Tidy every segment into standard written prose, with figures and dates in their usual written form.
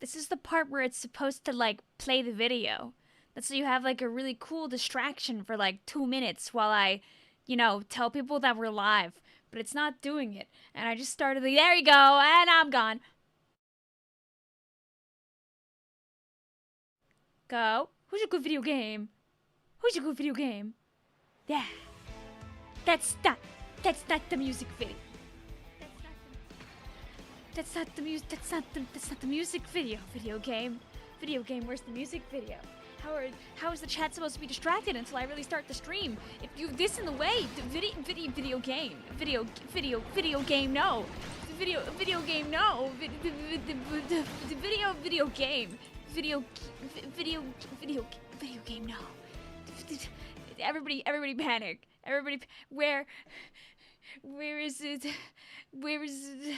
This is the part where it's supposed to like play the video. That's so you have like a really cool distraction for like 2 minutes while I, tell people that we're live. But it's not doing it. And I just started like, there you go, and I'm gone. Go. Who's a good video game? Who's a good video game? Yeah. That's not. That's not the music video. That's not the music. That's not the music video. Video game. Video game. Where's the music video? How is the chat supposed to be distracted until I really start the stream? If you this in the way, the video game. Video game. No. Video game. No. The video game. Video game. No. Everybody panic. Everybody, where is it? Where is it?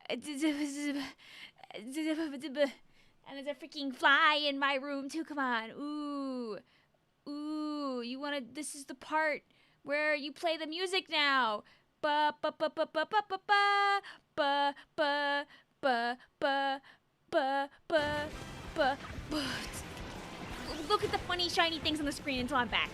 And there's a freaking fly in my room too. Come on. Ooh. This is the part where you play the music now. Ba ba ba ba ba ba ba ba ba ba ba ba ba ba ba. Look at the funny shiny things on the screen until I'm back.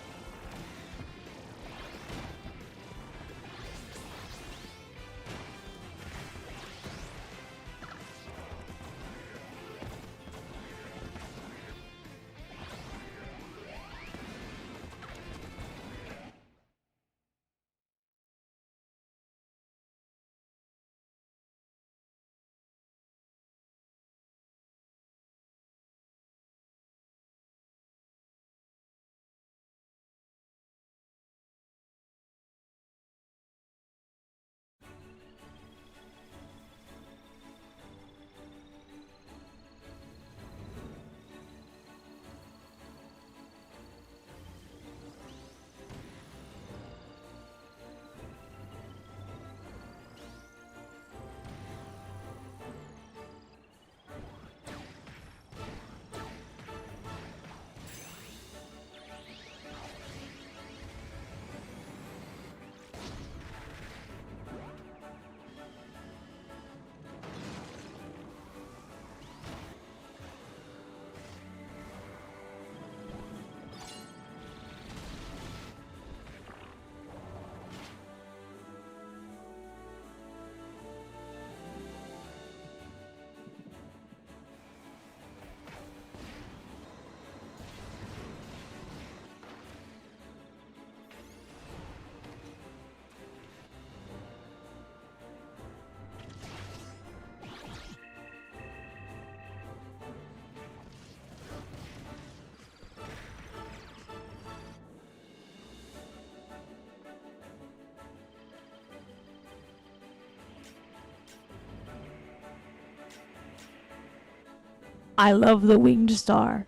I love the winged star.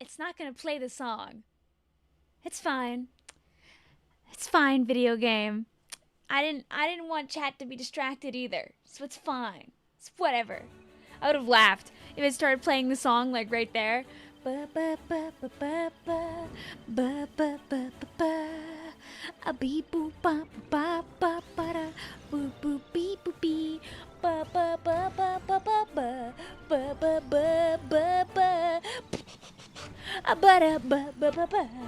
It's not gonna play the song. It's fine. It's fine, video game. I didn't want chat to be distracted either, so it's fine. It's whatever. I would have laughed if it started playing the song like right there. Ba ba ba ba ba ba ba ba ba ba ba. A beep boop ba ba ba ba da boop boop beep boop bee ba ba ba ba ba ba ba ba ba ba ba ba. A ba da ba ba ba ba ba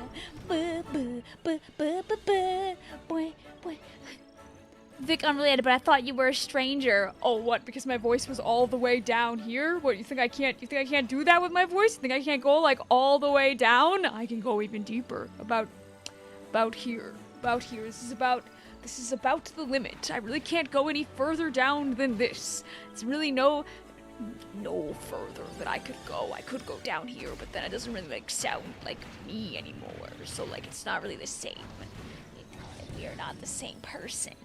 ba ba ba ba ba. Boy boy. Vic, unrelated, but I thought you were a stranger. Oh, what? Because my voice was all the way down here? What, you think I can't do that with my voice? You think I can't go, like, all the way down? I can go even deeper. About here. About here. This is about the limit. I really can't go any further down than this. It's really no further that I could go. I could go down here, but then it doesn't really, like, sound like me anymore. So, like, it's not really the same. We are not the same person.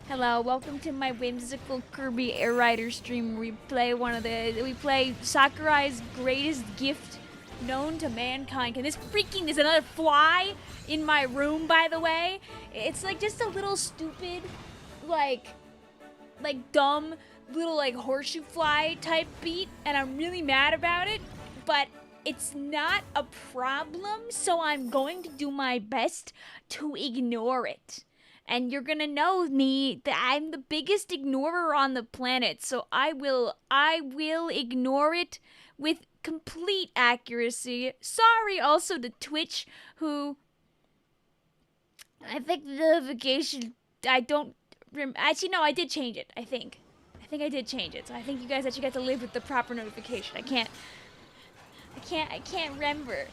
Hello, welcome to my whimsical Kirby Air Riders stream where we play Sakurai's greatest gift known to mankind. There's another fly in my room, by the way. It's like just a little stupid, like dumb little like horseshoe fly type beat, and I'm really mad about it, but it's not a problem, so I'm going to do my best to ignore it. And you're gonna know me that I'm the biggest ignorer on the planet, so I will ignore it with complete accuracy. Sorry also to Twitch, who I think the notification, actually no, I did change it, I think I did change it, so I think you guys actually got to live with the proper notification. I can't remember.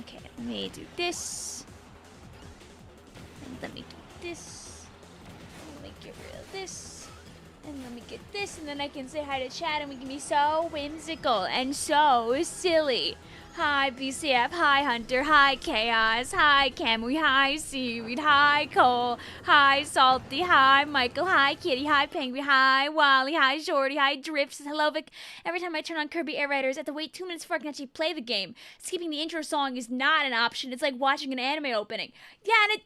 Okay, let me do this. Let me do this. Let me get rid of this. And let me get this. And then I can say hi to chat and we can be so whimsical and so silly. Hi BCF, hi Hunter, hi Chaos, hi Camui, hi Seaweed, hi Cole, hi Salty, hi Michael, hi Kitty, hi Penguin, hi Wally, hi Shorty, hi Drifts, hello Vic. Every time I turn on Kirby Air Riders, I have to wait 2 minutes before I can actually play the game. Skipping the intro song is not an option. It's like watching an anime opening. Yeah, and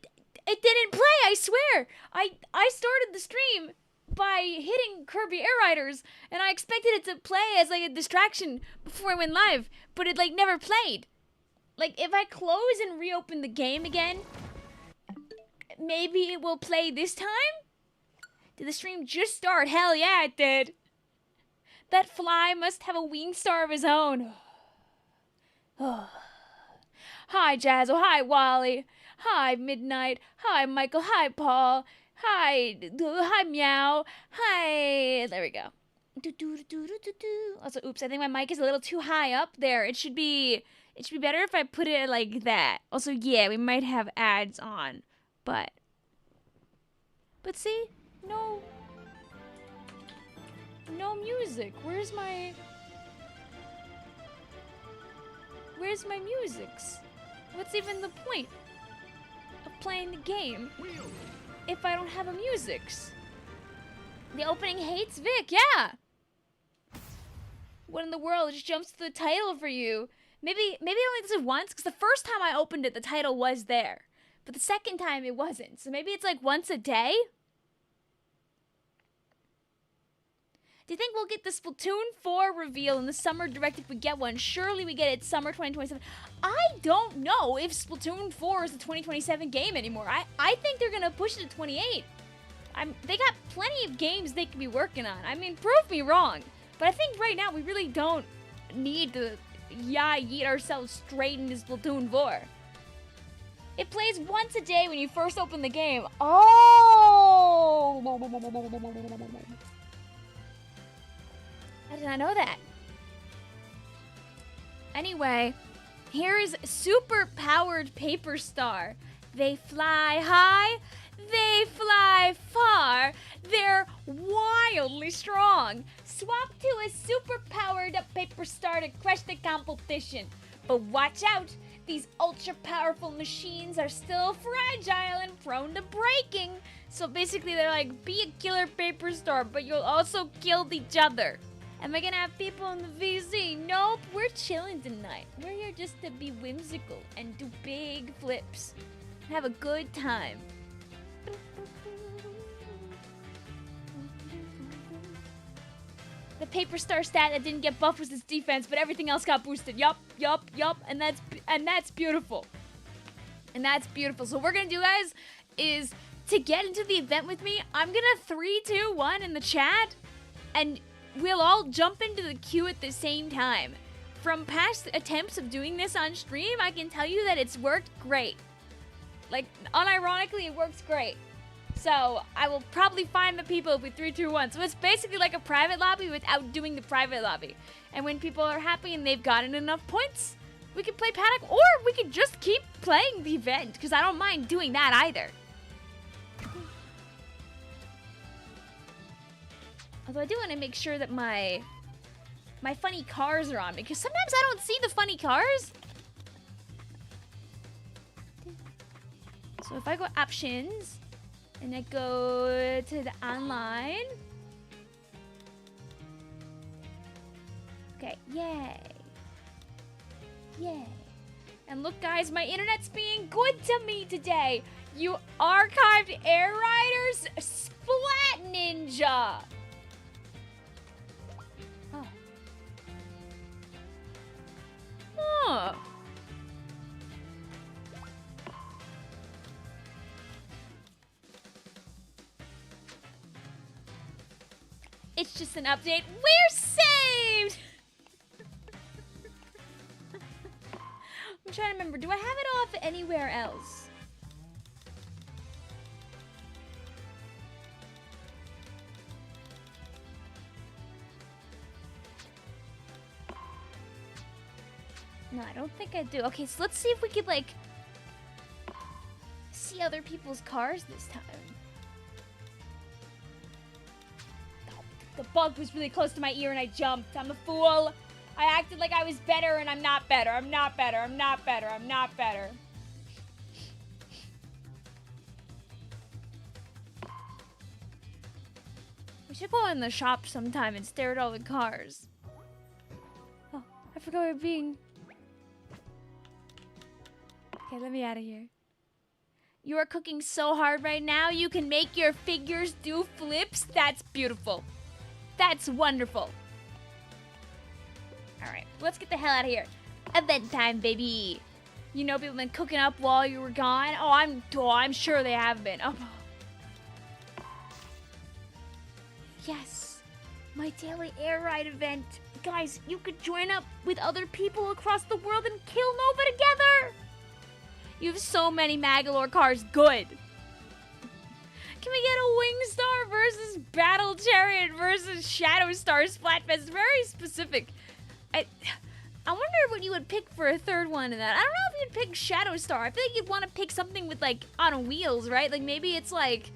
it didn't play, I swear. I started the stream by hitting Kirby Air Riders, and I expected it to play as like a distraction before I went live, but it like never played. Like if I close and reopen the game again, maybe it will play this time? Did the stream just start? Hell yeah, it did. That fly must have a wing star of his own. Hi Jazzo, hi Wally. Hi, Midnight. Hi, Michael. Hi, Paul. Hi, Meow. Hi. There we go. Also, oops, I think my mic is a little too high up there. It should be better if I put it like that. Also, yeah, we might have ads on, but see, no music. Where's my musics? What's even the point of playing the game if I don't have a musics? The opening hates Vic, yeah. What in the world? It just jumps to the title for you. Maybe I only did it once, because the first time I opened it, the title was there. But the second time, it wasn't. So maybe it's like once a day? Do you think we'll get the Splatoon 4 reveal in the summer direct if we get one? Surely we get it summer 2027. I don't know if Splatoon 4 is a 2027 game anymore. I think they're going to push it to 28. They got plenty of games they can be working on. I mean, prove me wrong. But I think right now we really don't need to yeet ourselves straight into Splatoon 4. It plays once a day when you first open the game. Oh! I did not know that. Anyway, here's super-powered Paper Star. They fly high, they fly far, they're wildly strong. Swap to a super-powered Paper Star to crush the competition. But watch out, these ultra-powerful machines are still fragile and prone to breaking. So basically they're like, be a killer Paper Star, but you'll also kill each other. Am I gonna have people in the VC? Nope, we're chilling tonight. We're here just to be whimsical and do big flips. And have a good time. The paper star stat that didn't get buffed was its defense, but everything else got boosted. Yup. And that's beautiful. And that's beautiful. So what we're gonna do, guys, is to get into the event with me, I'm gonna 3, 2, 1 in the chat, and we'll all jump into the queue at the same time. From past attempts of doing this on stream, I can tell you that it's worked great. Like, unironically, it works great. So, I will probably find the people with 3, 2, 1. So it's basically like a private lobby without doing the private lobby. And when people are happy and they've gotten enough points, we can play Paddock, or we can just keep playing the event, because I don't mind doing that either. Although I do want to make sure that my funny cars are on, because sometimes I don't see the funny cars. So if I go options, and I go to the online. Okay, yay. Yay. And look, guys, my internet's being good to me today. You archived Air Riders Splat Ninja. Oh. Oh. It's just an update. We're saved! I'm trying to remember. Do I have it off anywhere else? No, I don't think I do. Okay, so let's see if we could, like, see other people's cars this time. The bug was really close to my ear and I jumped. I'm a fool. I acted like I was better and I'm not better. I'm not better. I'm not better. I'm not better. We should go in the shop sometime and stare at all the cars. Oh, I forgot we were being... Okay, let me out of here. You are cooking so hard right now, you can make your figures do flips? That's beautiful. That's wonderful. Alright, let's get the hell out of here. Event time, baby. You know people have been cooking up while you were gone? Oh, I'm sure they have been. Oh. Yes. My daily air ride event. Guys, you could join up with other people across the world and kill Nova together. You have so many Magalore cars. Good. Can we get a Wingstar versus Battle Chariot versus Shadow Star Splatfest? Very specific. I wonder what you would pick for a third one in that. I don't know if you'd pick Shadow Star. I feel like you'd want to pick something with, like, on wheels, right? Like, maybe it's like...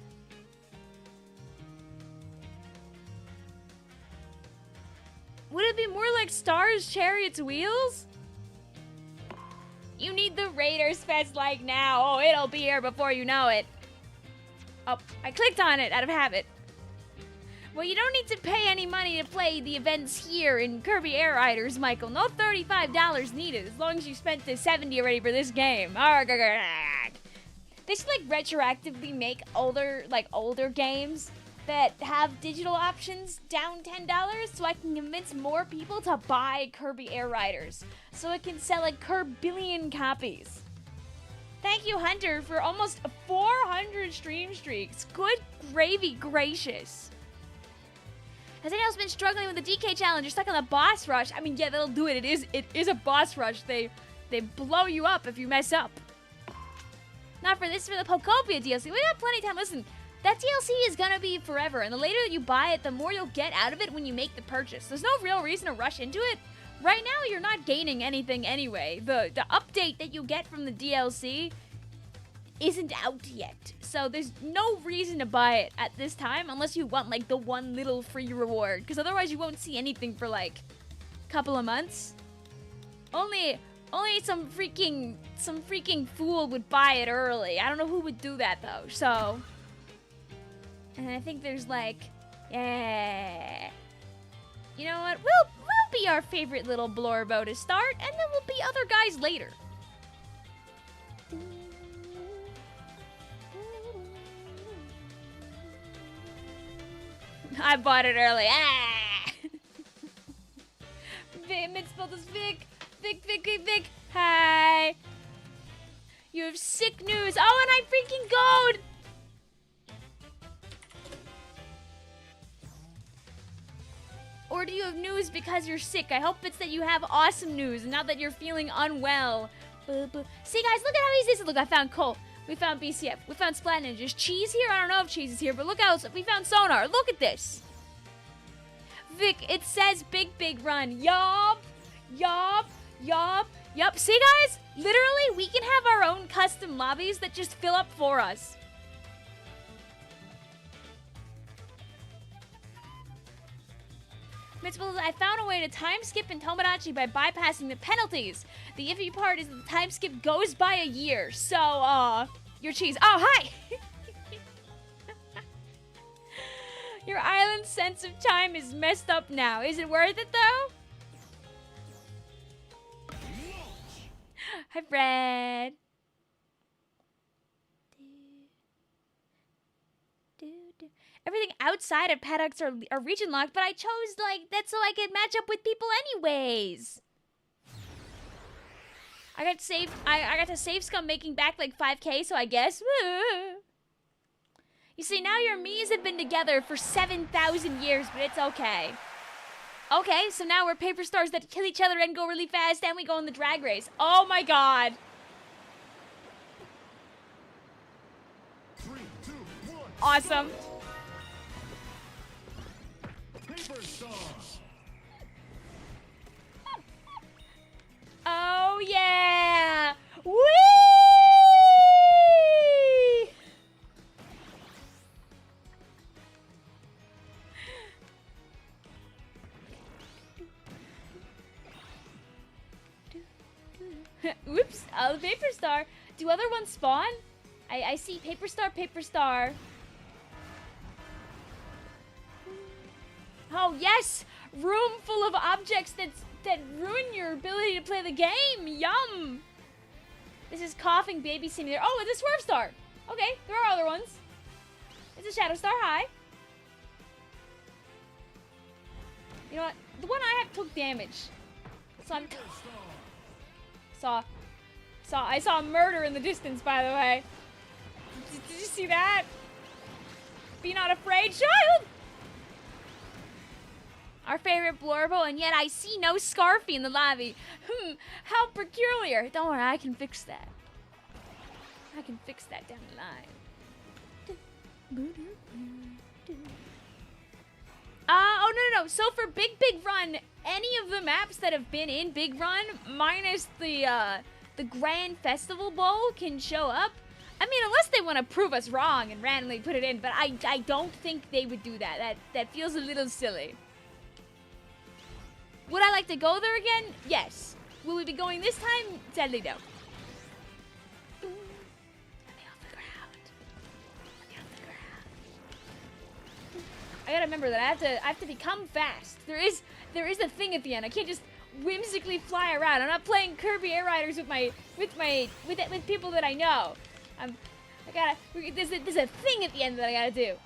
Would it be more like Stars, Chariots, Wheels? You need the Raiders Fest like now. Oh, it'll be here before you know it. Oh, I clicked on it out of habit. Well, you don't need to pay any money to play the events here in Kirby Air Riders, Michael. No $35 needed, as long as you spent the $70 already for this game. They should, like, retroactively make older games that have digital options down $10 so I can convince more people to buy Kirby Air Riders. So it can sell like Kirbillion copies. Thank you, Hunter, for almost 400 stream streaks. Good gravy gracious. Has anyone else been struggling with the DK challenge? You're stuck on the boss rush. I mean, yeah, that'll do it. It is a boss rush. They blow you up if you mess up. Not for this, for the Pokopia DLC. We got plenty of time. Listen, that DLC is gonna be forever, and the later that you buy it, the more you'll get out of it when you make the purchase. There's no real reason to rush into it. Right now, you're not gaining anything anyway. The update that you get from the DLC isn't out yet, so there's no reason to buy it at this time unless you want, like, the one little free reward, because otherwise you won't see anything for, like, a couple of months. Only some freaking fool would buy it early. I don't know who would do that, though, so... And I think there's, like, yeah... You know what? be our favorite little blorbo to start, and then we'll be other guys later. I bought it early. Ah! Midspelled is Vic. Vic. Hi. You have sick news. Oh, and I freaking gold. Or do you have news because you're sick? I hope it's that you have awesome news, not that you're feeling unwell. See, guys, look at how easy this is. Look, I found Colt. We found BCF. We found Splat Ninjas. Cheese here? I don't know if Cheese is here, but look out. We found Sonar. Look at this. Vic, it says big run. Yup. See, guys? Literally, we can have our own custom lobbies that just fill up for us. I found a way to time skip in Tomodachi by bypassing the penalties. The iffy part is that the time skip goes by a year. So, your Cheese. Oh, hi! Your island's sense of time is messed up now. Is it worth it, though? Hi, Fred. Everything outside of paddocks are region locked, but I chose like that so I could match up with people anyways. I got to save Scum making back like 5K, so I guess. You see, now your me's have been together for 7,000 years, but it's okay. Okay, so now we're paper stars that kill each other and go really fast, and we go in the drag race. Oh my god. 3, 2, 1. Awesome. Paper Star. Oh yeah! Whee! Oops, the Paper Star. Do other ones spawn? I see Paper Star. Oh yes! Room full of objects that ruin your ability to play the game. Yum! This is Coughing Baby Simulator. Oh, it's a Swerve Star. Okay, there are other ones. It's a Shadow Star. Hi. You know what? The one I have took damage. So I'm... I saw murder in the distance, by the way. Did you see that? Be not afraid, child! Our favorite Blorbo, and yet I see no Scarfy in the lobby. How peculiar. Don't worry, I can fix that. I can fix that down the line. No. So for Big Run, any of the maps that have been in Big Run, minus the Grand Festival Bowl, can show up. I mean, unless they want to prove us wrong and randomly put it in, but I don't think they would do that. That feels a little silly. Would I like to go there again? Yes. Will we be going this time? Sadly, no. Let me off the ground. I gotta remember that I have to become fast. There is a thing at the end. I can't just whimsically fly around. I'm not playing Kirby Air Riders with people that I know. There's a thing at the end that I gotta do.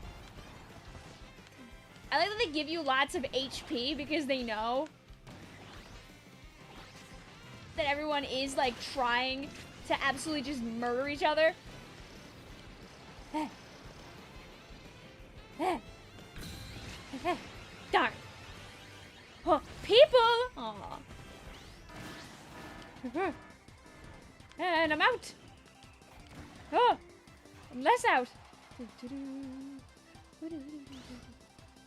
I like that they give you lots of HP because they know that everyone is like trying to absolutely just murder each other. Darn. Oh, people! Aww. And I'm out. Oh, I'm less out.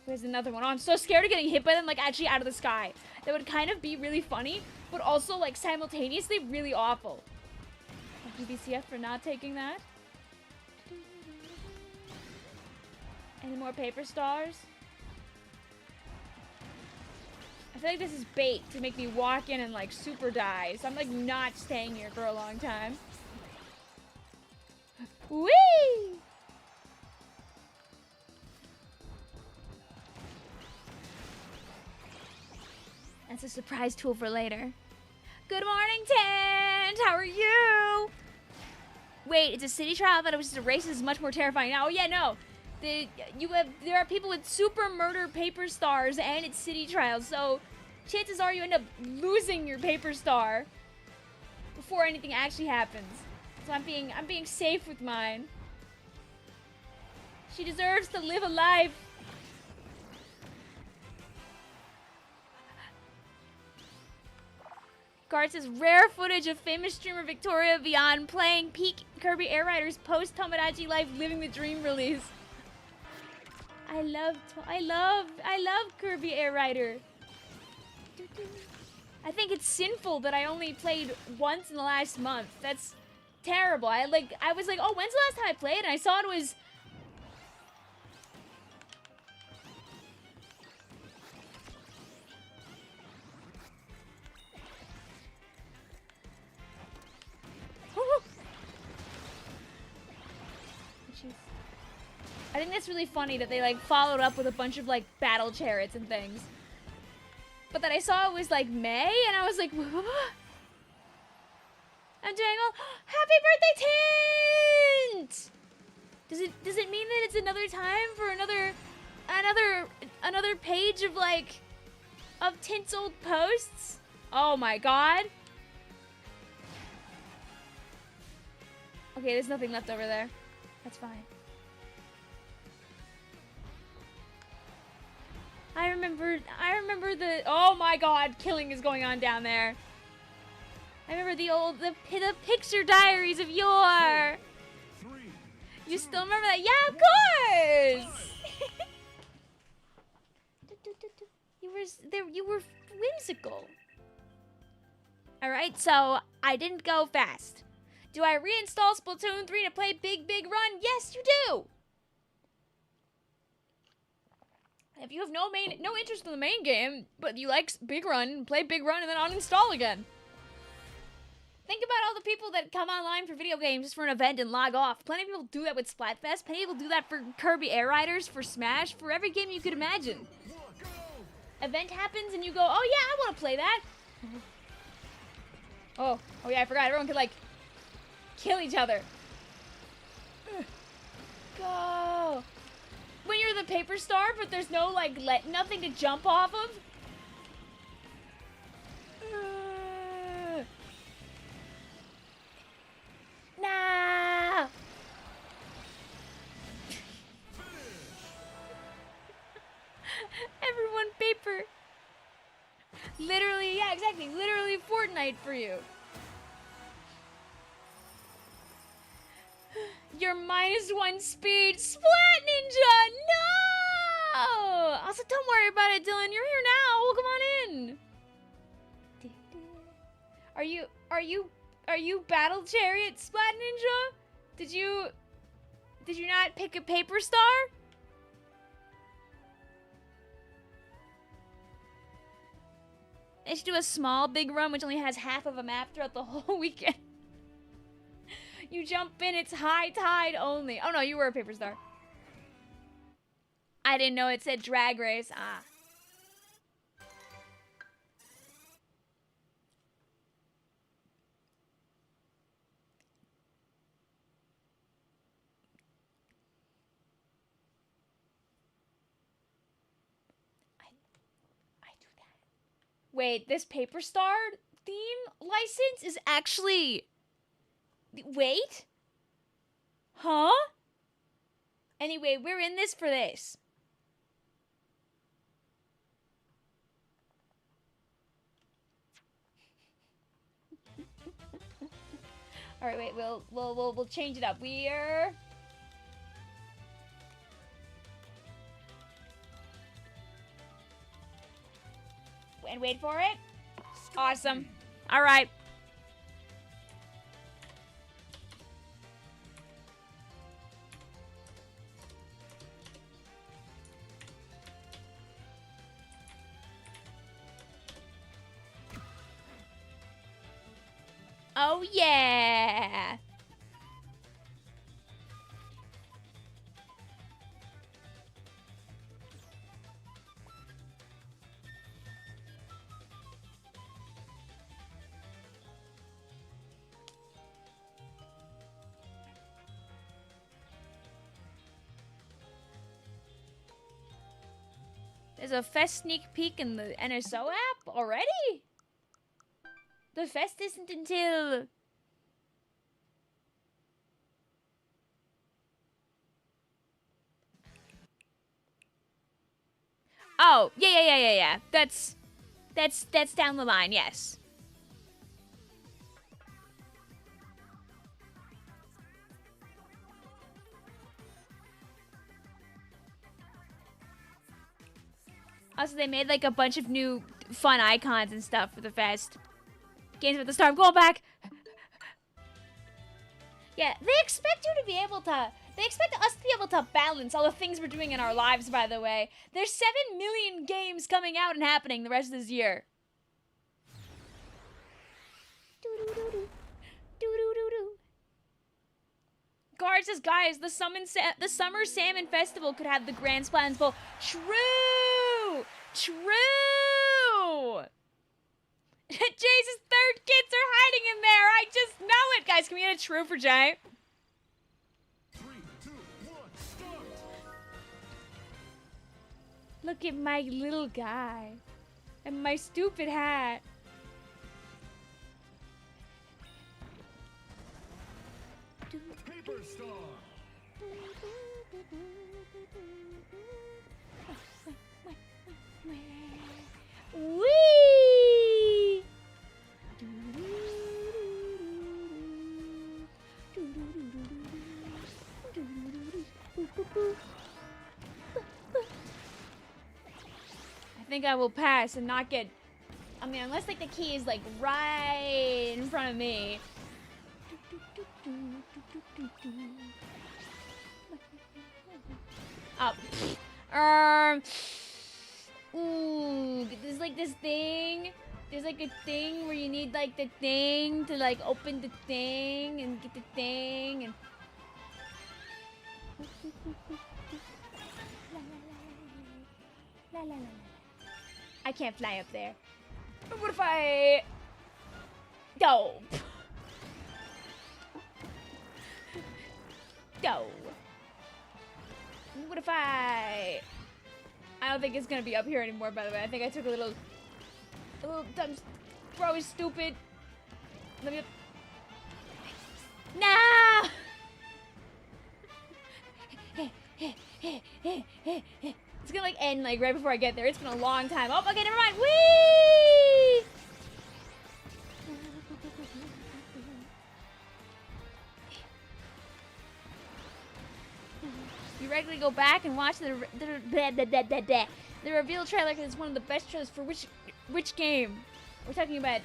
There's another one. Oh, I'm so scared of getting hit by them, like, actually out of the sky. That would kind of be really funny, but also, like, simultaneously really awful. BCF for not taking that. Any more paper stars? I feel like this is bait to make me walk in and, like, super die. So I'm, like, not staying here for a long time. Whee! And That's a surprise tool for later. Good morning, Tant! How are you? Wait, it's a city trial? I thought it was just a race. This is much more terrifying now. Oh yeah, no. There are people with super murder paper stars and it's city trials, so chances are you end up losing your paper star before anything actually happens. So I'm being safe with mine. She deserves to live a life. Guard says rare footage of famous streamer Victoria Villon playing peak Kirby Air Riders post Tomodachi Life Living the Dream release. I love Kirby Air Rider. I think it's sinful that I only played once in the last month. That's terrible. I was like, oh, when's the last time I played? And I saw it was I think that's really funny that they like followed up with a bunch of like battle chariots and things. But that I saw it was like May and I was like, what? I'm doing all happy birthday, Tint! Does it mean that it's another time for another page of like of Tint's old posts? Oh my god. Okay, there's nothing left over there. That's fine. I remember the, oh my god, killing is going on down there. I remember the picture diaries of yore. You still remember that? Yeah, of course! You were whimsical. Alright, so I didn't go fast. Do I reinstall Splatoon 3 to play Big Run? Yes, you do! If you have no interest in the main game, but you like Big Run, play Big Run and then uninstall again. Think about all the people that come online for video games just for an event and log off. Plenty of people do that with Splatfest. Plenty of people do that for Kirby Air Riders, for Smash, for every game you could imagine. Event happens and you go, oh yeah, I want to play that. Oh yeah, I forgot. Everyone could like kill each other. Go. When you're the paper star, but there's no like nothing to jump off of. Nah. Everyone paper. Literally, yeah, exactly. Literally Fortnite for you. You're -1 speed. Splat Ninja! No! Also, don't worry about it, Dylan. You're here now. Well, come on in. Are you Battle Chariot Splat Ninja? Did you not pick a paper star? They should do a small Big Run, which only has half of a map throughout the whole weekend. You jump in, it's high tide only. Oh no, you were a paper star. I didn't know it said drag race. Ah. I do that. Wait, this paper star theme license is actually... Wait? Huh? Anyway, we're in this for this. All right, wait. We'll change it up. We're and wait for it. Awesome. All right. Oh, yeah. There's a Fest sneak peek in the NSO app already? The Fest isn't until... Oh, yeah. That's down the line, yes. Also, they made like a bunch of new fun icons and stuff for the Fest. Games with the Star, I'm going back. Yeah, they expect you to be able to... They expect us to be able to balance all the things we're doing in our lives, by the way. There's 7 million games coming out and happening the rest of this year. Guard says, guys, the Summer Salmon Festival could have the Grand Splans Bowl. True! True! Jay's third kids are hiding in there. I just know it. Guys, can we get a true for Jay? 3, 2, 1, start! Look at my little guy. And my stupid hat. Paper star! Whee! I think I will pass and not get... I mean, unless like the key is like right in front of me. Up. Ooh, there's like this thing. There's like a thing where you need like the thing to like open the thing and get the thing and... I can't fly up there. But what if I... Dope. Dope. What if I don't think it's gonna be up here anymore, by the way. I think I took a little dumb, probably stupid. Let me... Nah! It's gonna like end like right before I get there. It's been a long time. Oh, okay, never mind. Whee! You regularly go back and watch the reveal trailer because it's one of the best trailers for which game? We're talking about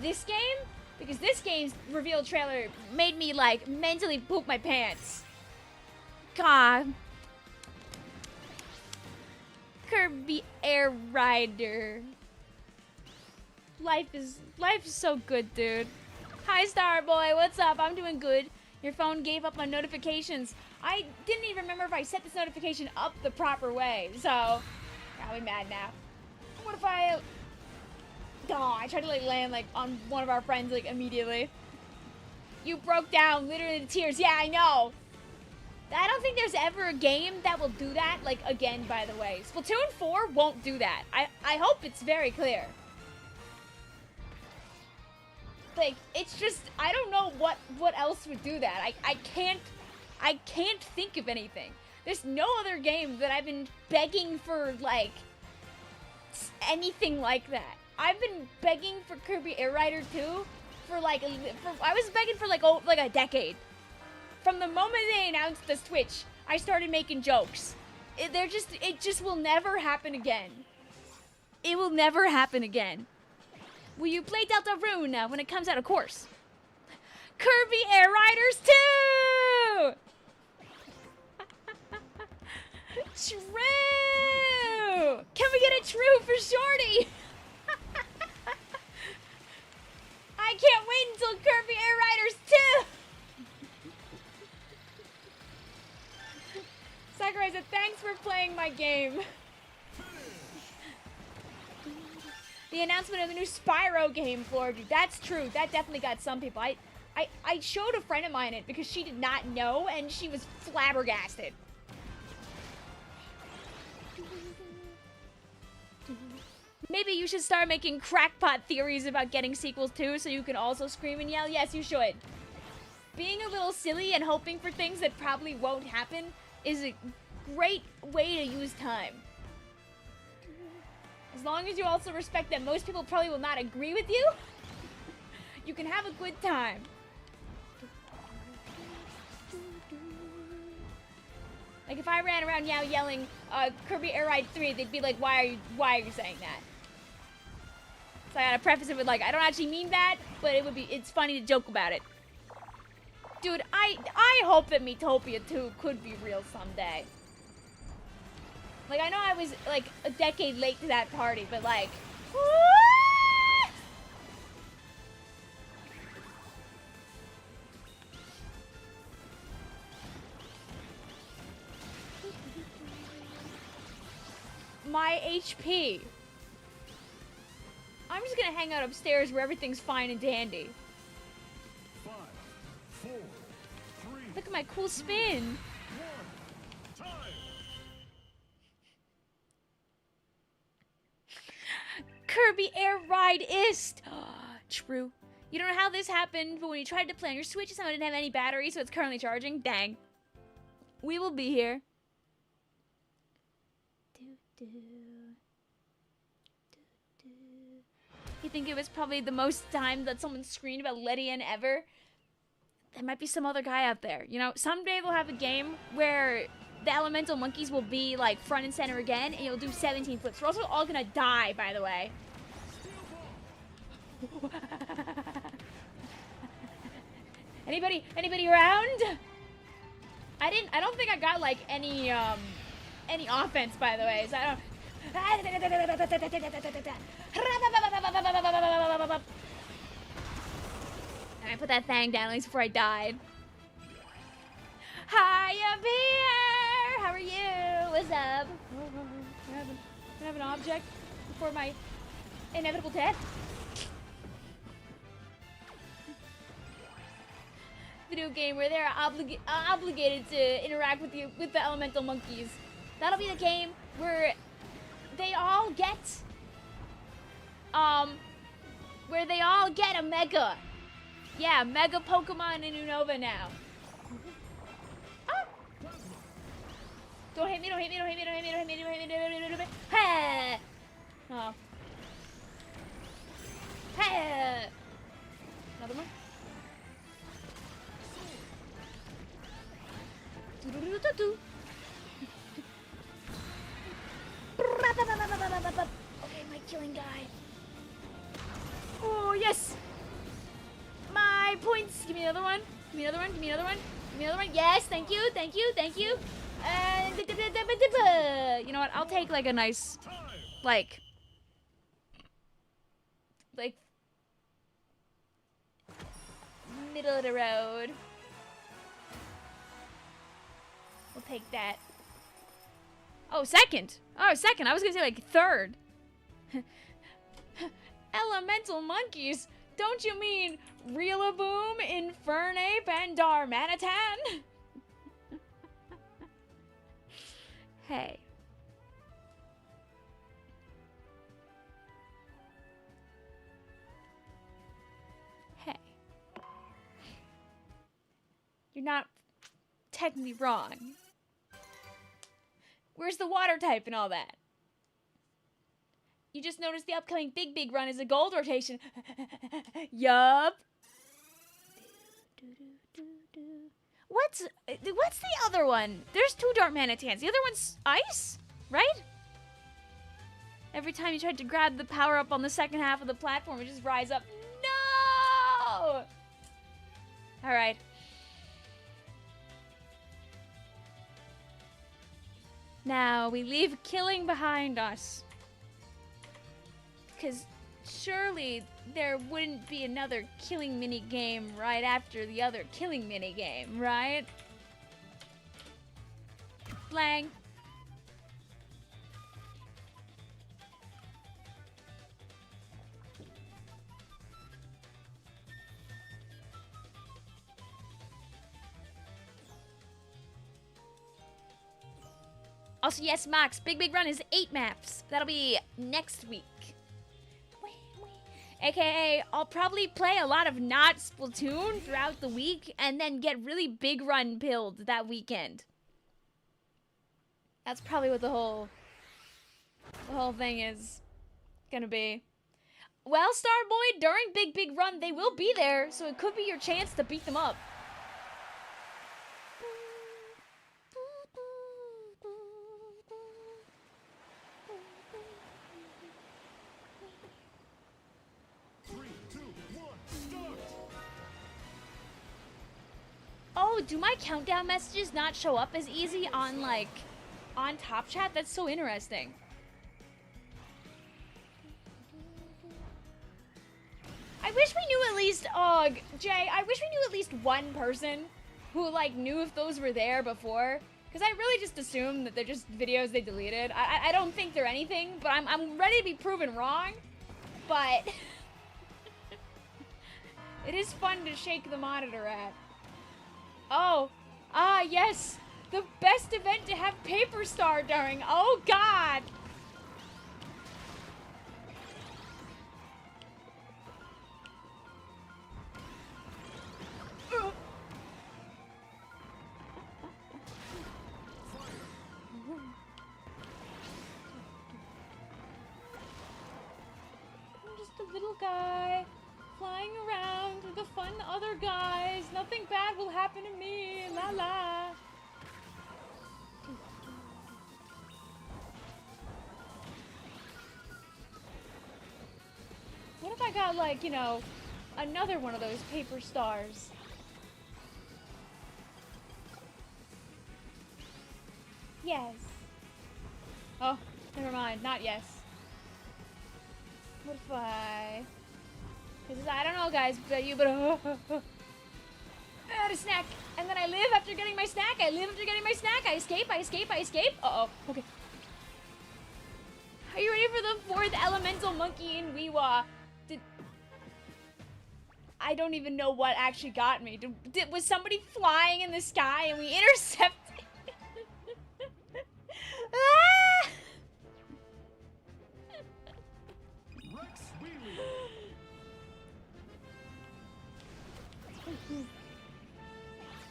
this game? Because this game's reveal trailer made me like mentally poop my pants. God. Kirby Air Rider. Life is so good, dude. Hi, Starboy. What's up? I'm doing good. Your phone gave up on notifications. I didn't even remember if I set this notification up the proper way, so I'll be mad now. What if I... Oh, I tried to like land like on one of our friends like immediately. You broke down, literally to tears. Yeah, I know. I don't think there's ever a game that will do that, like, again, by the way. Splatoon 4 won't do that. I hope it's very clear. Like, it's just, I don't know what else would do that. I can't think of anything. There's no other game that I've been begging for, like, anything like that. I've been begging for Kirby Air Rider 2 for, like, I was begging for, like, a decade. From the moment they announced the Switch, I started making jokes. It just will never happen again. It will never happen again. Will you play Deltarune when it comes out, of course? Kirby Air Riders 2! True! Can we get a true for Shorty? I can't wait until Kirby Air Riders 2! Sakurai said, thanks for playing my game. The announcement of the new Spyro game, Floor, dude, that's true. That definitely got some people. I showed a friend of mine it because she did not know, and she was flabbergasted. Maybe you should start making crackpot theories about getting sequels too, so you can also scream and yell. Yes, you should. Being a little silly and hoping for things that probably won't happen is a great way to use time. As long as you also respect that most people probably will not agree with you, you can have a good time. Like if I ran around now yelling Kirby Air Ride 3, they'd be like, why are you saying that? So I gotta preface it with like, I don't actually mean that, but it's funny to joke about it. Dude, I hope that Miitopia 2 could be real someday. Like, I know I was like a decade late to that party, but like, what? My HP. I'm just gonna hang out upstairs where everything's fine and dandy. 5, 4, 3. Look at my cool spin. 1. Time. Kirby Air Ride EVENT. True. You don't know how this happened, but when you tried to play on your Switch, it somehow didn't have any battery, so it's currently charging. Dang. We will be here. You think it was probably the most time that someone screamed about Ledian ever? There might be some other guy out there. You know, someday they'll have a game where the elemental monkeys will be like front and center again, and you'll do 17 flips. We're also all gonna die, by the way. Anybody around? I don't think I got like any offense, by the way, so I don't. I put that thing down at least before I died. Hi up here! How are you? What's up? I have an object before my inevitable death. Video game where they're obligated to interact with the elemental monkeys. That'll be the game where they all get a mega. Yeah, mega Pokemon in Unova now. Ah! Don't hit me, don't hit me, don't hit me, don't hit me, don't hit me, don't hit me, don't hit me, don't hit me. Hey! Oh. Hey! Another one? Okay, my killing guy. Oh, yes! My points! Give me another one. Give me another one. Give me another one. Give me another one. Yes, thank you, thank you, thank you. You know what? I'll take like a nice, like middle of the road. We'll take that. Oh, second. Oh, second. I was gonna say like third. Elemental monkeys. Don't you mean Rillaboom, Infernape, and Darmanitan? Hey. Hey. You're not technically wrong. Where's the water type and all that? You just noticed the upcoming Big run is a gold rotation. Yup. What's the other one? There's two Darmanitans. The other one's ice, right? Every time you tried to grab the power up on the second half of the platform, it just rise up. No! All right. Now we leave killing behind us. Because surely there wouldn't be another killing minigame right after the other killing minigame, right? Blang. Also, yes, Max, Big Run is 8 maps. That'll be next week. AKA, I'll probably play a lot of not Splatoon throughout the week and then get really Big Run build that weekend. That's probably what the whole thing is gonna be. Well, Starboy, during Big Run, they will be there, so it could be your chance to beat them up. Oh, do my countdown messages not show up as easy on, like, on Top Chat? That's so interesting. I wish we knew at least, Jay, I wish we knew at least one person who, like, knew if those were there before. Because I really just assume that they're just videos they deleted. I don't think they're anything, but I'm ready to be proven wrong. But it is fun to shake the monitor at. Oh, yes, the best event to have Paper Star during. Oh, God. I'm just a little guy. Flying around with the fun other guys. Nothing bad will happen to me. La la. What if I got, like, you know, another one of those paper stars? Yes. Oh, never mind. Not yes. What if I... Because I don't know, guys, about you, but I had a snack, and then I live after getting my snack. I live after getting my snack. I escape. Uh-oh. Okay. Are you ready for the 4th elemental monkey in Weewa? I don't even know what actually got me. Was somebody flying in the sky and we intercepted? Ah!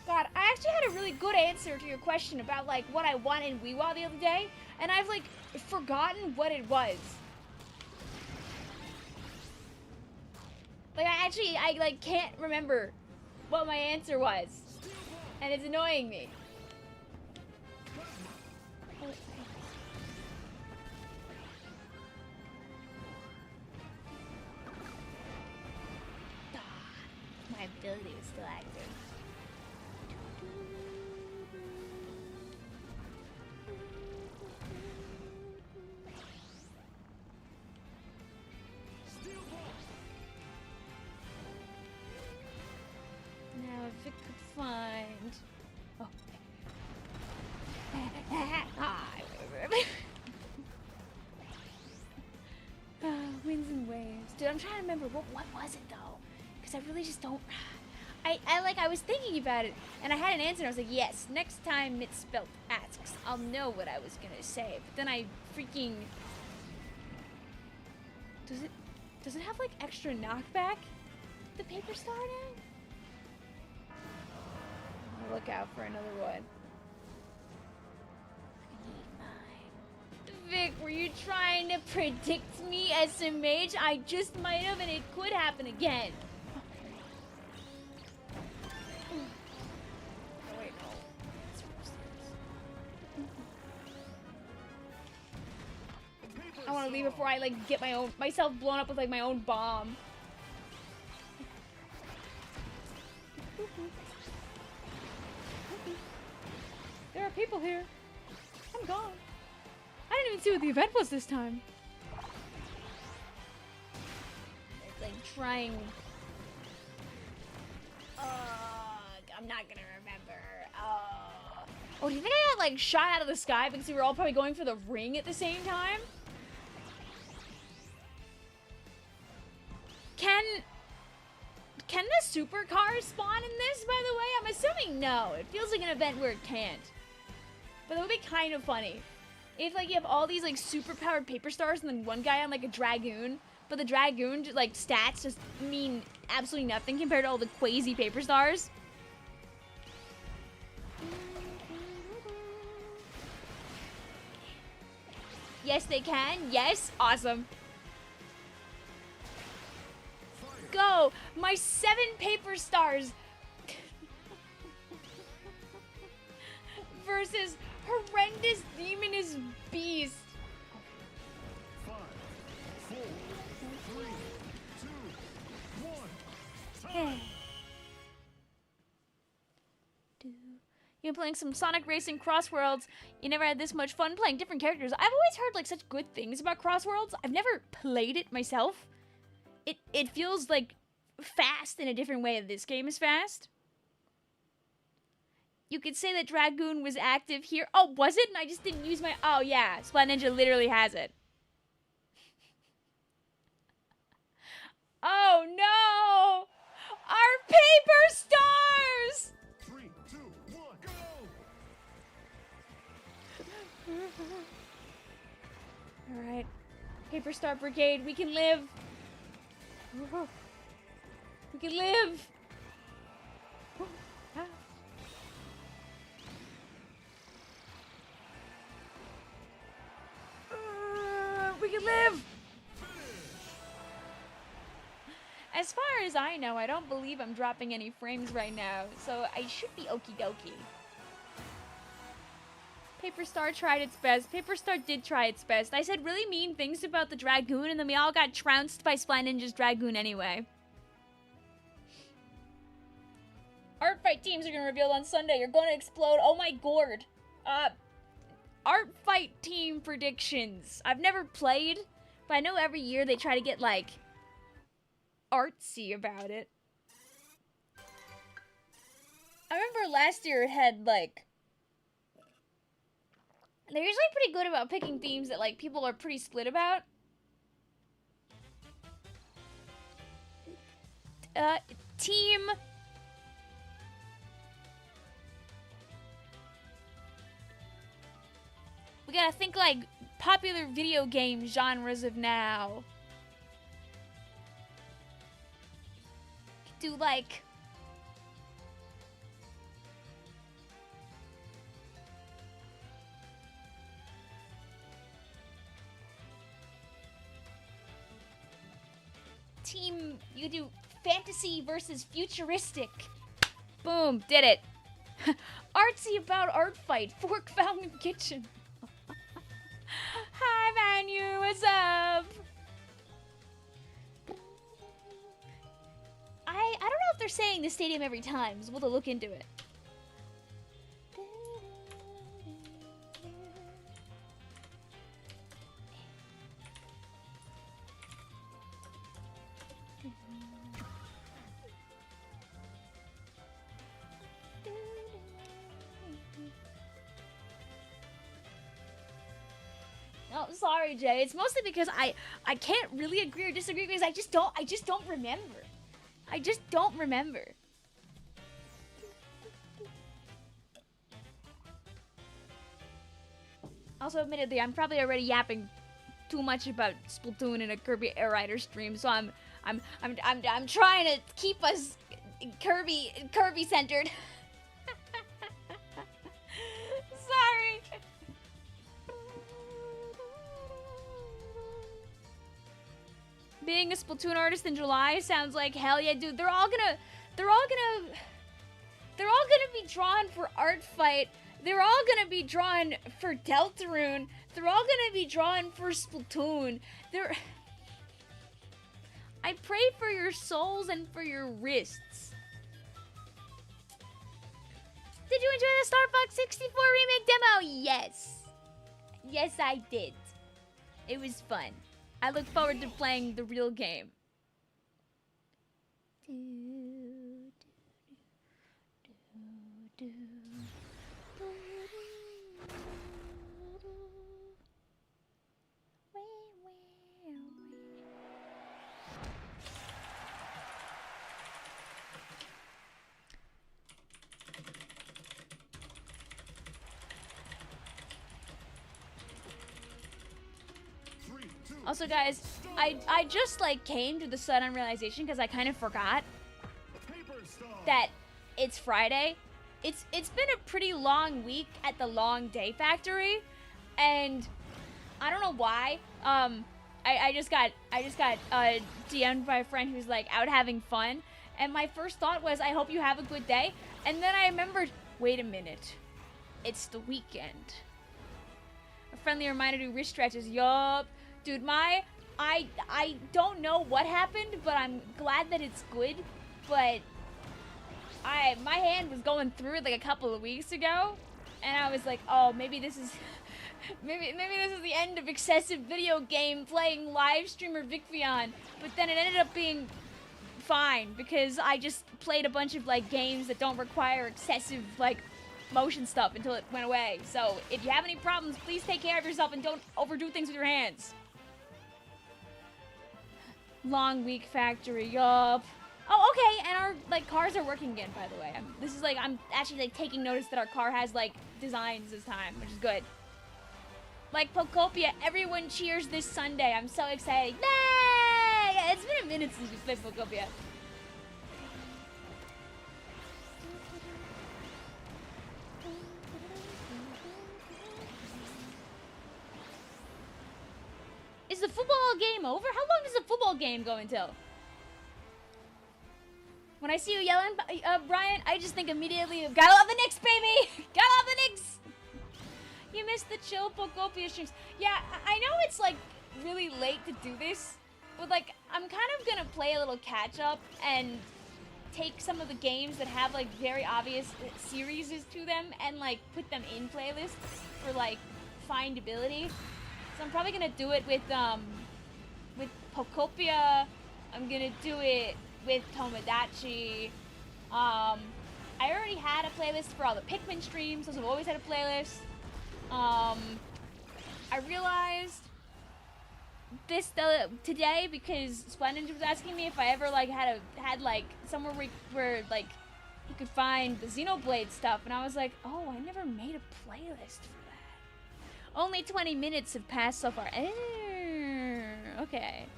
God, I actually had a really good answer to your question about, like, what I want in Weewa the other day, and I've, like, forgotten what it was. Like, I like, can't remember what my answer was, and it's annoying me. My ability is still active. Now, if it could find... Oh. Winds and waves. Dude, I'm trying to remember, what was it, though? Because I really just don't... I was thinking about it, and I had an answer, and I was like, yes, next time Misspelt asks, I'll know what I was gonna say. But then I freaking... Does it have, like, extra knockback? The paper star now? I'll look out for another one. Vic, were you trying to predict me as a mage? I just might have, and it could happen again. Oh, wait, no. I want to leave before I, like, get myself blown up with, like, my own bomb. There are people here. I'm gone. I didn't even see what the event was this time. It's like trying... I'm not gonna remember. Oh, do you think I got, like, shot out of the sky because we were all probably going for the ring at the same time? Can the supercars spawn in this, by the way? I'm assuming no. It feels like an event where it can't. But it would be kind of funny If like you have all these like super powered paper stars and then one guy on like a dragoon, but the dragoon like stats just mean absolutely nothing compared to all the crazy paper stars. Yes, they can. Yes, awesome. Go, my 7 paper stars versus horrendous demoness beast. 5, 4, 3, 2, 1. Hey. You're playing some Sonic Racing Crossworlds. You never had this much fun playing different characters. I've always heard like such good things about Crossworlds. I've never played it myself. It feels like fast in a different way that this game is fast. You could say that Dragoon was active here. Oh, was it? And I just didn't use my... Oh, yeah. Splat Ninja literally has it. Oh, no! Our paper stars! 3, 2, 1, go! Alright. Paper Star Brigade, we can live. We can live. We can live. As far as I know, I don't believe I'm dropping any frames right now, so I should be okie dokie. Paper Star tried its best. Paper Star did try its best. I said really mean things about the Dragoon, and then we all got trounced by Splat Ninja's Dragoon anyway. Art fight teams are gonna reveal on Sunday. You're gonna explode. Oh my gourd. Art fight team predictions. I've never played, but I know every year they try to get, like, artsy about it. I remember last year it had, like... They're usually pretty good about picking themes that, like, people are pretty split about. Team... We gotta think, like, popular video game genres of now. Do, like... Team, you do fantasy versus futuristic. Boom, did it. Artsy about art fight, fork fountain kitchen. Hi, Manu, what's up? I don't know if they're saying the stadium every time, so we'll have to look into it. Oh, sorry, Jay. It's mostly because I can't really agree or disagree because I just don't remember. I just don't remember. Also, admittedly, I'm probably already yapping too much about Splatoon in a Kirby Air Riders stream, so I'm trying to keep us Kirby centered. Sorry. Being a Splatoon artist in July sounds like hell yeah, dude. They're all gonna be drawn for art fight. They're all gonna be drawn for Deltarune. They're all gonna be drawn for Splatoon. I pray for your souls and for your wrists. Did you enjoy the Star Fox 64 remake demo? Yes. Yes, I did. It was fun. I look forward to playing the real game. Also, guys, I just like came to the sudden realization because I kind of forgot Paper star. that it's Friday. It's been a pretty long week at the Long Day Factory, and I don't know why. I just got DM'd by a friend who's like out having fun, and my first thought was, I hope you have a good day. And then I remembered, wait a minute, it's the weekend. A friendly reminder to wrist stretches. Yup. Dude, I don't know what happened, but I'm glad that it's good. But my hand was going through it like a couple of weeks ago, and I was like, oh, maybe this is maybe this is the end of excessive video game playing live streamer Vicvillon. But then it ended up being fine because I just played a bunch of like games that don't require excessive like motion stuff until it went away. So if you have any problems, please take care of yourself and don't overdo things with your hands. Long week factory, yup. Oh, okay, and our like cars are working again, by the way. I'm actually like taking notice that our car has like designs this time, which is good. Like Pokopia, everyone cheers this Sunday. I'm so excited. Yay! It's been a minute since we played Pokopia. Is the football game over? How long does the football game go until? When I see you yelling, Brian, I just think immediately of, gotta love the Knicks, baby! Gotta love the Knicks! You missed the chill Pokopia streams. Yeah, I know it's like really late to do this, but like I'm kind of gonna play a little catch up and take some of the games that have like very obvious series to them and like put them in playlists for like findability. So I'm probably gonna do it with Pokopia. I'm gonna do it with Tomodachi. I already had a playlist for all the Pikmin streams. Those have always had a playlist. I realized this today because Splendid was asking me if I ever like had like somewhere where like he could find the Xenoblade stuff, and I was like, oh, I never made a playlist for that. Only 20 minutes have passed so far. Okay.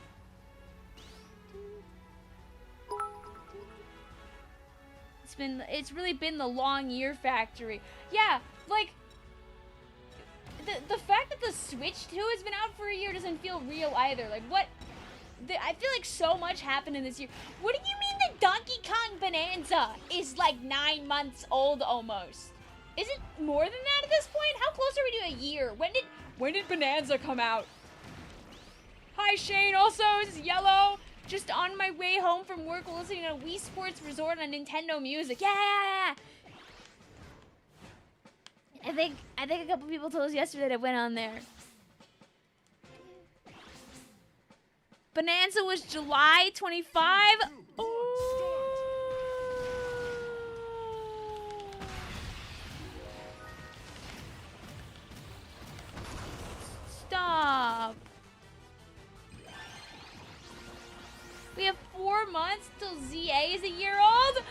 It's really been the long year factory. Yeah, like the fact that the Switch 2 has been out for a year doesn't feel real either. Like what? I feel like so much happened in this year. What do you mean the Donkey Kong Bonanza is like 9 months old almost? Is it more than that at this point? How close are we to a year? When did Bonanza come out? Hi Shane, also it's Yellow. Just on my way home from work listening to Wii Sports Resort on Nintendo Music. Yeah! I think a couple people told us yesterday that I went on there. Bonanza was July 25. Stop. We have 4 months till ZA is a year old?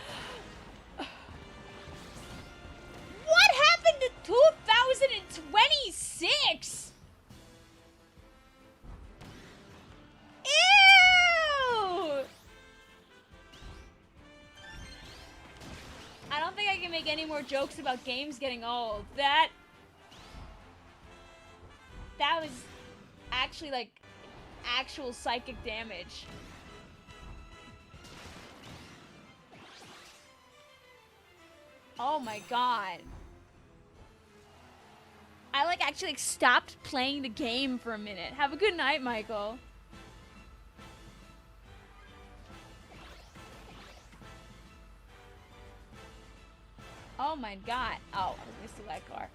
What happened to 2026? Ew! I don't think I can make any more jokes about games getting old. That was actually like actual psychic damage. Oh my god. I like actually like stopped playing the game for a minute. Have a good night, Michael. Oh my god. Oh, I missed that car.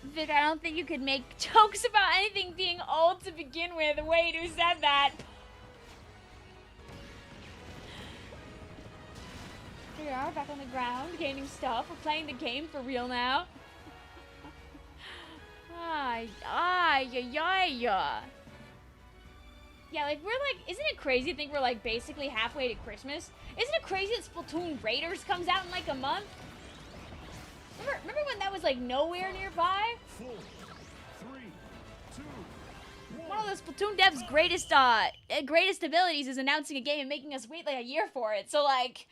Vic, I don't think you could make jokes about anything being old to begin with. Wait, who said that? Here we are, back on the ground, gaining stuff. We're playing the game for real now. Yeah, like, we're like, isn't it crazy to think we're like basically halfway to Christmas? Isn't it crazy that Splatoon Raiders comes out in like a month? Remember when that was like nowhere nearby? 4, 3, 2, 1. one of those Splatoon devs' greatest abilities is announcing a game and making us wait like a year for it. So like,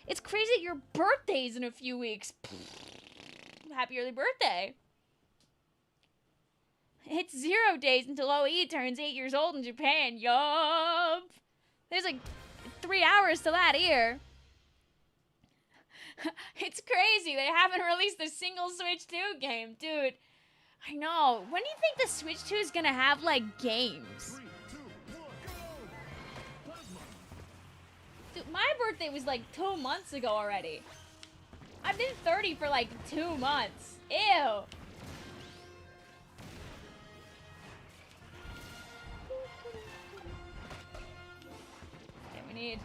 it's crazy that your birthday's in a few weeks. Happy early birthday. It's 0 days until OE turns 8 years old in Japan. Yup. There's like 3 hours to that here. It's crazy. They haven't released a single Switch 2 game. Dude, I know. When do you think the Switch 2 is gonna have, like, games? 3, 2, 1, go! Plasma. Dude, my birthday was like 2 months ago already. I've been 30 for like 2 months. Ew. Okay, we need...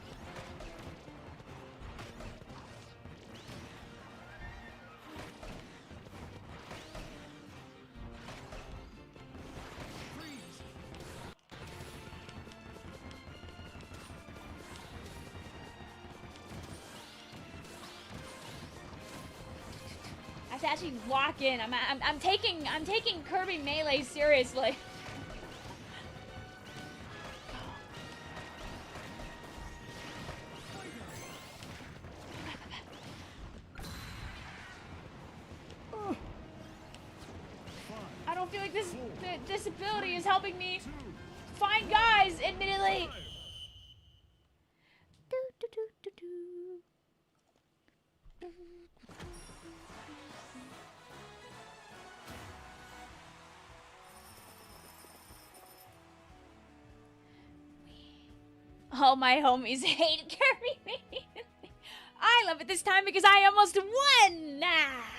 I have to actually walk in. I'm taking Kirby Melee seriously. I don't feel like this ability is helping me find guys, admittedly. All my homies hate Kirby Melee. I love it this time because I almost won! Ah.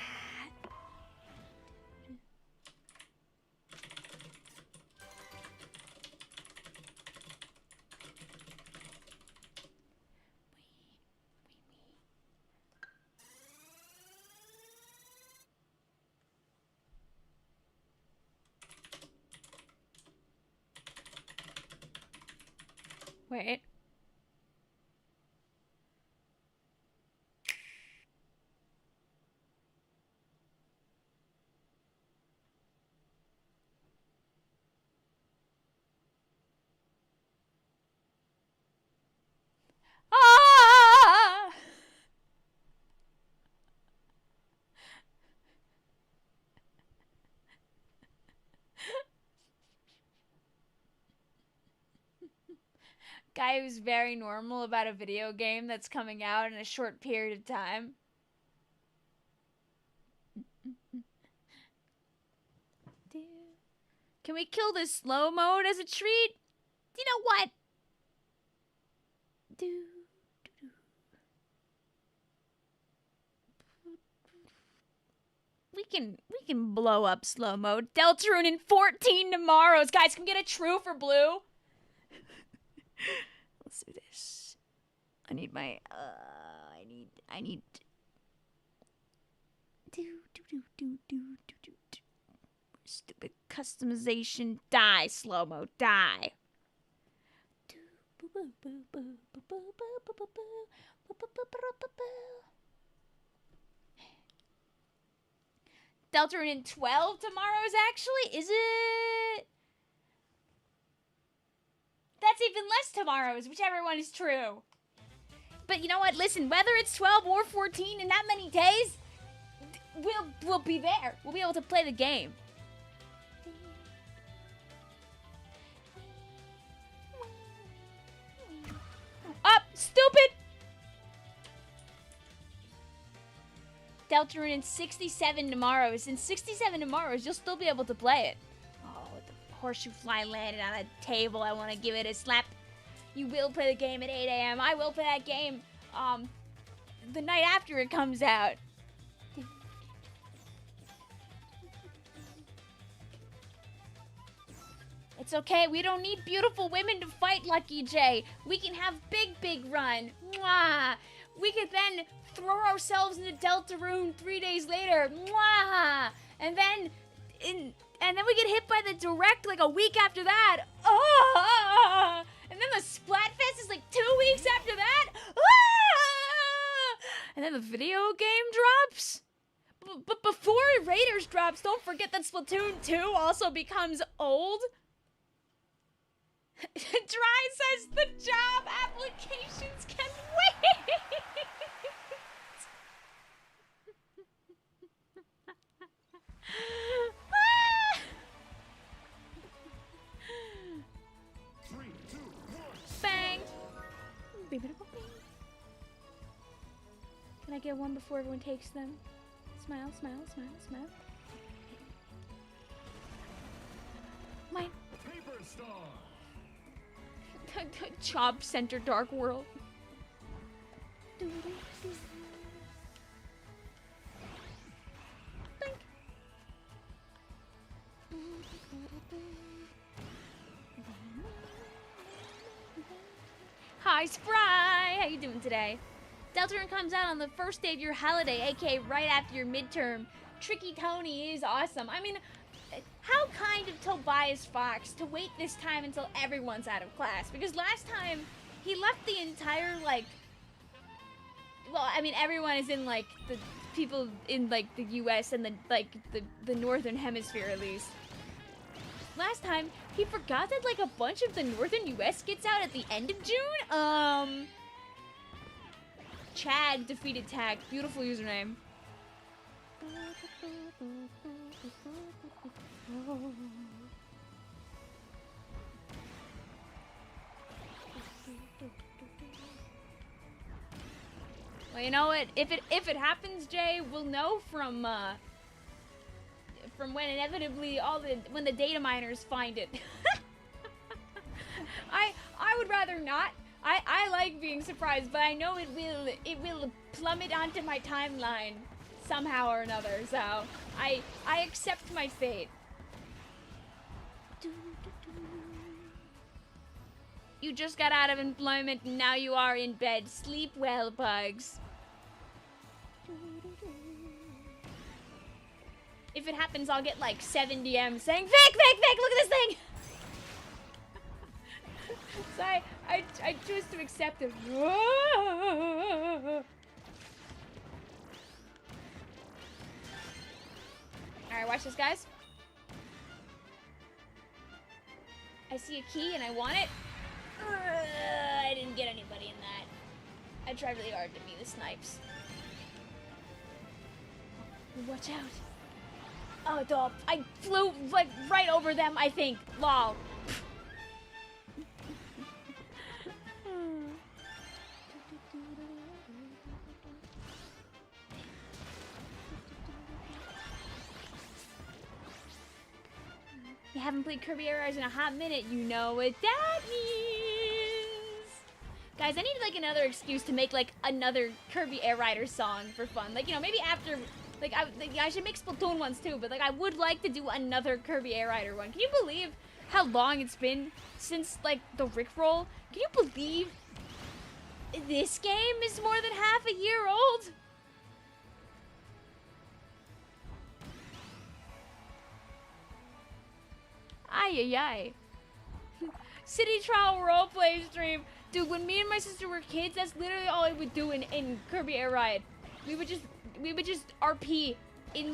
Wait. Ah! Guy who's very normal about a video game that's coming out in a short period of time. Can we kill this slow mode as a treat? You know what? We can blow up slow mode. Deltarune in 14 tomorrows. Guys, can we get a true for blue? Let's do this. I need my I need stupid customization. Die, slow-mo, die. Deltarune in 12 tomorrows, actually? Is it? That's even less tomorrows, whichever one is true. But you know what? Listen, whether it's 12 or 14 in that many days, we'll be there. We'll be able to play the game. Up, stupid! Deltarune in 67 tomorrows. In 67 tomorrows, you'll still be able to play it. Oh, the horseshoe fly landed on a table. I want to give it a slap. You will play the game at 8 a.m. I will play that game the night after it comes out. It's okay. We don't need beautiful women to fight, Lucky J. We can have big run. Mwah! We could then throw ourselves into Deltarune 3 days later. Mwah! And then we get hit by the direct like a week after that. Ah! And then the Splatfest is like 2 weeks after that. Ah! And then the video game drops? But before Raiders drops, don't forget that Splatoon 2 also becomes old. Dry says the job applications can wait. Three, two, one. Bang. Can I get one before everyone takes them? Smile, smile, smile, smile. Mine. Paper star. Job Center Dark World. Blink. Hi, Spry! How you doing today? Deltarune comes out on the first day of your holiday, aka right after your midterm. Tricky Tony is awesome. I mean, how kind of Tobias Fox to wait this time until everyone's out of class. Because last time, he left the entire, like... Well, I mean, everyone is in, like, the people in, like, the US and, the Northern Hemisphere, at least. Last time, he forgot that, like, a bunch of the Northern US gets out at the end of June? Chad defeated Tag. Beautiful username. Well, you know what? If it happens, Jay, we'll know from when inevitably when the data miners find it. I would rather not. I like being surprised, but I know it will plummet onto my timeline somehow or another. So I accept my fate. You just got out of employment and now you are in bed. Sleep well, Bugs. If it happens, I'll get like 7 DMs saying, Vic, Vic, Vic, look at this thing! So I choose to accept it. Alright, watch this, guys. I see a key and I want it. I didn't get anybody in that. I tried really hard to be the snipes. Watch out. Oh, dog. I flew, like, right over them, I think. Lol. You haven't played Kirby Air Riders in a hot minute, you know what that means. Guys, I need, like, another excuse to make, like, another Kirby Air Riders song for fun. Like, you know, maybe after... Like, I should make Splatoon ones too, but, like, I would like to do another Kirby Air Rider one. Can you believe how long it's been since, like, the Rickroll? Can you believe this game is more than half a year old? Ay, ay, ay. City Trial roleplay stream. Dude, when me and my sister were kids, that's literally all I would do in Kirby Air Ride. We would just RP in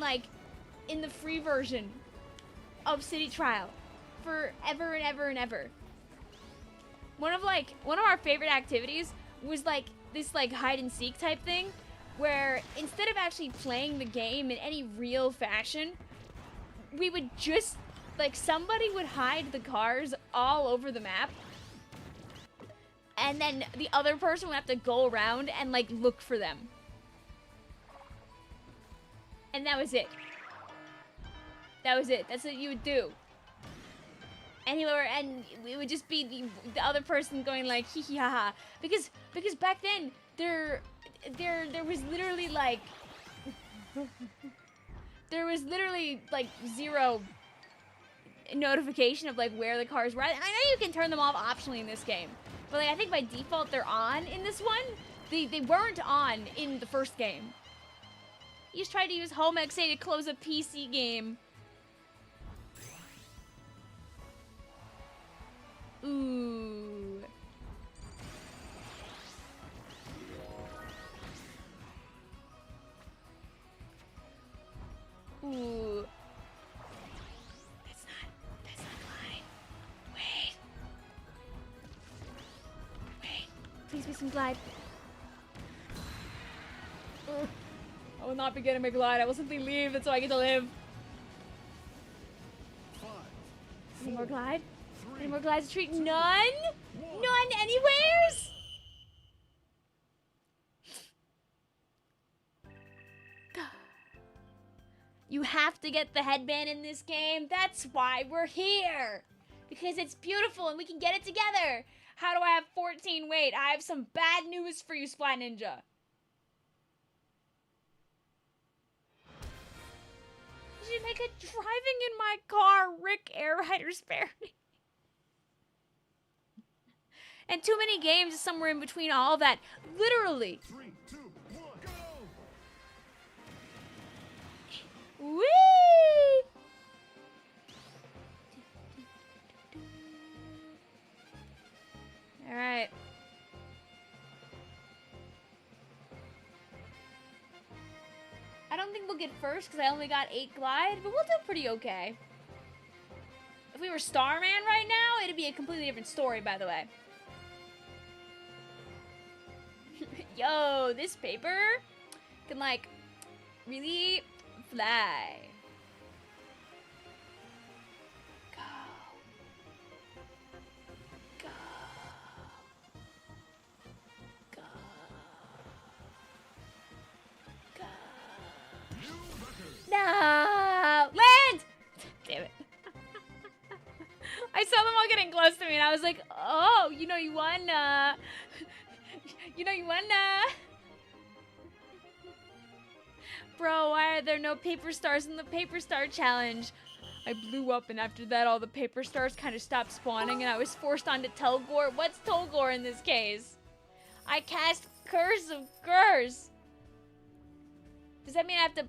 the free version of City Trial forever and ever and ever. One of our favorite activities was like this like hide and seek type thing where instead of actually playing the game in any real fashion, we would just like somebody would hide the cars all over the map. And then the other person would have to go around and like look for them. And that was it. That was it. That's what you would do. And it would just be the other person going like hee hee ha ha. Because back then there was literally like zero notification of like where the cars were. I know you can turn them off optionally in this game. But like I think by default they're on in this one. They weren't on in the first game. You just tried to use home XA to close a PC game. Ooh. Please be some glide. I will not be getting my glide. I will simply leave. That's how I get to live. 5, Any 4, more glide? 3, Any more glides to treat? None? 1. None anywheres? You have to get the headband in this game. That's why we're here. Because it's beautiful and we can get it together. How do I have 14 weight? I have some bad news for you, Splat Ninja. You should make a driving in my car Rick Air Riders parody. And too many games is somewhere in between all of that. Literally. 3, 2, 1, go! Whee! All right. I don't think we'll get first because I only got 8 glide, but we'll do pretty okay. If we were Starman right now, it'd be a completely different story, by the way. Yo, this paper can, like, really fly. Go. Go. Go. Go. New record. No! Land! Damn it. I saw them all getting close to me and I was like, oh, you know you wanna. You know you wanna. Bro, why are there no paper stars in the paper star challenge? I blew up and after that all the paper stars kind of stopped spawning and I was forced onto Telgor. What's Telgor in this case? I cast Curse of Curse. Does that mean I have to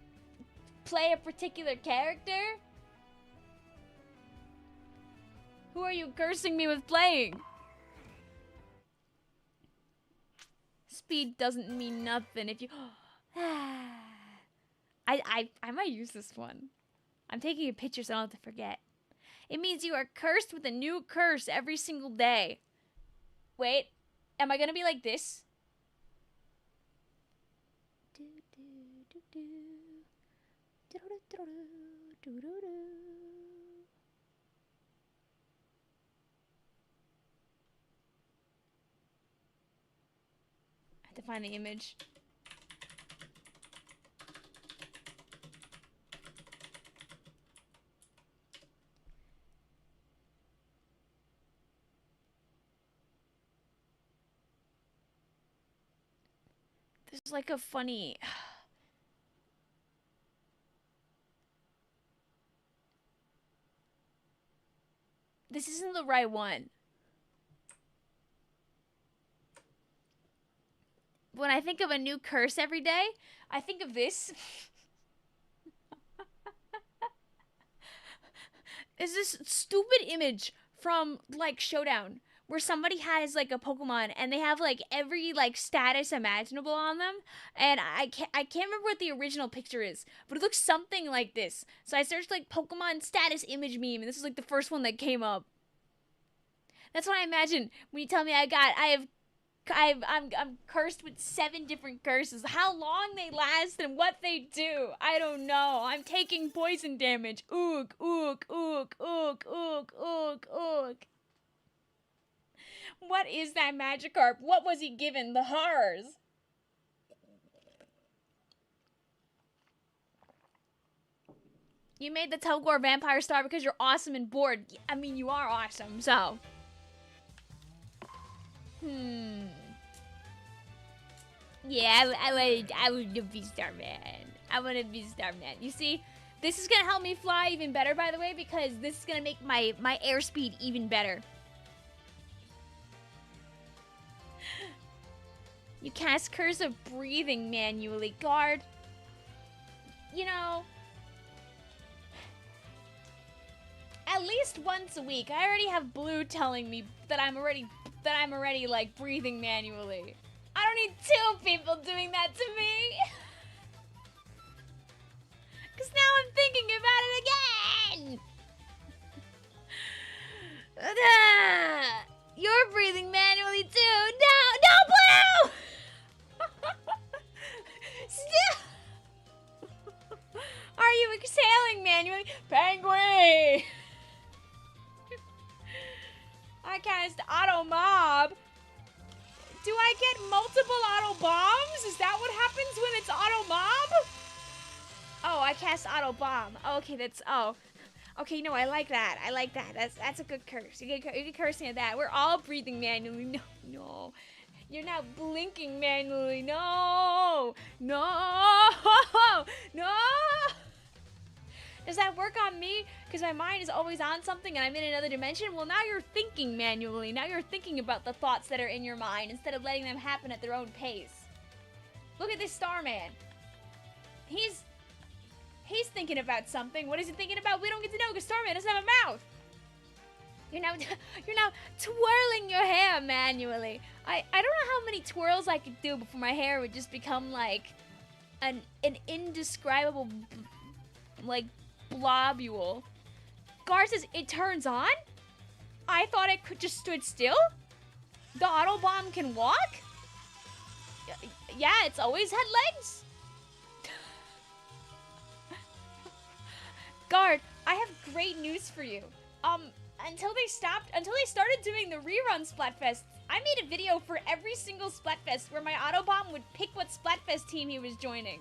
play a particular character? Who are you cursing me with playing? Speed doesn't mean nothing if you... I might use this one. I'm taking a picture so I don't have to forget. It means you are cursed with a new curse every single day. Wait, am I gonna be like this? I have to find the image. This is like a funny... This isn't the right one. When I think of a new curse every day, I think of this. Is this stupid image from, like, Showdown, where somebody has, like, a Pokemon, and they have, like, every, like, status imaginable on them, and I can't remember what the original picture is, but it looks something like this. So I searched, like, Pokemon status image meme, and this is, like, the first one that came up. That's what I imagine when you tell me I'm cursed with 7 different curses. How long they last and what they do, I don't know. I'm taking poison damage. Ook, ook, ook, ook, ook, ook, ook. What is that Magikarp? What was he given? The horrors. You made the Telgor Vampire Star because you're awesome and bored. I mean, you are awesome, so... Yeah, I would be Starman. I want to be Starman. You see, this is going to help me fly even better, by the way, because this is going to make my airspeed even better. You cast Curse of Breathing manually. Guard. You know, at least once a week. I already have Blue telling me that I'm already like breathing manually. I don't need 2 people doing that to me. Cause now I'm thinking about it again. You're breathing manually too. No, don't play. are you exhaling manually? Penguin! I cast auto mob. Do I get multiple auto bombs? Is that what happens when it's auto mob? Oh, I cast auto bomb. Oh, okay, that's, oh. Okay, no, I like that. I like that. That's a good curse. You can curse me at that. We're all breathing manually. No, no. You're not blinking manually. No. No. No. Does that work on me? Because my mind is always on something and I'm in another dimension? Well, now you're thinking manually. Now you're thinking about the thoughts that are in your mind instead of letting them happen at their own pace. Look at this Starman. He's thinking about something. What is he thinking about? We don't get to know because Starman doesn't have a mouth. You're now twirling your hair manually. I don't know how many twirls I could do before my hair would just become like an indescribable like blobule. Gar says it turns on? I thought it could just stood still? The auto bomb can walk? Yeah, it's always had legs. Guard, I have great news for you. Until they started doing the rerun Splatfest, I made a video for every single Splatfest where my Autobomb would pick what Splatfest team he was joining.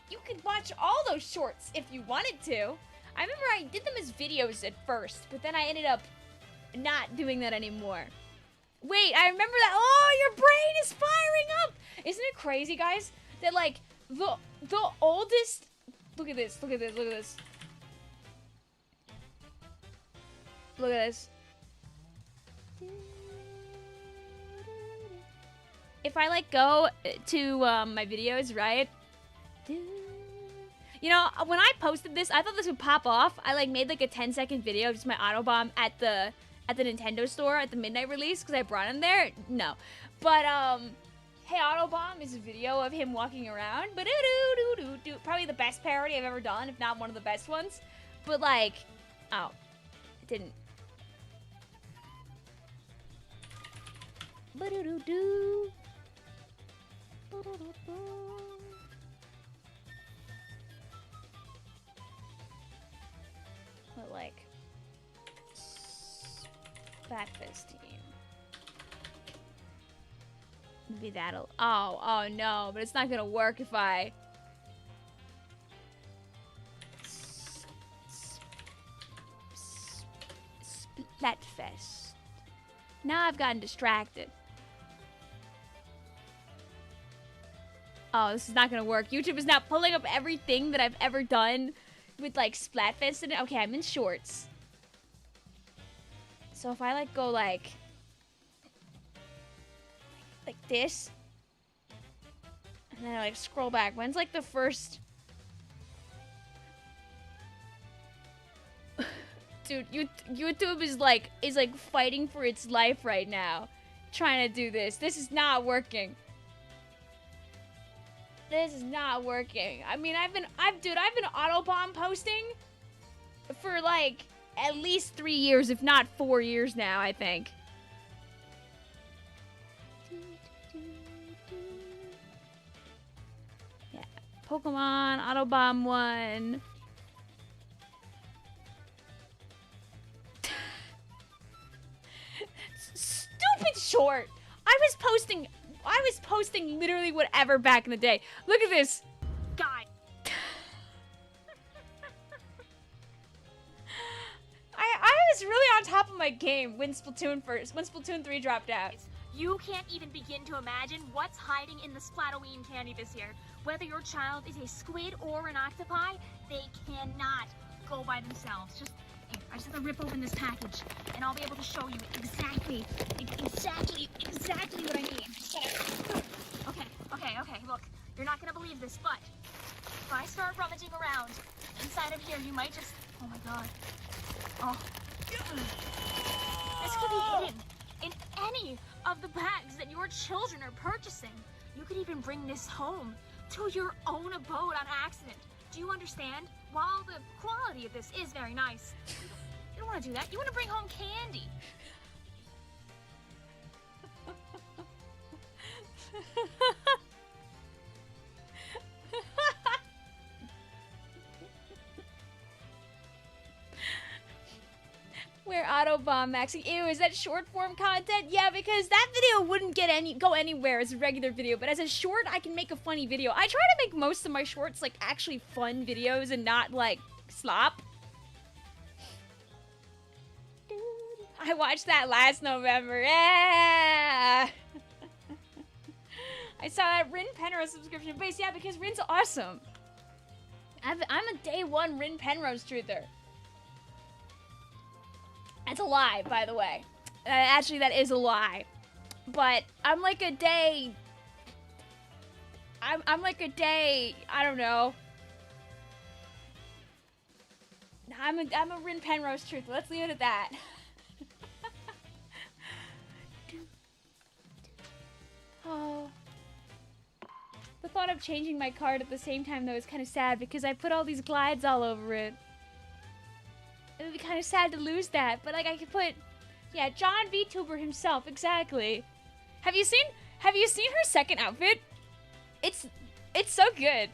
You could watch all those shorts if you wanted to. I remember I did them as videos at first, but then I ended up not doing that anymore. Wait, I remember that. Oh, your brain is firing up! Isn't it crazy, guys? That like the oldest. Look at this. Look at this. Look at this. Look at this. If I like go to my videos, right? You know, when I posted this, I thought this would pop off. I like made like a 10-second video of just my Autobomb at the Nintendo store at the midnight release because I brought him there. No, but Hey Autobomb is a video of him walking around. But probably the best parody I've ever done, if not one of the best ones. But like, oh, it didn't. But like Splatfest team. Maybe that'll. Oh no! But it's not gonna work if I. Splatfest. Now I've gotten distracted. Oh, this is not gonna work. YouTube is not pulling up everything that I've ever done with like Splatfest in it. Okay, I'm in shorts. So if I like go like this, and then I like scroll back. When's like the first? Dude, YouTube is like fighting for its life right now, trying to do this. This is not working. This is not working. I mean, I've been Autobomb posting for like at least 3 years, if not 4 years now, I think. Yeah, Pokemon Autobomb 1. Stupid short. I was posting literally whatever back in the day. Look at this. God. I was really on top of my game when Splatoon 3 dropped out. You can't even begin to imagine what's hiding in the Splatoween candy this year. Whether your child is a squid or an octopi, they cannot go by themselves. I just have to rip open this package, and I'll be able to show you exactly what I mean. Okay, look, you're not gonna believe this, but if I start rummaging around inside of here, you might just, oh my god. Oh. This could be hidden in any of the bags that your children are purchasing. You could even bring this home to your own abode on accident. Do you understand? While the quality of this is very nice, you don't want to do that. You want to bring home candy. Where Autobomb maxing. Ew, is that short form content? Yeah, because that video wouldn't go anywhere as a regular video, but as a short, I can make a funny video. I try to make most of my shorts, like, actually fun videos and not, like, slop. I watched that last November. Yeah! I saw that Rin Penrose subscription base. Yeah, because Rin's awesome. I'm a day one Rin Penrose truther. That's a lie, by the way. Actually, that is a lie. But I'm like a day... I'm like a day... I don't know. I'm a Rin Penrose truther. Let's leave it at that. Oh. The thought of changing my card at the same time, though, is kind of sad because I put all these glides all over it. It would be kind of sad to lose that, but like I could put, yeah, John VTuber himself, exactly. Have you seen her second outfit? It's so good.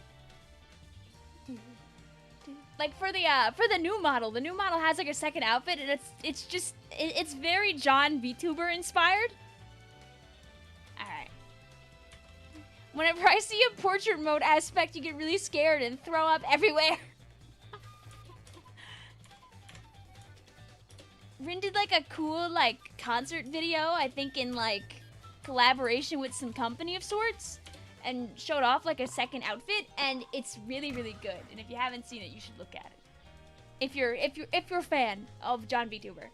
Like for the new model has like a second outfit, and it's very John VTuber inspired. Whenever I see a portrait mode aspect, you get really scared and throw up everywhere. Rin did like a cool like concert video, I think in like collaboration with some company of sorts, and showed off like a second outfit, and it's really, really good. And if you haven't seen it, you should look at it. If you're a fan of John VTuber.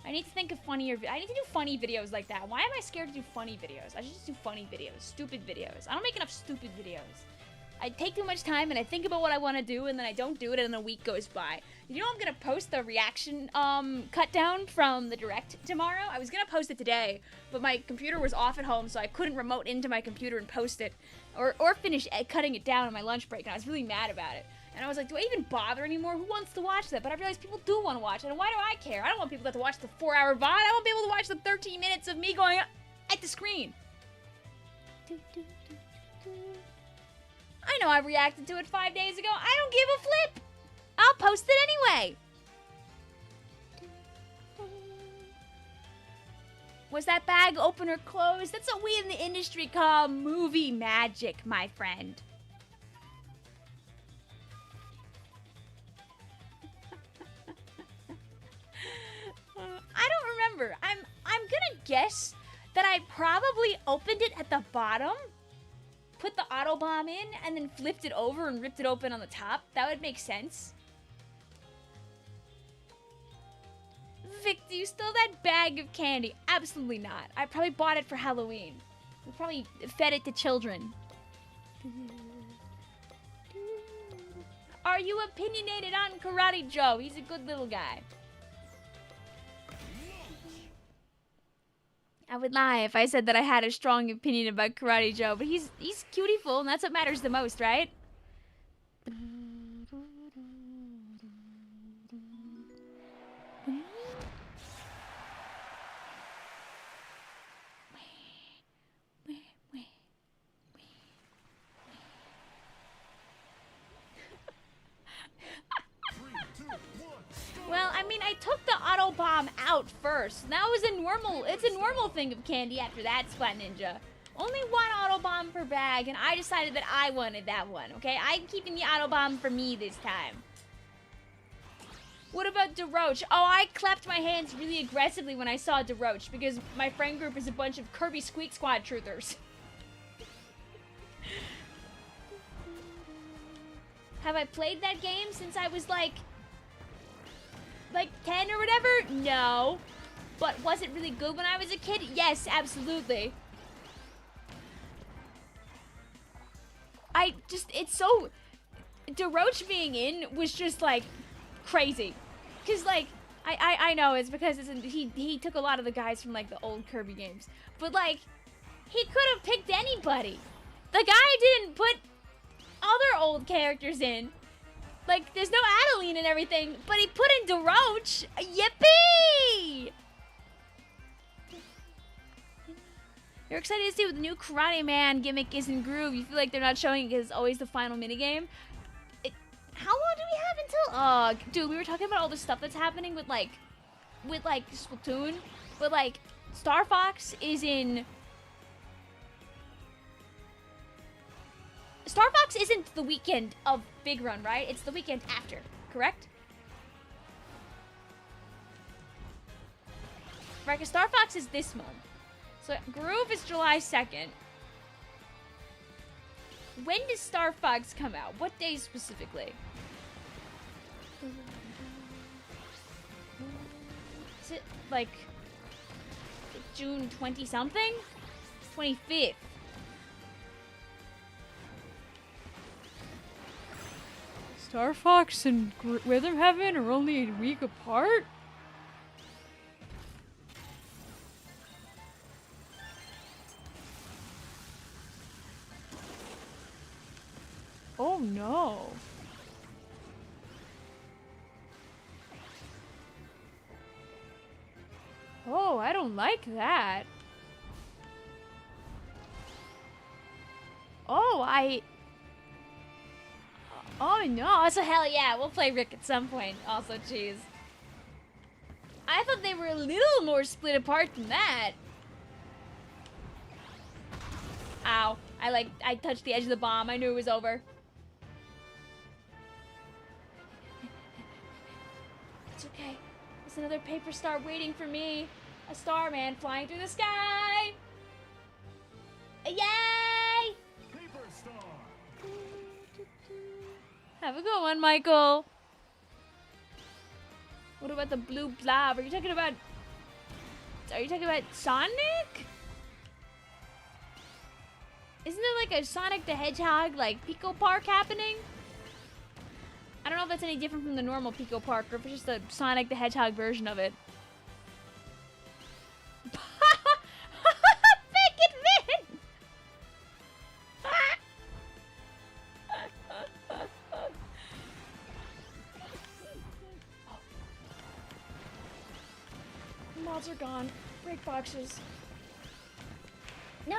I need to think of funnier. I need to do funny videos like that. Why am I scared to do funny videos? I should just do funny videos, stupid videos. I don't make enough stupid videos. I take too much time and I think about what I want to do and then I don't do it and then a week goes by. You know I'm gonna post the reaction cut down from the direct tomorrow? I was gonna post it today, but my computer was off at home, so I couldn't remote into my computer and post it or finish cutting it down on my lunch break, and I was really mad about it. And I was like, do I even bother anymore? Who wants to watch that? But I realized people do want to watch it, and why do I care? I don't want people to watch the 4-hour VOD. I want people to watch the 13 minutes of me going at the screen. I know I reacted to it 5 days ago. I don't give a flip. I'll post it anyway. Was that bag opener closed? That's what we in the industry call movie magic, my friend. I don't remember. I'm gonna guess that I probably opened it at the bottom, put the auto bomb in, and then flipped it over and ripped it open on the top. That would make sense. Vic, do you steal that bag of candy? Absolutely not. I probably bought it for Halloween. We probably fed it to children. Are you opinionated on Karate Joe? He's a good little guy. I would lie if I said that I had a strong opinion about Karate Joe, but he's cutiful, and that's what matters the most, right? Well, I mean, I took the auto bomb out first. That was it's a normal thing of candy after that, Splat Ninja. Only one auto bomb per bag, and I decided that I wanted that one, okay? I'm keeping the auto bomb for me this time. What about DeRoach? Oh, I clapped my hands really aggressively when I saw DeRoach because my friend group is a bunch of Kirby Squeak Squad truthers. Have I played that game since I was like 10 or whatever? No. But was it really good when I was a kid? Yes, absolutely. It's so... DeRoach being in was just, like, crazy. Because, like, I know it's because he took a lot of the guys from, like, the old Kirby games. But, like, he could have picked anybody. The guy didn't put other old characters in. Like, there's no Adeline and everything, but he put in DeRoach. Yippee! You're excited to see what the new Karate Man gimmick is in Groove. You feel like they're not showing it because it's always the final minigame. How long do we have until? Dude, we were talking about all the stuff that's happening with like Splatoon, but like Star Fox is in. Star Fox isn't the weekend of Big Run, right? It's the weekend after, correct? Right, because Star Fox is this month. So Groove is July 2nd. When does Star Fox come out? What day specifically? Is it like June 20 something? 25th. Star Fox and Rhythm Heaven are only a week apart? Oh no. Oh, I don't like that. Oh no, so hell yeah, we'll play Rick at some point. Also, jeez. I thought they were a little more split apart than that. Ow. I touched the edge of the bomb. I knew it was over. It's okay. There's another paper star waiting for me. A starman flying through the sky. Yay! Paper star. Have a good one, Michael. What about the blue blob? Are you talking about Sonic? Isn't there like a Sonic the Hedgehog like Pico Park happening? I don't know if that's any different from the normal Pico Park or if it's just a Sonic the Hedgehog version of it. Fake it, man! Mods are gone. Break boxes. No!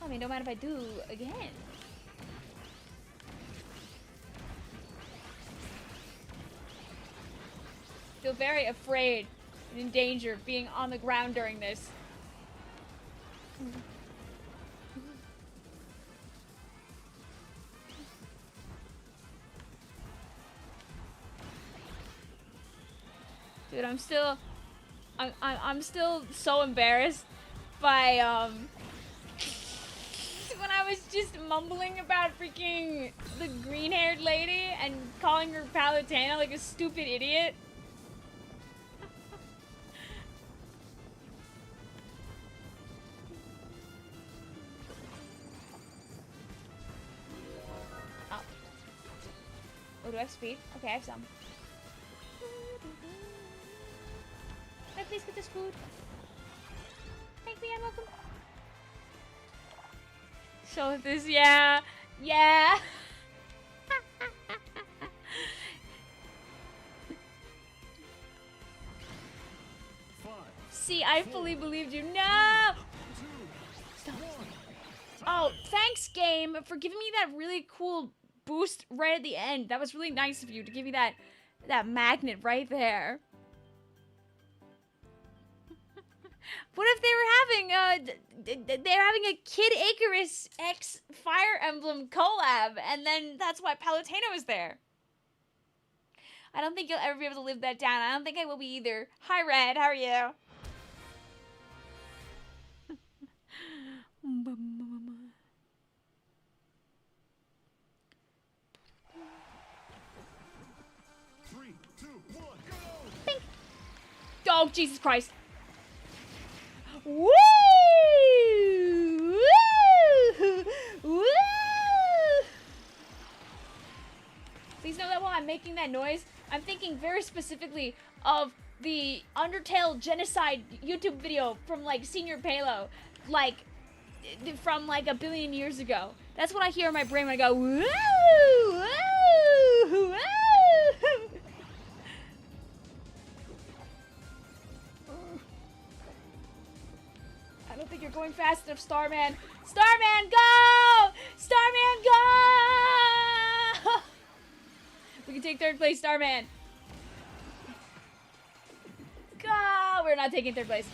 I mean, don't mind if I do again. Feel very afraid and in danger of being on the ground during this. Dude, I'm still so embarrassed by when I was just mumbling about freaking the green-haired lady and calling her Palutena like a stupid idiot. Oh, do I have speed? Okay, I have some. Can I please get this food? Thank me, I'm welcome. So this, yeah. See, I fully believed you. No! Stop. Oh, thanks, game, for giving me that really cool boost right at the end. That was really nice of you to give me that magnet right there. What if they were having a Kid Icarus X Fire Emblem collab, and then that's why Palutena was there? I don't think you'll ever be able to live that down. I don't think I will be either. Hi, Red. How are you? Three, two, one, go! Bink. Oh, Jesus Christ. Woo! Woo! Woo! Please know that while I'm making that noise, I'm thinking very specifically of the Undertale genocide YouTube video from like Senior Palo, like from like 1 billion years ago. That's what I hear in my brain when I go woo! Woo! Woo! going fast enough, Starman. Starman, go! Starman, go! We can take third place, Starman. Go! We're not taking third place.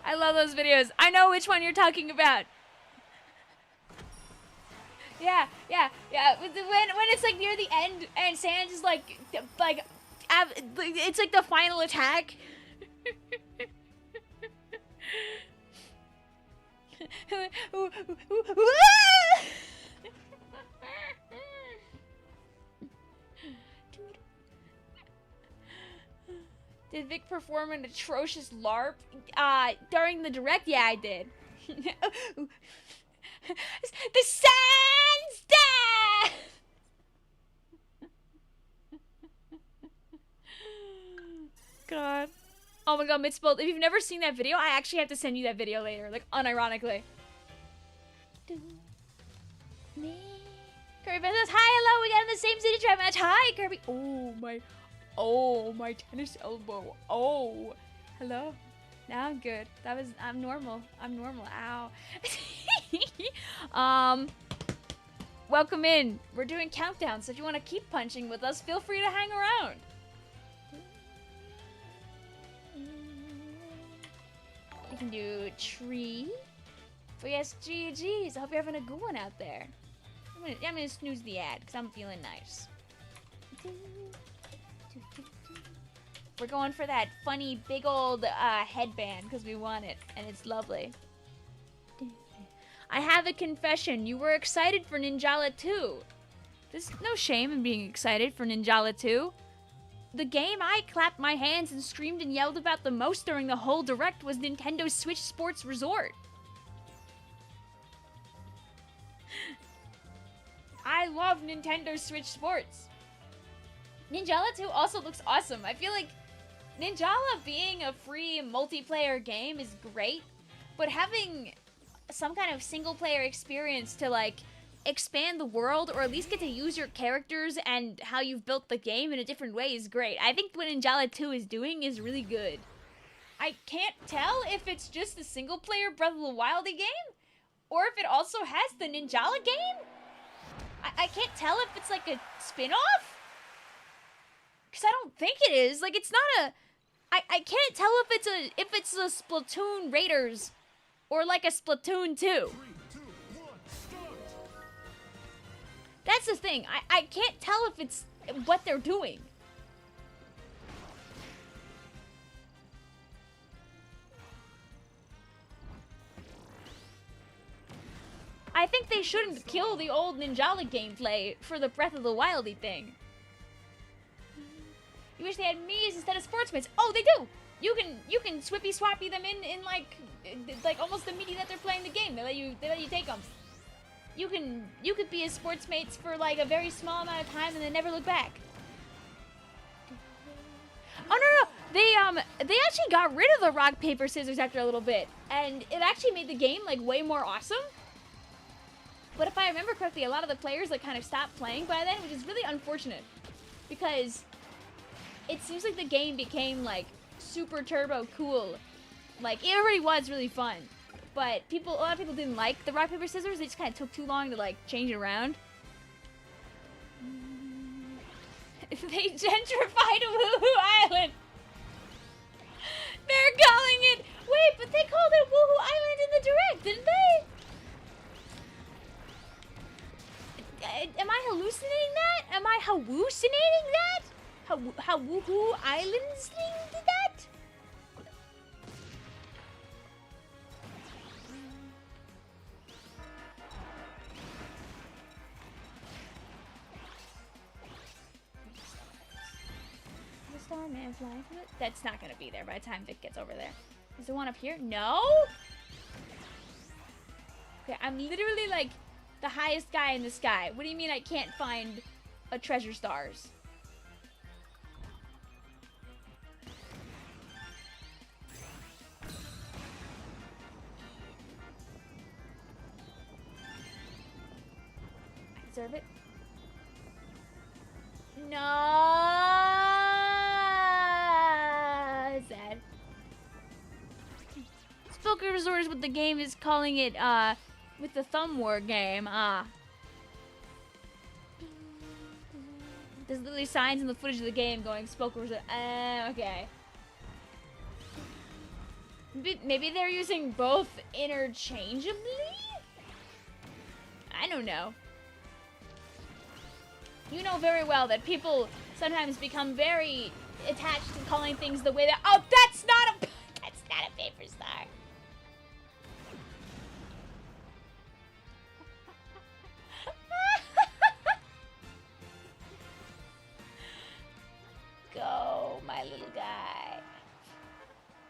I love those videos. I know which one you're talking about. Yeah. When it's like near the end and Sans is like it's like the final attack. Did Vic perform an atrocious LARP? During the direct? Yeah, I did. The Sans death! God. Oh my god, Mitzbolt, if you've never seen that video, I actually have to send you that video later, like, unironically. Kirby says, hi, hello, we got in the same city tribe match. Hi, Kirby. Oh, my tennis elbow. Oh, hello. Now I'm good. I'm normal. Ow. Welcome in. We're doing countdowns, so if you want to keep punching with us, feel free to hang around. You can do tree. But yes, GG's. I hope you're having a good one out there. I'm gonna snooze the ad, because I'm feeling nice. We're going for that funny big old headband because we want it, and it's lovely. I have a confession. You were excited for Ninjala 2. There's no shame in being excited for Ninjala 2. The game I clapped my hands and screamed and yelled about the most during the whole direct was Nintendo Switch Sports Resort. I love Nintendo Switch Sports. Ninjala 2 also looks awesome. I feel like Ninjala being a free multiplayer game is great, but having some kind of single player experience to like expand the world or at least get to use your characters and how you've built the game in a different way is great. I think what Ninjala 2 is doing is really good. I can't tell if it's just the single player Breath of the Wildy game or if it also has the Ninjala game. I can't tell if it's like a spin-off. Because I don't think it is. Like, it's not a... I can't tell if it's a Splatoon Raiders or like a Splatoon 2. 3, 2, 1, start! That's the thing. I can't tell if it's what they're doing. I think they shouldn't kill the old Ninjala gameplay for the Breath of the Wildy thing. You wish they had Mii's instead of sportsmates. Oh, they do! You can swippy swappy them in like almost the minute that they're playing the game. They let you take them. You could be as sportsmates for like a very small amount of time and then never look back. Oh no! They actually got rid of the rock paper scissors after a little bit, and it actually made the game like way more awesome. But if I remember correctly, a lot of the players like kind of stopped playing by then, which is really unfortunate because it seems like the game became like super turbo cool. Like it already was really fun, but a lot of people didn't like the rock paper scissors. They just kind of took too long to like change it around. They gentrified Woohoo Island. They're calling it. Wait, but they called it Woohoo Island in the direct, didn't they? Am I hallucinating that? Am I hallucinating that? How Woohoo Islands did that? The Starman flying from it? That's not gonna be there by the time Vic gets over there. Is there one up here? No? Okay, I'm literally like the highest guy in the sky. What do you mean I can't find a treasure stars? I deserve it. No. Sad. Spoker Resort is what the game is calling it, with the Thumb War game, There's literally signs in the footage of the game going Spoker Resort, okay. Maybe they're using both interchangeably? I don't know. You know very well that people sometimes become very attached to calling things the way that— oh, that's not a paper star. Go, my little guy.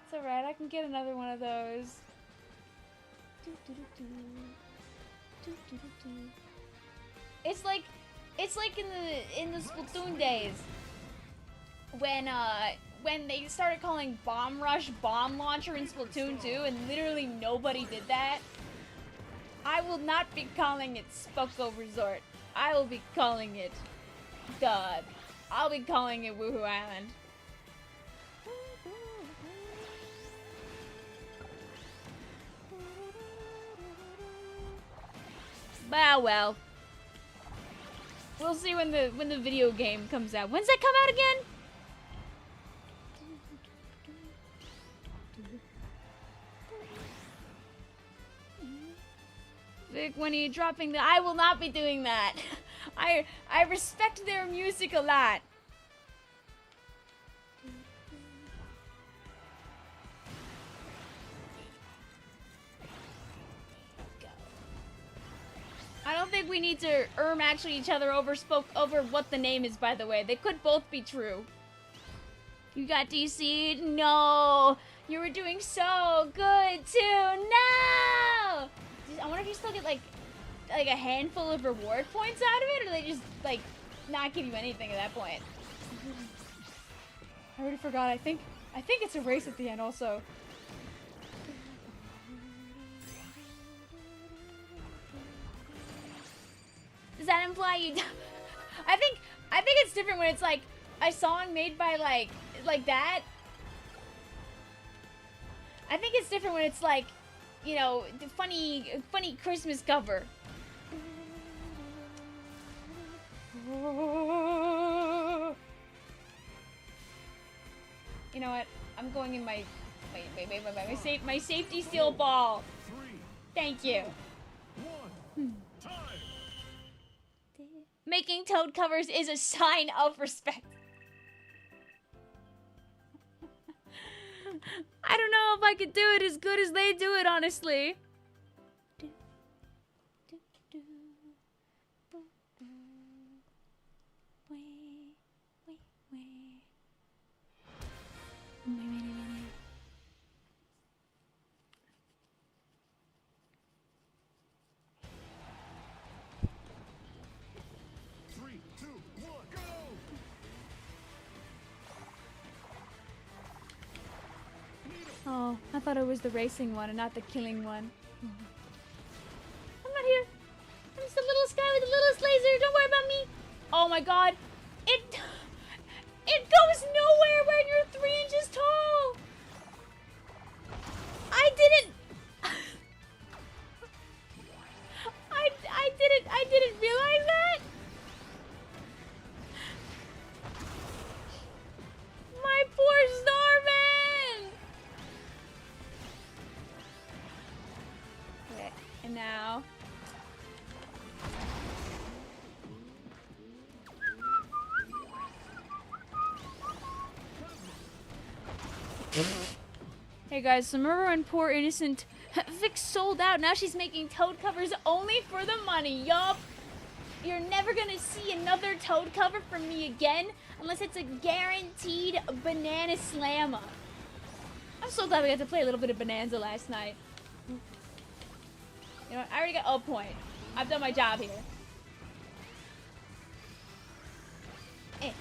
It's alright, I can get another one of those. It's like in the Splatoon days when they started calling Bomb Rush Bomb Launcher in Splatoon 2 and literally nobody did that. I will not be calling it Spoko Resort. I will be calling it I'll be calling it Woohoo Island. But well. We'll see when the video game comes out. When's that come out again? Vic, when are you dropping the— I will not be doing that. I respect their music a lot. I don't think we need to actually each other over what the name is, by the way. They could both be true. You got DC'd? No! You were doing so good too! No! I wonder if you still get like a handful of reward points out of it, or do they just like not give you anything at that point? I already forgot. I think it's a race at the end also. Does that imply you— I think it's different when it's like a song made by like that. I think it's different when it's like, you know, the funny Christmas cover. You know what? I'm going in my safety steel ball. Thank you. Making toad covers is a sign of respect. I don't know if I could do it as good as they do it, honestly. Oh, I thought it was the racing one and not the killing one. I'm not here. I'm just a little sky with the littlest laser. Don't worry about me. Oh my god. It goes nowhere when you're 3 inches tall. I didn't realize that. My poor Starman. Okay, and now. Hey guys, so remember when poor innocent Vic sold out? Now she's making toad covers only for the money. Yup. You're never gonna see another toad cover from me again unless it's a guaranteed banana slammer. I'm so glad we got to play a little bit of Bonanza last night. You know what? I already got a point. I've done my job here. Eh.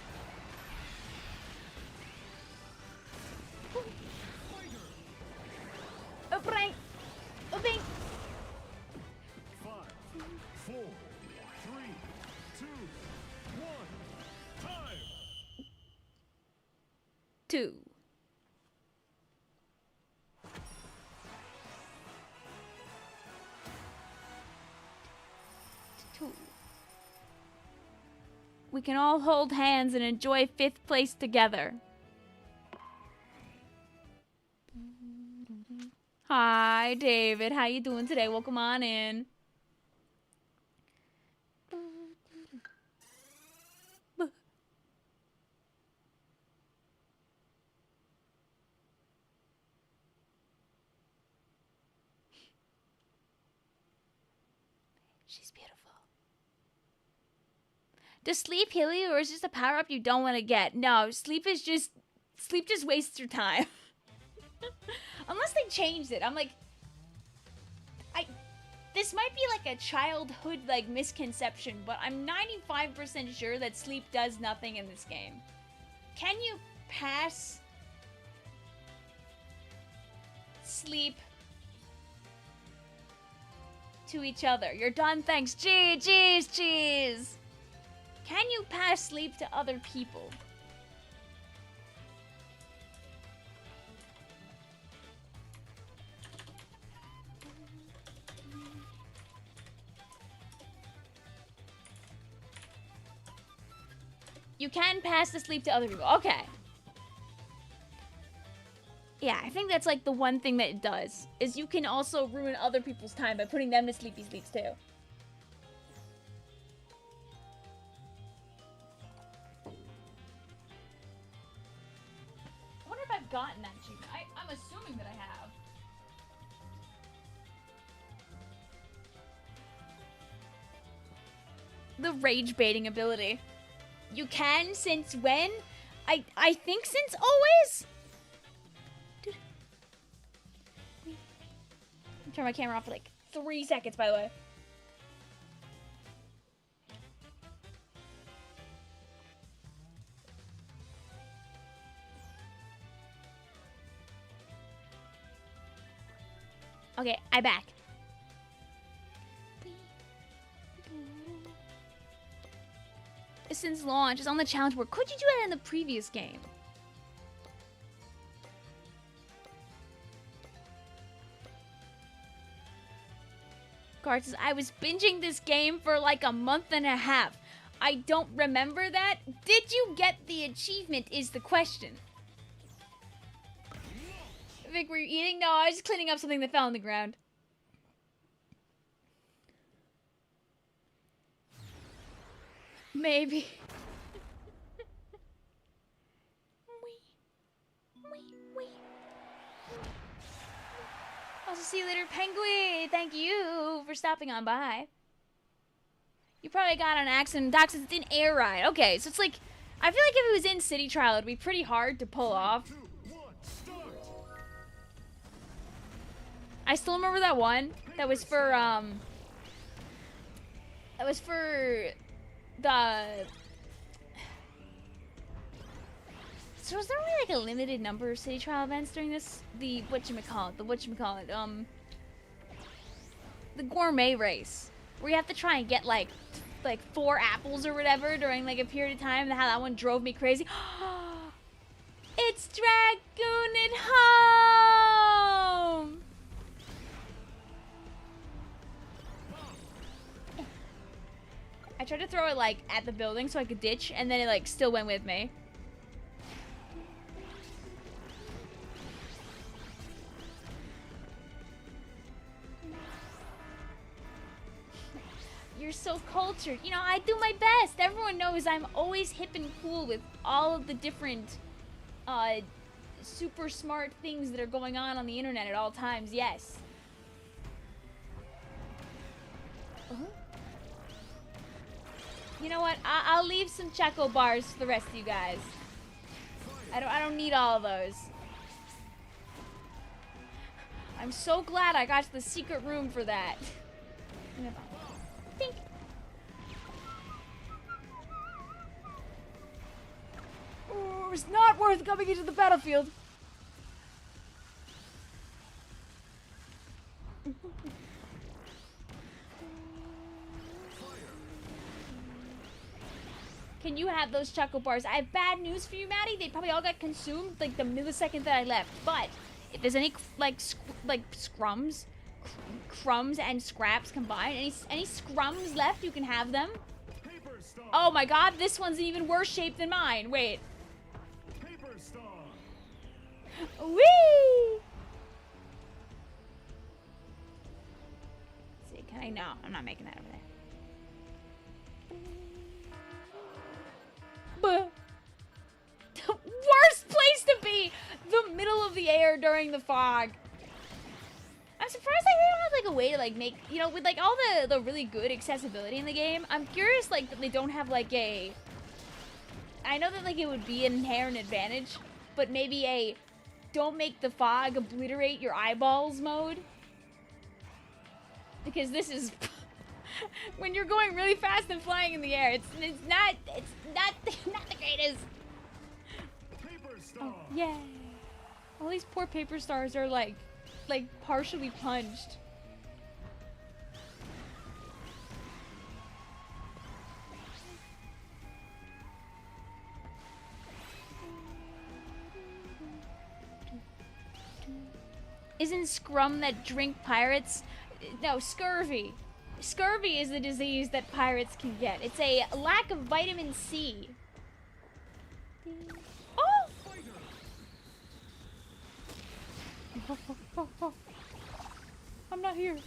Oh, prank. Oh, bing. 5, 4, 3, 2, 1. Time. 2. 2. We can all hold hands and enjoy 5th place together. Hi, David. How you doing today? Welcome on in. She's beautiful. Does sleep heal you, or is it just a power-up you don't want to get? No, sleep just wastes your time. Unless they changed it. I'm like, this might be like a childhood like misconception, but I'm 95% sure that sleep does nothing in this game. Can you pass sleep to each other? You're done, thanks. Jeez. Can you pass sleep to other people? You can pass the sleep to other people. Okay. Yeah, I think that's like the one thing that it does. Is you can also ruin other people's time by putting them to sleepy sleeps too. I wonder if I've gotten that achievement. I'm assuming that I have. The rage baiting ability. You can since when? I think since always? Dude. Turn my camera off for like 3 seconds, by the way. Okay, I'm back. Since launch is on the challenge board. Could you do that in the previous game? Guard says, I was binging this game for like a month and a half. I don't remember that. Did you get the achievement is the question. Vic, were you eating? No, I was just cleaning up something that fell on the ground. Maybe. Also, see you later, Penguin. Thank you for stopping on by. You probably got on an accident. Doc says it's in Air Ride. Okay, so it's like, I feel like if it was in City Trial, it'd be pretty hard to pull off. 2, 1, start. I still remember that one. That was for the. So was there only like a limited number of City Trial events during this? The the gourmet race, where you have to try and get like 4 apples or whatever during like a period of time. And how that one drove me crazy. It's Dragoon at home. I tried to throw it like at the building so I could ditch, and then it like still went with me. You're so cultured. You know, I do my best. Everyone knows I'm always hip and cool with all of the different super smart things that are going on the internet at all times. Yes. You know what? I'll leave some Choco bars for the rest of you guys. I don't need all of those. I'm so glad I got to the secret room for that. Think. Ooh, it's not worth coming into the battlefield. Can you have those Choco bars? I have bad news for you, Maddie. They probably all got consumed like the millisecond that I left. But if there's any like scrums, crumbs and scraps combined. Any scrums left, you can have them. Paper star. Oh my god, this one's in even worse shape than mine. Wait. Paper star. Whee! Let's see, can I? No, I'm not making that over there. But the worst place to be! The middle of the air during the fog. I'm surprised like they don't have like a way to like make, you know, with like all the really good accessibility in the game. I'm curious like that they don't have like a, I know that like it would be an inherent advantage, but maybe a don't make the fog obliterate your eyeballs mode. Because this is when you're going really fast and flying in the air, it's not the greatest. Paper star. Oh, yeah. All these poor paper stars are like partially punched. Isn't scrum that drink pirates? No, scurvy. Scurvy is a disease that pirates can get. It's a lack of vitamin C. Oh! I'm not here.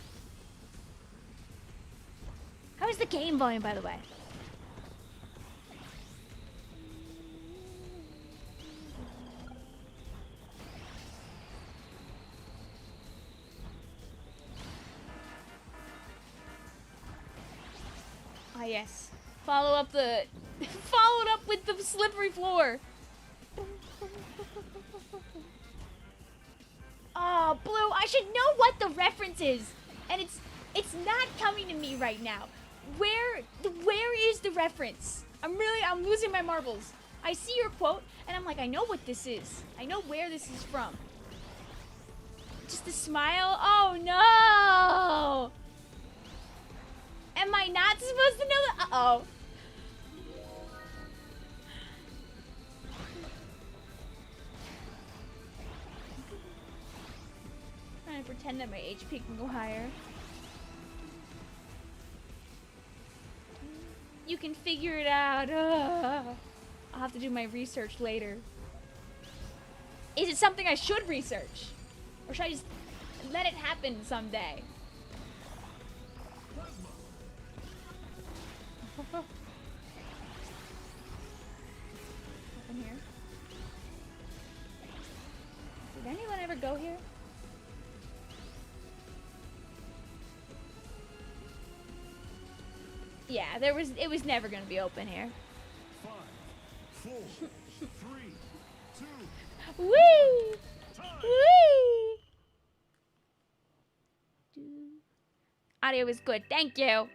How is the game volume, by the way? Ah, yes. Follow up the... Follow it up with the slippery floor. Oh, Blue, I should know what the reference is. And it's not coming to me right now. Where is the reference? I'm losing my marbles. I see your quote, and I'm like, I know what this is. I know where this is from. Just a smile? Oh, no! Am I not supposed to know that? Uh-oh. Trying to pretend that my HP can go higher. You can figure it out. Ugh. I'll have to do my research later. Is it something I should research? Or should I just let it happen someday? Open here. Did anyone ever go here? Yeah, it was never gonna be open here. 5, 4, 3, 2. Whee! Whee! Audio was good, thank you.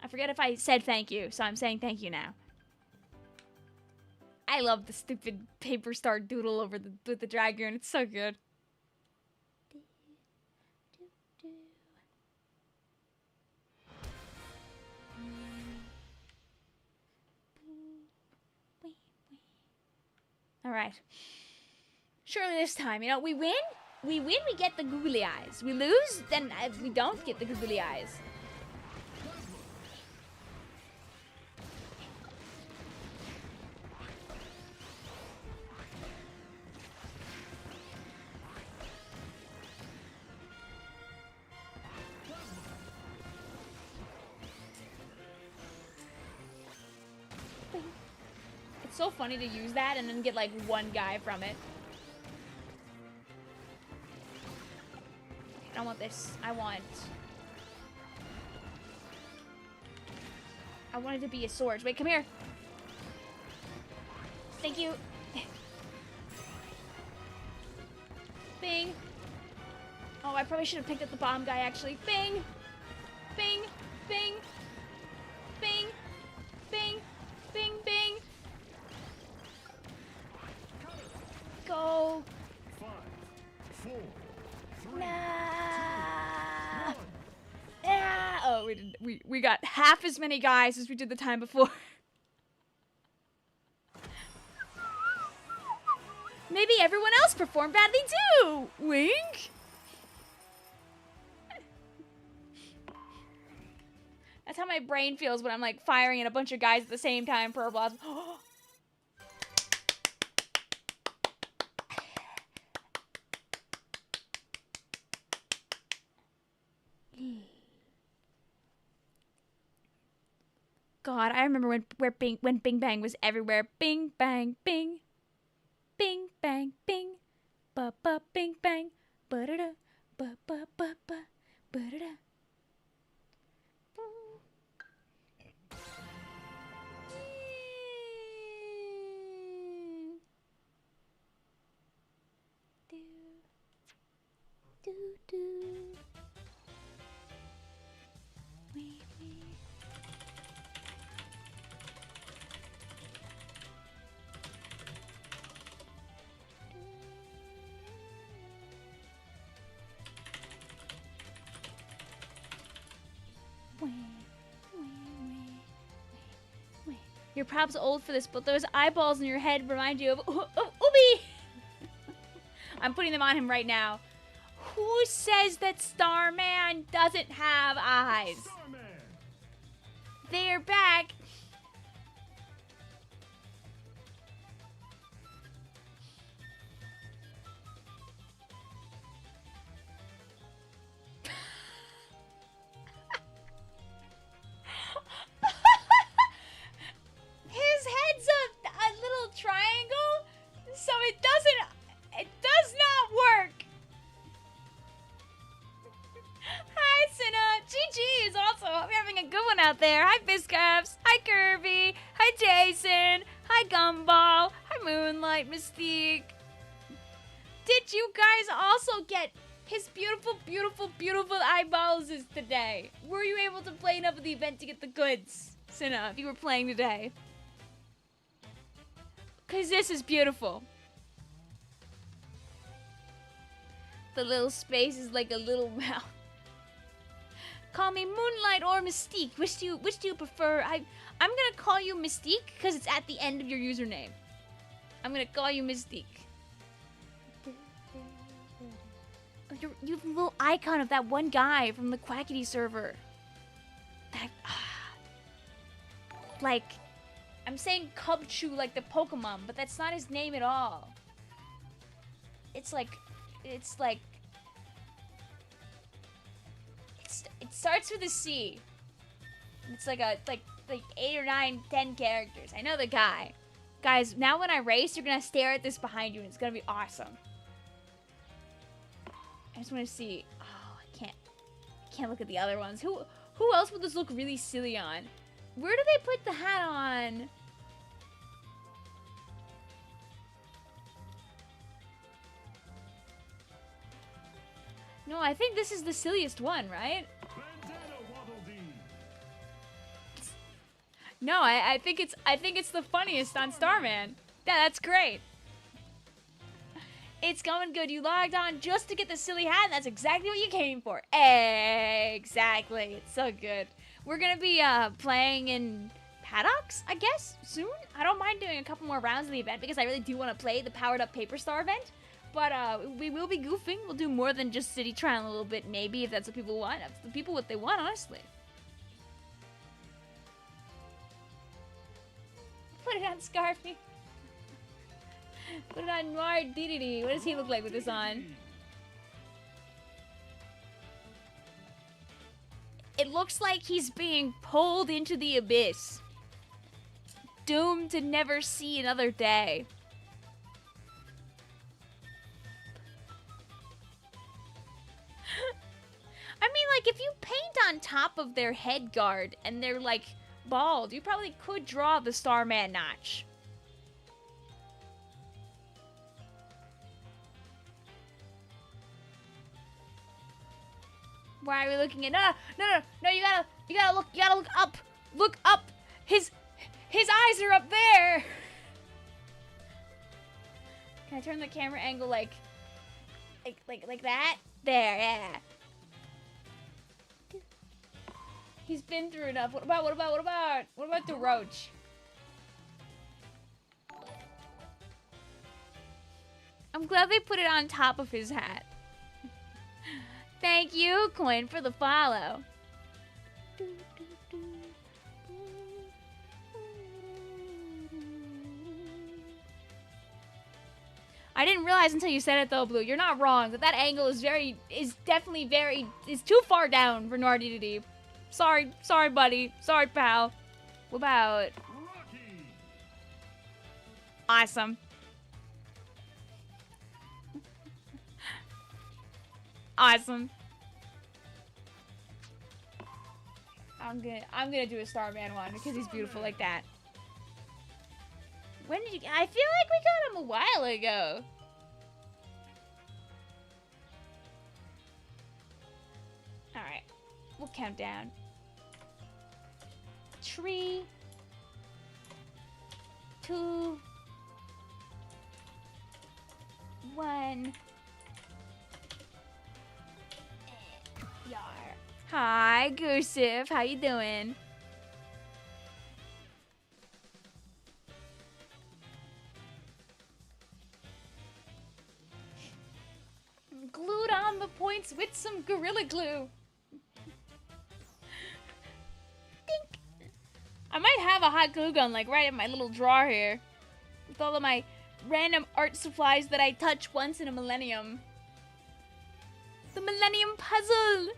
I forget if I said thank you, so I'm saying thank you now. I love the stupid paper star doodle over with the dragon. It's so good. All right. Surely this time, you know, we win, we get the googly eyes. We lose, then we don't get the googly eyes. It's so funny to use that and then get like one guy from it. I don't want this. I want it to be a sword. Wait, come here. Thank you. Bing. Oh, I probably should have picked up the bomb guy actually. Bing. Bing. Bing. Bing. Bing. Bing. Bing. Go. 5, 4, 3. Nah. Yeah. Oh, we got half as many guys as we did the time before. Maybe everyone else performed badly too. Wink. how my brain feels when I'm like firing at a bunch of guys at the same time for a blossom. God, I remember when Bing Bang was everywhere. Bing Bang Bing. Bing Bang Bing. Ba ba Bing Bang. Ba da da. Ba ba ba ba. Ba da da. Do do. Wee wee. You're perhaps old for this, but those eyeballs in your head remind you of Ubi! I'm putting them on him right now. Who says that Starman doesn't have eyes? Starman! They're back. His head's a little triangle, so it does not work. Hi, Sinai. GG is also. Hope you're having a good one out there. Hi, Biscups. Hi, Kirby. Hi, Jason. Hi, Gumball. Hi, Moonlight Mystique. Did you guys also get his beautiful, beautiful, beautiful eyeballs today? Were you able to play enough of the event to get the goods, Sinai, if you were playing today? Because this is beautiful. The little space is like a little mouth. Call me Moonlight or Mystique. Which do you prefer? I'm gonna call you Mystique because it's at the end of your username. I'm gonna call you Mystique. Oh, you have a little icon of that one guy from the Quackity server. That, like, I'm saying Cubchoo like the Pokemon, but that's not his name at all. It starts with a C. It's like 8 or 9, 10 characters. I know the guy. Guys, now when I race, you're gonna stare at this behind you and it's gonna be awesome. I just want to see. Oh, I can't look at the other ones. Who else would this look really silly on? Where do they put the hat on? No, I think this is the silliest one, right? No, I think it's the funniest on Starman. Yeah, that's great. It's going good. You logged on just to get the silly hat, and that's exactly what you came for. Exactly. It's so good. We're gonna be playing in paddocks, I guess, soon. I don't mind doing a couple more rounds of the event because I really do want to play the Powered Up Paper Star event. But we will be goofing. We'll do more than just city trial a little bit, maybe, if that's what people want. That's the people what they want, honestly. Put it on Scarfy. Put it on Noir Diddy. What does he look like with this on? It looks like he's being pulled into the abyss. Doomed to never see another day. I mean, like, if you paint on top of their head guard and they're, like, bald, you probably could draw the Starman notch. Why are we looking at? No, you gotta look up. Look up. His eyes are up there. Can I turn the camera angle like that? There, yeah. He's been through enough. What about the roach? I'm glad they put it on top of his hat. Thank you, Coin, for the follow. I didn't realize until you said it though, Blue. You're not wrong. That angle is definitely is too far down for Nardi to deep. Sorry, buddy. Sorry, pal. What about? Rocky. Awesome. Awesome. I'm gonna do a Starman one because he's beautiful like that. When did you? I feel like we got him a while ago. All right, we'll count down. 3, 2, 1. Yar. Hi, Goosef. How you doing? Glued on the points with some Gorilla Glue. Dink. I might have a hot glue gun like right in my little drawer here. With all of my random art supplies that I touch once in a millennium. The Millennium Puzzle!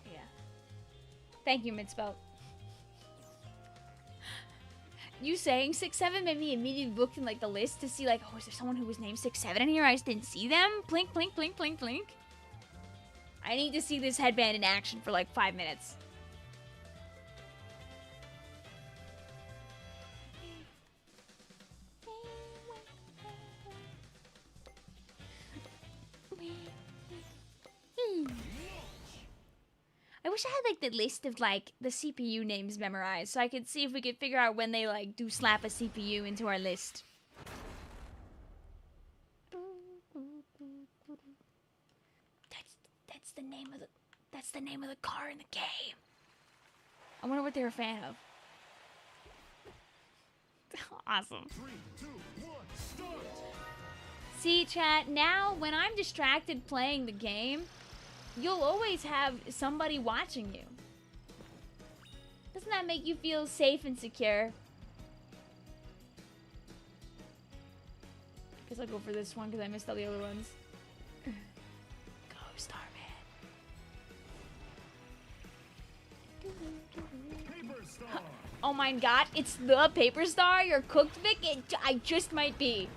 Yeah. Thank you, Midspelt. You saying 6-7 made me immediately look in like the list to see like, oh, is there someone who was named 6-7 in here? I just didn't see them. Blink, blink, blink, blink, blink. I need to see this headband in action for like 5 minutes. I wish I had like the list of like the CPU names memorized so I could see if we could figure out when they like do slap a CPU into our list. That's the name of the car in the game. I wonder what they're a fan of. Awesome. 3, 2, 1, start. See, chat, now when I'm distracted playing the game, you'll always have somebody watching you. Doesn't that make you feel safe and secure? Guess I'll go for this one because I missed all the other ones. Go, Starman. Paper star. Oh my god, it's the Paper Star? You're cooked, Vic? I just might be.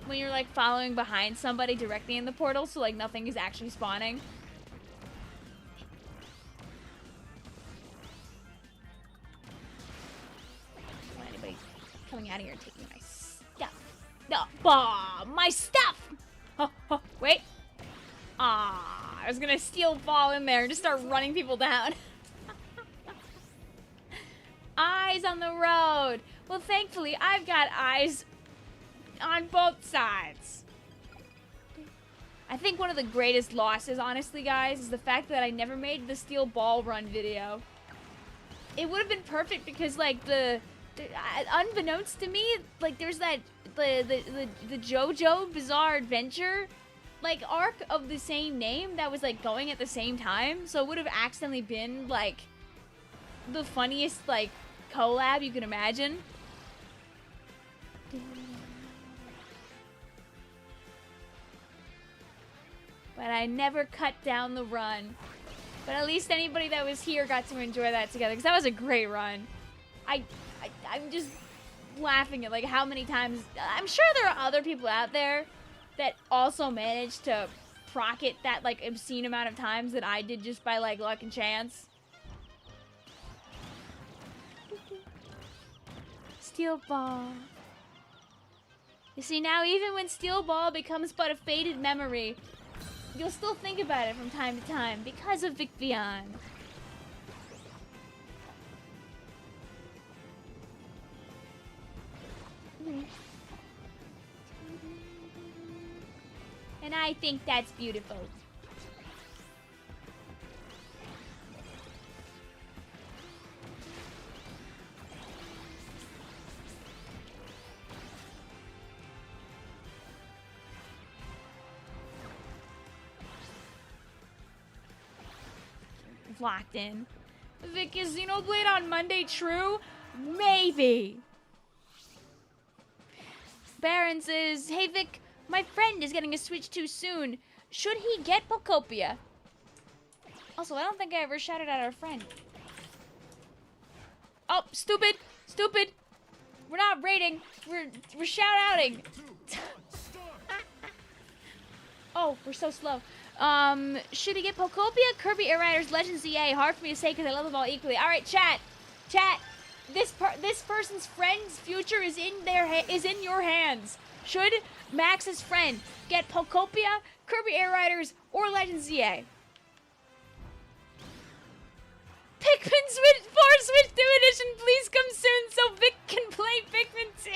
When you're like following behind somebody directly in the portal, so like nothing is actually spawning. Don't want anybody coming out of here and taking my stuff. No, bah, my stuff! Wait. Ah, I was gonna steal fall in there and just start running people down. Eyes on the road. Well, thankfully, I've got eyes on both sides. I think one of the greatest losses, honestly, guys, is the fact that I never made the steel ball run video. It would have been perfect because, like, unbeknownst to me, like, there's that the JoJo Bizarre Adventure, like, arc of the same name that was like going at the same time. So it would have accidentally been like the funniest like collab you can imagine. But I never cut down the run. But at least anybody that was here got to enjoy that together, because that was a great run. I'm just laughing at like how many times. I'm sure there are other people out there that also managed to proc it that like obscene amount of times that I did just by like luck and chance. Steel Ball. You see, now even when Steel Ball becomes but a faded memory, you'll still think about it from time to time because of Vicvillon. And I think that's beautiful. Locked in. Vic, is Xenoblade on Monday true? Maybe. Baron says, hey Vic, my friend is getting a Switch 2 soon. Should he get Pokopia? Also, I don't think I ever shouted at our friend. Oh, stupid! Stupid! We're not rating. We're shout-outing. Oh, we're so slow. Should he get Pokopia? Kirby Air Riders Legends EA. Hard for me to say because I love them all equally. All right, chat. This person's friend's future is in your hands. Should Max's friend get Pokopia, Kirby Air Riders, or Legends EA? Pikmin Switch 4 Switch 2 Edition, please come soon so Vic can play Pikmin 2.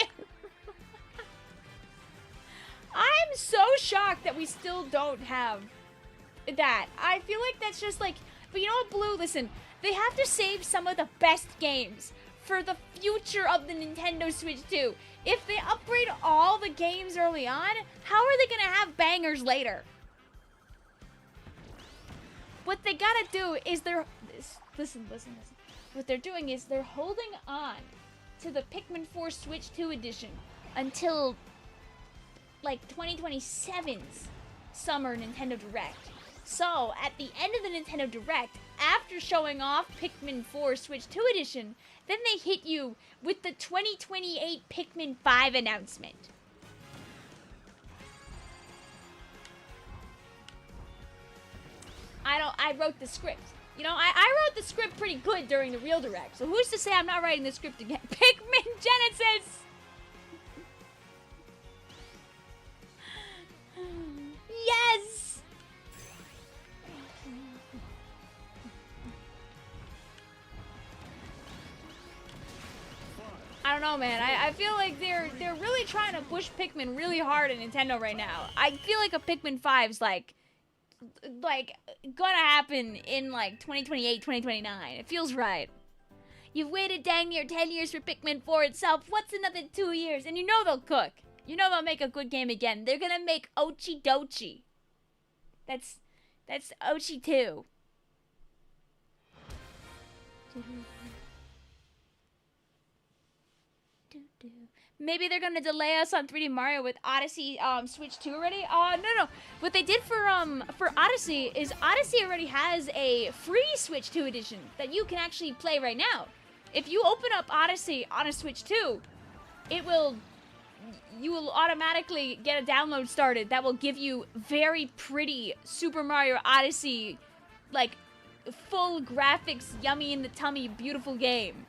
I'm so shocked that we still don't have that. I feel like that's just like, but you know what, Blue, listen, they have to save some of the best games for the future of the Nintendo Switch 2. If they upgrade all the games early on, how are they gonna have bangers later? What they gotta do is listen. What they're doing is they're holding on to the Pikmin 4 Switch 2 edition until like 2027's summer Nintendo Direct. So, at the end of the Nintendo Direct, after showing off Pikmin 4 Switch 2 Edition, then they hit you with the 2028 Pikmin 5 announcement. I wrote the script. You know, I wrote the script pretty good during the real Direct, so who's to say I'm not writing the script again? Pikmin Genesis! Yes! I don't know, man. I feel like they're really trying to push Pikmin really hard at Nintendo right now. I feel like a Pikmin 5's like gonna happen in like 2028, 2029. It feels right. You've waited dang near 10 years for Pikmin 4 itself. What's another 2 years? And you know they'll cook. You know they'll make a good game again. They're gonna make Ochi Dochi. That's Ochi 2. Maybe they're gonna delay us on 3D Mario with Odyssey Switch 2 already? No. What they did for Odyssey is Odyssey already has a free Switch 2 edition that you can actually play right now. If you open up Odyssey on a Switch 2, you will automatically get a download started that will give you very pretty Super Mario Odyssey, like full graphics, yummy in the tummy, beautiful game.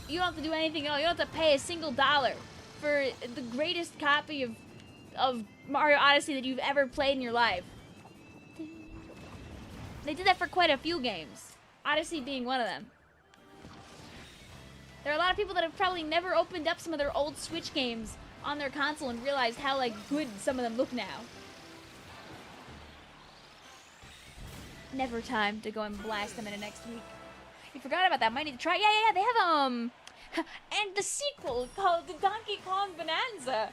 You don't have to do anything else. You don't have to pay a single $1 for the greatest copy of Mario Odyssey that you've ever played in your life. They did that for quite a few games, Odyssey being one of them. There are a lot of people that have probably never opened up some of their old Switch games on their console and realized how like good some of them look now. Never time to go and blast them in the next week. You forgot about that. Might need to try. Yeah. They have and the sequel called the Donkey Kong Bonanza.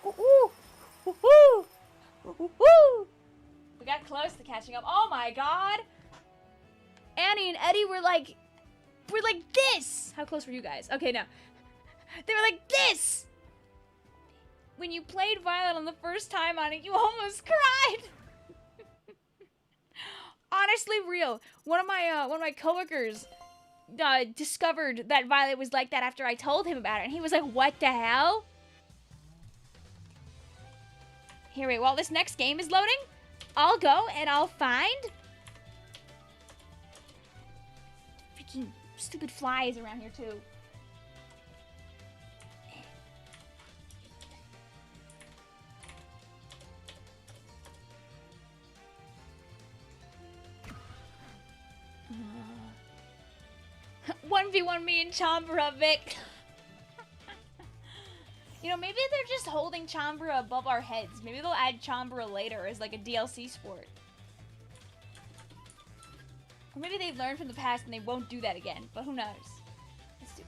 We got close to catching up. Oh my god. Annie and Eddie were like this. How close were you guys? Okay, no. They were like this. When you played Violet on the first time on it, you almost cried. Honestly, real. One of my coworkers discovered that Violet was like that after I told him about it, and he was like, "What the hell?" Here, wait. While this next game is loading, I'll go and I'll find freaking stupid flies around here too. Uh, 1v1 me and Chambara, Vic. You know, maybe they're just holding Chambara above our heads. Maybe they'll add Chambara later as like a DLC sport. Or maybe they've learned from the past and they won't do that again. But who knows? Let's do...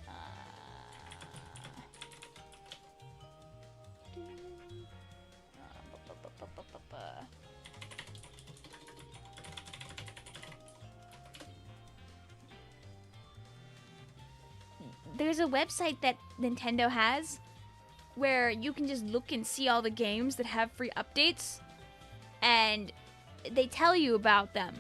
There's a website that Nintendo has where you can just look and see all the games that have free updates, and they tell you about them.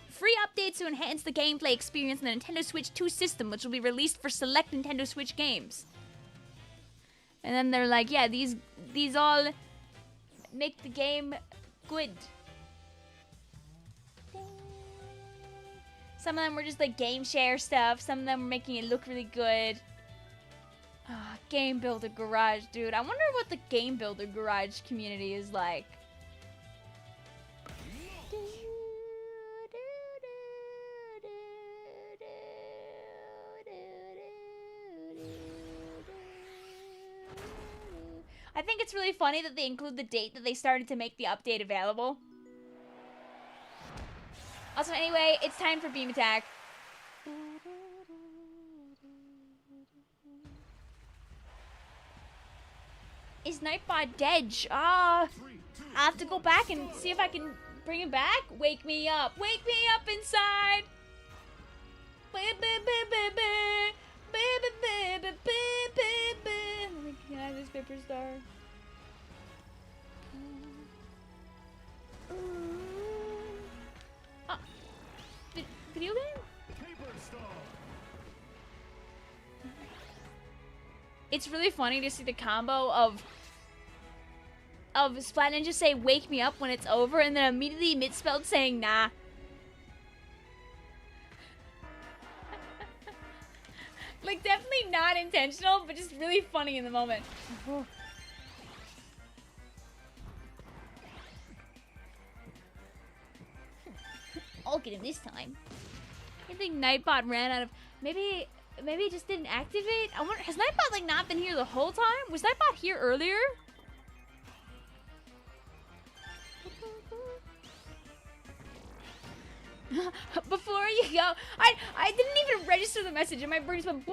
Free updates to enhance the gameplay experience in the Nintendo Switch 2 system, which will be released for select Nintendo Switch games. And then they're like, yeah, these all make the game good. Some of them were just like game share stuff. Some of them were making it look really good. Game Builder Garage, dude. I wonder what the Game Builder Garage community is like. I think it's really funny that they include the date that they started to make the update available. Also, anyway, it's time for Beam Attack. Is Nightbot dead? I'll have to go back and see if I can bring him back. Wake me up. Wake me up inside. Oh my god, this Paper Star. Video game? Paper Star. It's really funny to see the combo of Splat Ninja say "wake me up" when it's over, and then immediately misspelled saying "nah." Like, definitely not intentional, but just really funny in the moment. I'll get him this time. I think Nightbot ran out of... Maybe he just didn't activate? I wonder, has Nightbot, like, not been here the whole time? Was Nightbot here earlier? Before you go... I didn't even register the message, and my brain just went...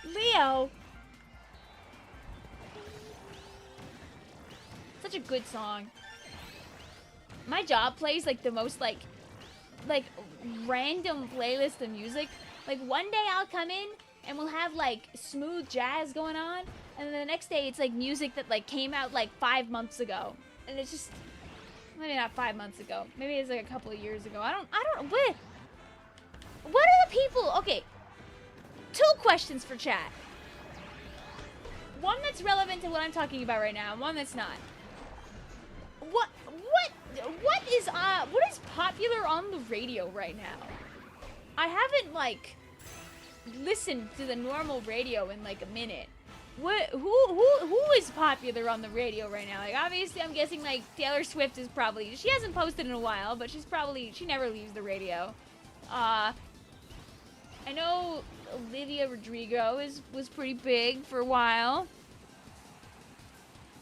Leo! Such a good song. My job plays like the most like random playlist of music. Like one day I'll come in and we'll have like smooth jazz going on, and then the next day it's like music that like came out like 5 months ago, and it's just maybe not 5 months ago, maybe it's like a couple of years ago. I don't what are the people? Okay, 2 questions for chat. One that's relevant to what I'm talking about right now, and one that's not. What is popular on the radio right now? I haven't like listened to the normal radio in like a minute. Who is popular on the radio right now? Like, obviously I'm guessing like Taylor Swift is probably, she hasn't posted in a while, but she never leaves the radio. I know Olivia Rodrigo was pretty big for a while.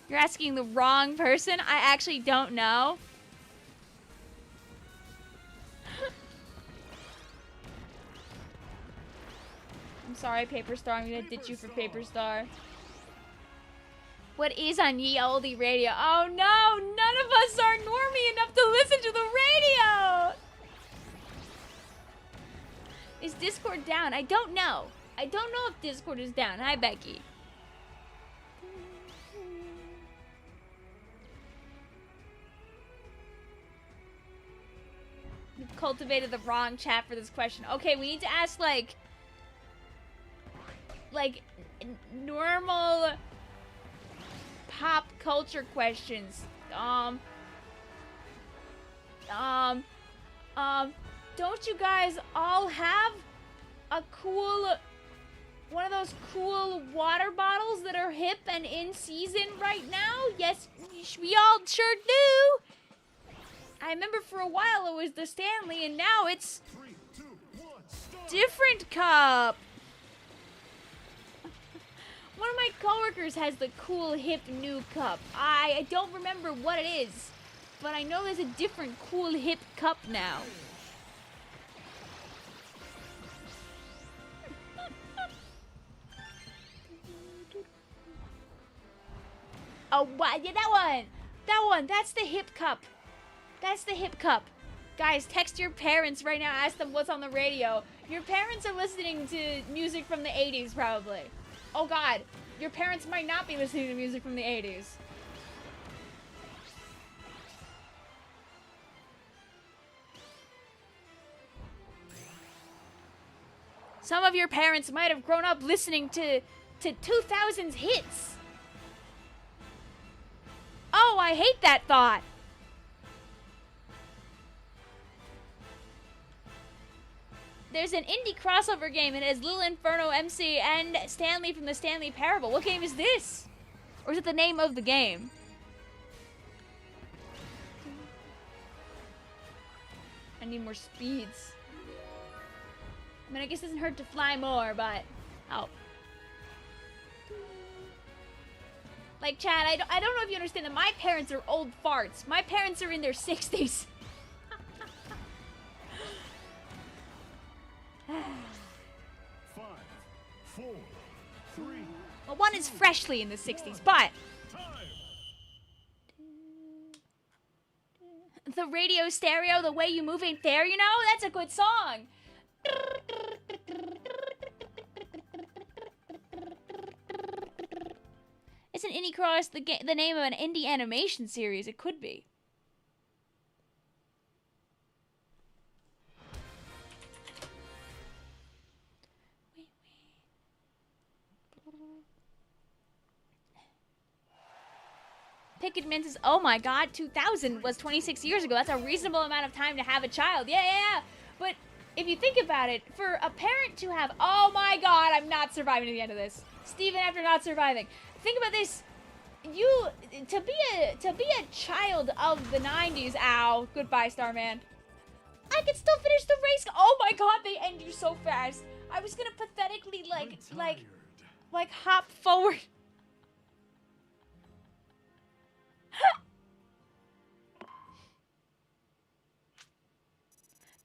You're asking the wrong person. I actually don't know. I'm sorry, Paper Star. I'm gonna ditch you for Paper Star. What is on Ye Olde Radio? Oh no! None of us are normie enough to listen to the radio! Is Discord down? I don't know. I don't know if Discord is down. Hi, Becky. You've cultivated the wrong chat for this question. Okay, we need to ask, like normal pop culture questions. don't you guys all have a cool, one of those cool water bottles that are hip and in season right now? Yes, we all sure do. I remember for a while it was the Stanley, and now it's 3, 2, 1, start. different cup. One of my coworkers has the cool hip new cup. I don't remember what it is, but I know there's a different cool hip cup now. Oh, what? Yeah, that one. That one. That's the hip cup. That's the hip cup. Guys, text your parents right now. Ask them what's on the radio. Your parents are listening to music from the 80s, probably. Oh, God. Your parents might not be listening to music from the 80s. Some of your parents might have grown up listening to 2000s hits. Oh, I hate that thought. There's an indie crossover game and it has Little Inferno MC and Stanley from the Stanley Parable. What game is this? Or is it the name of the game? I need more speeds. I mean, I guess it doesn't hurt to fly more, but... Oh. Like, Chad, I don't know if you understand that my parents are old farts. My parents are in their 60s. 5, 4, 3. Well, one is freshly in the 60s, but... Time. The radio stereo, the way you move ain't fair, you know? That's a good song. Isn't Indie Cross the name of an indie animation series? It could be. Picket Mint says, oh my god, 2000 was 26 years ago. That's a reasonable amount of time to have a child. Yeah. But if you think about it, for a parent to have, oh my god, I'm not surviving to the end of this. Steven after not surviving. Think about this. You, to be a child of the 90s, ow, goodbye, Starman. I could still finish the race. Oh my god, they end you so fast. I was gonna pathetically, like hop forward.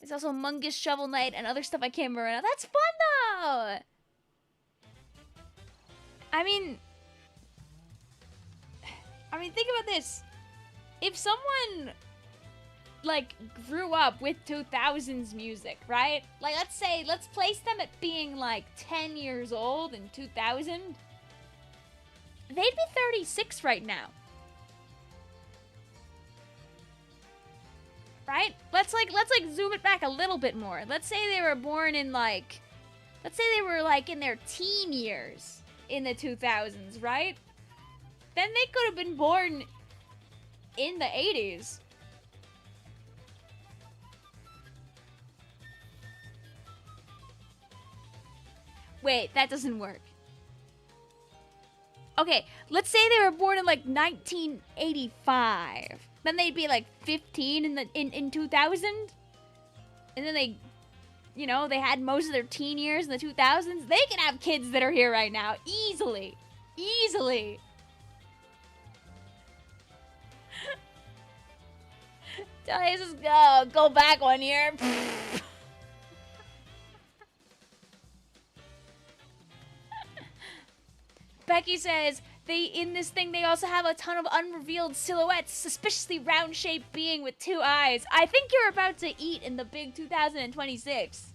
There's also Mungus Shovel Knight and other stuff I can't remember now. That's fun, though! I mean, think about this. If someone, like, grew up with 2000s music, right? Like, let's place them at being, like, 10 years old in 2000. They'd be 36 right now. Right? Let's zoom it back a little bit more. Let's say they were born in let's say they were in their teen years in the 2000s, right? Then they could have been born in the 80s. Wait, that doesn't work. Okay, let's say they were born in 1985. Then they'd be 15 in 2000. And then they, they had most of their teen years in the 2000s. They can have kids that are here right now. Easily. Easily. Let's just go back 1 year. Becky says, in this thing, they also have a ton of unrevealed silhouettes, suspiciously round-shaped being with 2 eyes. I think you're about to eat in the big 2026.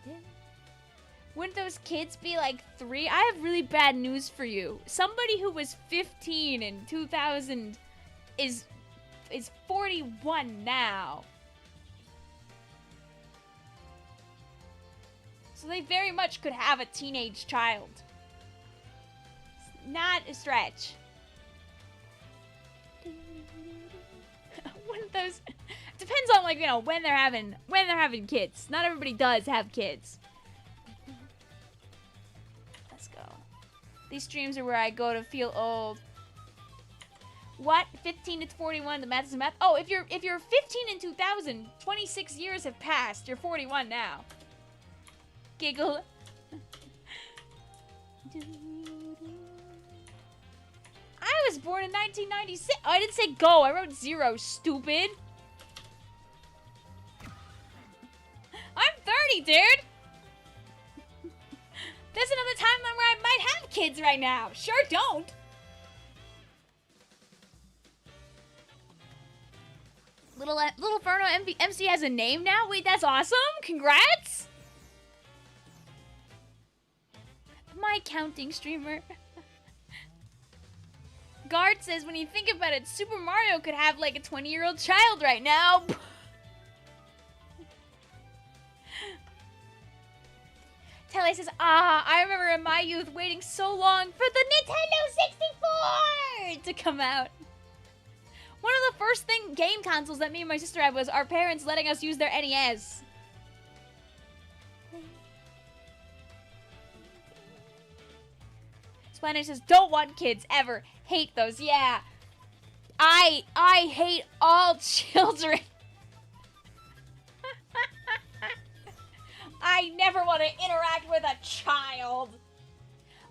Yeah. Wouldn't those kids be 3? I have really bad news for you. Somebody who was 15 in 2000 is 41 now. So they very much could have a teenage child. Not a stretch. those. Depends on, like, you know, when they're having kids. Not everybody does have kids. Let's go. These streams are where I go to feel old. What? 15 to 41, the math is math. Oh, if you're 15 in 2000, 26 years have passed. You're 41 now. Giggle. I was born in 1996. Oh, I didn't say go. I wrote 0, stupid. I'm 30, dude. There's another timeline where I might have kids right now. Sure don't. Little Ferno MC has a name now? Wait, that's awesome. Congrats. My counting streamer. Guard says, when you think about it, Super Mario could have like a 20-year-old child right now. Tele says, I remember in my youth waiting so long for the Nintendo 64 to come out. One of the first game consoles that me and my sister had was our parents letting us use their NES. Spanish says, don't want kids ever. Hate those. Yeah. I hate all children. I never want to interact with a child.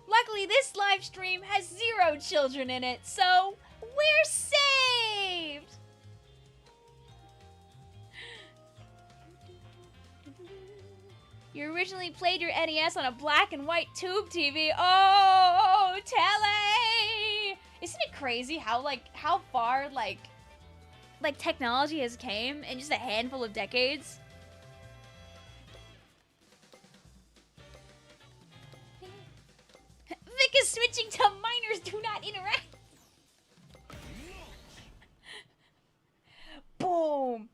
Luckily, this live stream has 0 children in it, so we're saved. You originally played your NES on a black and white tube TV. Oh, Tele! Isn't it crazy how far technology has came in just a handful of decades? Vic is switching to minors do not interact. Boom.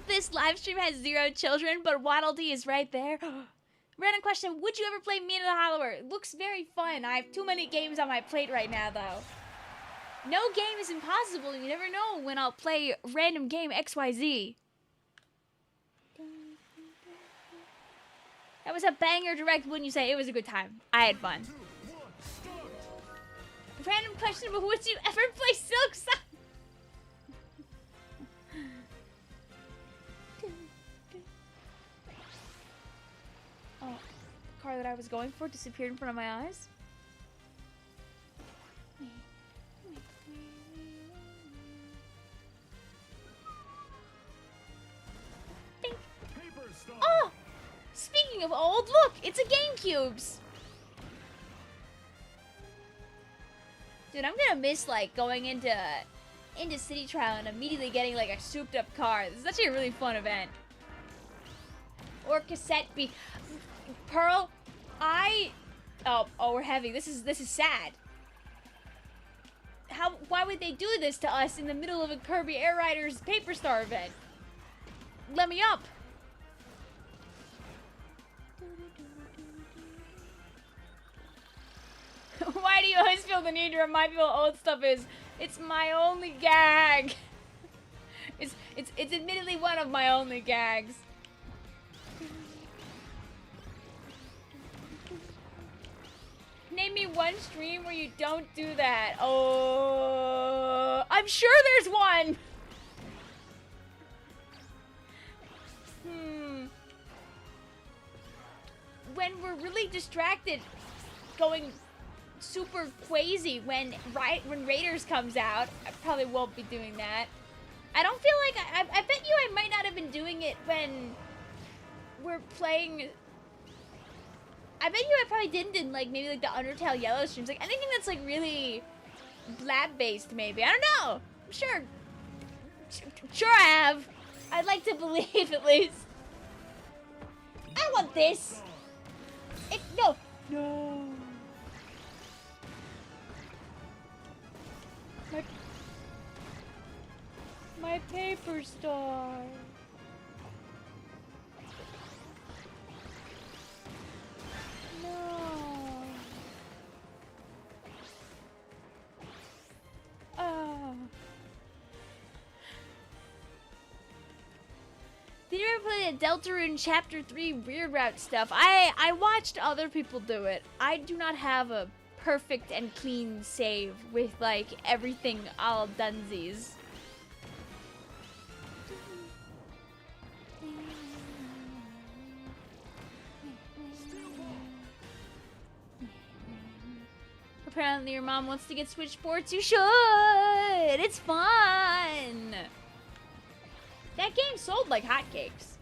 This live stream has 0 children, but Waddle Dee is right there. Random question, would you ever play Mina the Hollower? It looks very fun. I have too many games on my plate right now, though. No game is impossible. You never know when I'll play random game XYZ. That was a banger direct, wouldn't you say? It was a good time. I had fun. Random question, but would you ever play Silk Sonic? Oh, the car that I was going for disappeared in front of my eyes. Oh! Speaking of old, look! It's a GameCube's! Dude, I'm gonna miss, like, going into City Trial and immediately getting, like, a souped-up car. This is actually a really fun event. Or cassette B. Pearl, Oh, we're heavy. This is sad. Why would they do this to us in the middle of a Kirby Air Riders Paper Star event? Let me up. Why do you always feel the need to remind people what old stuff is? It's my only gag. It's admittedly one of my only gags. Name me one stream where you don't do that. Oh, I'm sure there's one. When we're really distracted, going super crazy when Raiders comes out. I probably won't be doing that. I don't feel like I bet you I might not have been doing it when we're playing. I bet you I probably didn't in like maybe like the Undertale Yellow streams, like anything that's like really blab based maybe. I don't know. I'm sure I have. I'd like to believe at least. I want this. No. My paper star. No. Did you ever play the Deltarune Chapter 3 Weird Route stuff? I watched other people do it. I do not have a perfect and clean save with, like, everything all dunsies. Apparently your mom wants to get Switch Sports. You should! It's fun! That game sold like hotcakes.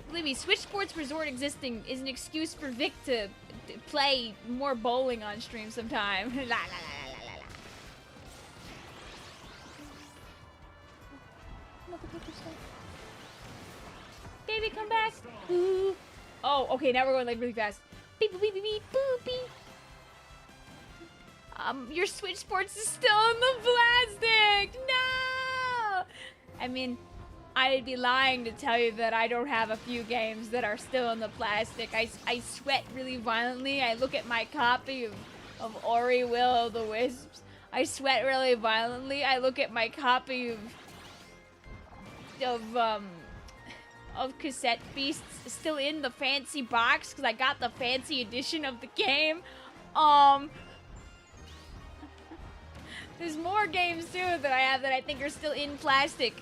Believe me, Switch Sports Resort existing is an excuse for Vic to play more bowling on stream sometime. La la la la la la. Baby, come back. Ooh. Oh, okay, now we're going like really fast. Beep beep beep beep boop beep. Your Switch Sports is still in the plastic. No. I mean, I'd be lying to tell you that I don't have a few games that are still in the plastic. I sweat really violently. I look at my copy of Ori Will of the Wisps. I sweat really violently. I look at my copy of Cassette Beasts still in the fancy box because I got the fancy edition of the game. There's more games too that I have that I think are still in plastic.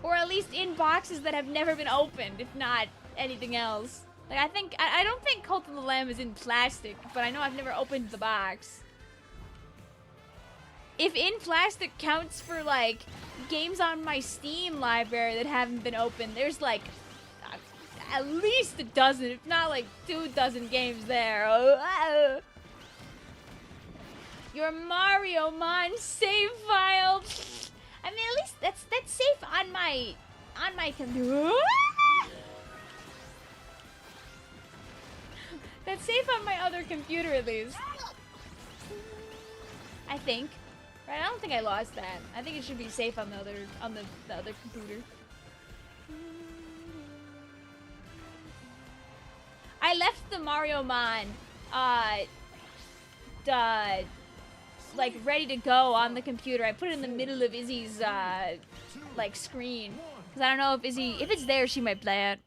Or at least in boxes that have never been opened, if not anything else. Like, I don't think Cult of the Lamb is in plastic, but I know I've never opened the box. If in plastic counts for, like, games on my Steam library that haven't been opened, there's, like, at least a dozen, if not, like, 2 dozen games there. Your Mario Mon save file. I mean, at least that's safe on my computer. That's safe on my other computer, at least. I think. Right? I don't think I lost that. I think it should be safe on the other computer. I left the Mario Mon like ready to go on the computer. I put it in the middle of Izzy's like screen because I don't know if it's there, she might play it.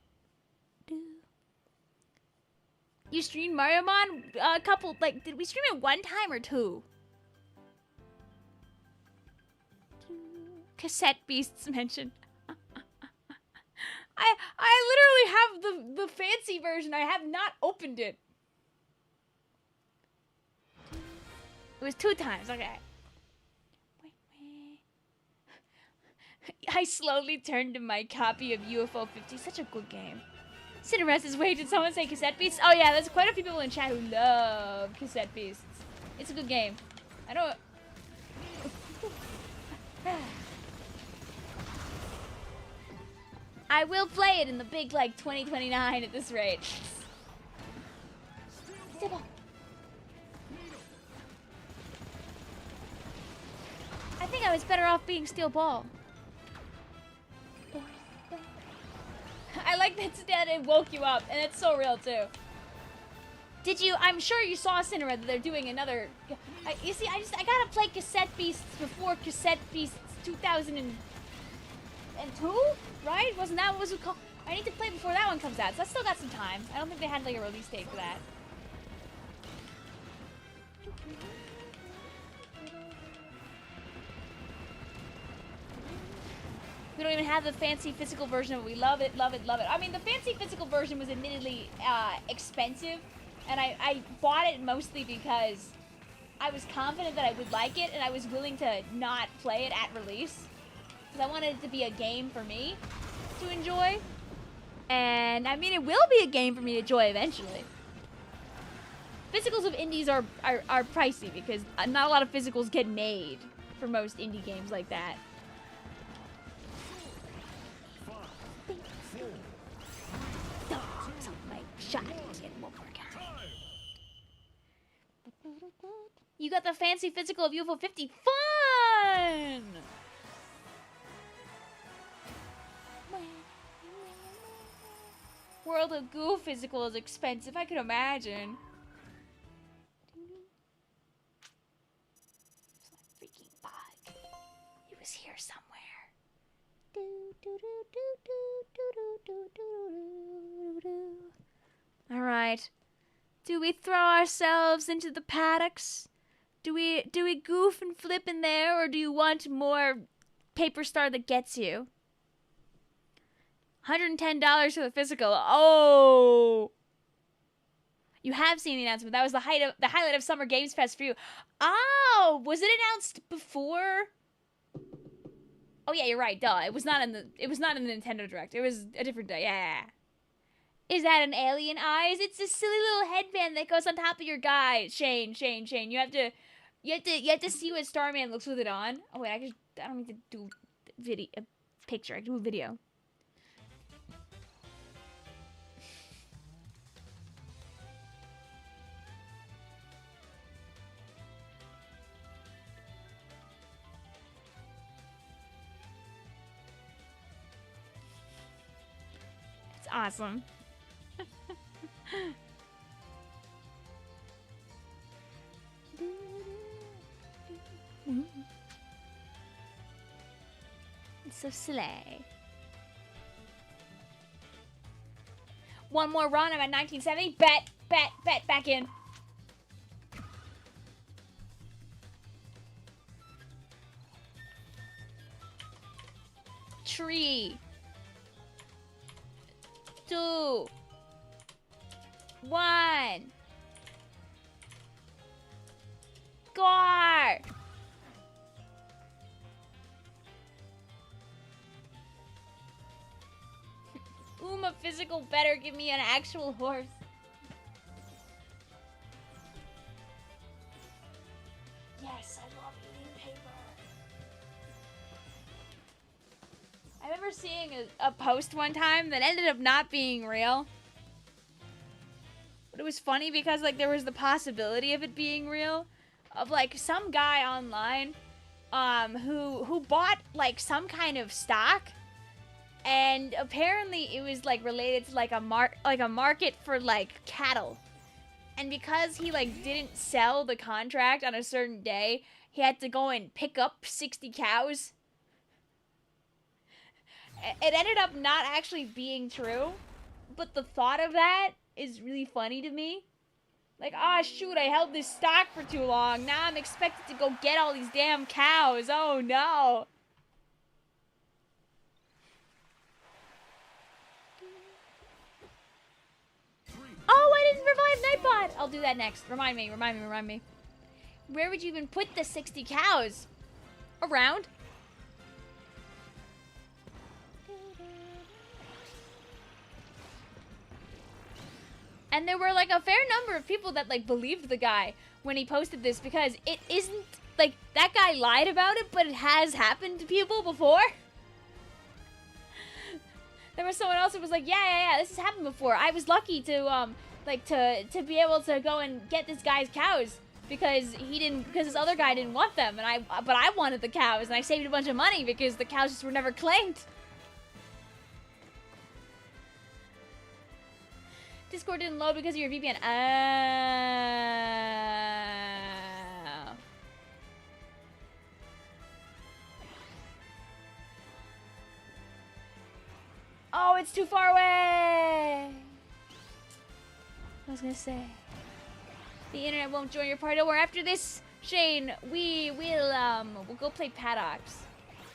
You streamed Mario Mon a couple, like, did we stream it 1 time or 2? Cassette Beasts mentioned. I literally have the fancy version. I have not opened it. It was 2 times, okay. I slowly turned to my copy of UFO 50. Such a good game. Cinerests, wait, did someone say Cassette Beasts? Oh yeah, there's quite a few people in chat who love Cassette Beasts. It's a good game. I don't... I will play it in the big, like, 2029 at this rate. Stable. I think I was better off being Steel Ball. I like that it woke you up, and it's so real, too. Did you... I'm sure you saw Cinderella that they're doing another... you see, I gotta play Cassette Beasts before Cassette Beasts 2002? Right? Wasn't that what was it called? I need to play before that one comes out, so I still got some time. I don't think they had, like, a release date for that. We don't even have the fancy physical version of it. We love it, love it, love it. I mean, the fancy physical version was admittedly expensive, and I bought it mostly because I was confident that I would like it, and I was willing to not play it at release. Because I wanted it to be a game for me to enjoy. And, I mean, it will be a game for me to enjoy eventually. Physicals of indies are pricey, because not a lot of physicals get made for most indie games like that. Shot it won't work out. You got the fancy physical of UFO 50. Fun! World of Goo physical is expensive. I could imagine. is here somewhere. Do, do, do, do, do, do, do, do, do, do. All right. Do we throw ourselves into the paddocks? Do we goof and flip in there, or do you want more paper star that gets you? $110 for the physical. Oh. You have seen the announcement. That was the highlight of Summer Games Fest for you. Oh, was it announced before? Oh yeah, you're right. Duh. It was not in the Nintendo Direct. It was a different day. Yeah. Is that an alien eyes? It's a silly little headband that goes on top of your guy. Shane. You have to see what Starman looks with it on. Oh wait, I don't need to do a picture. I can do a video. It's awesome. It's so slay. One more run. I'm at 1970. Bet, back in. Tree. 2, 1. Score! My physical better give me an actual horse. Yes, I love eating paper. I remember seeing a post one time that ended up not being real. But it was funny because like there was the possibility of it being real. Of like some guy online who bought like some kind of stock. And apparently it was like related to like a market for like cattle. And because he like didn't sell the contract on a certain day, he had to go and pick up 60 cows. It ended up not actually being true, but the thought of that is really funny to me. Like, ah, shoot, I held this stock for too long. Now I'm expected to go get all these damn cows. Oh no. Oh, I didn't revive Nightbot! I'll do that next. Remind me. Where would you even put the 60 cows? Around? And there were like a fair number of people that like believed the guy when he posted this because it isn't like that guy lied about it, but it has happened to people before. There was someone else who was like, yeah, this has happened before. I was lucky to to be able to go and get this guy's cows because this other guy didn't want them, but I wanted the cows and I saved a bunch of money because the cows just were never claimed. Discord didn't load because of your VPN. Oh, it's too far away. I was gonna say the internet won't join your party. Don't worry. After this, Shane, we'll go play paddocks.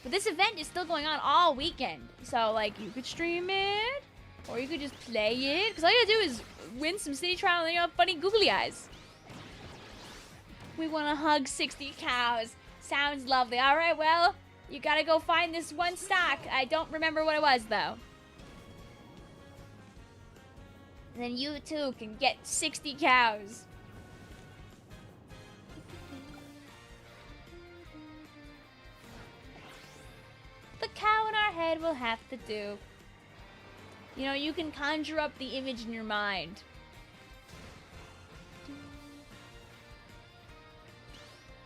But this event is still going on all weekend, so like you could stream it, or you could just play it. Because all you gotta do is win some city trial and you have funny googly eyes. We want to hug 60 cows. Sounds lovely. All right, well, you gotta go find this one stock. I don't remember what it was though. And then you too can get 60 cows. The cow in our head will have to do. You know, you can conjure up the image in your mind.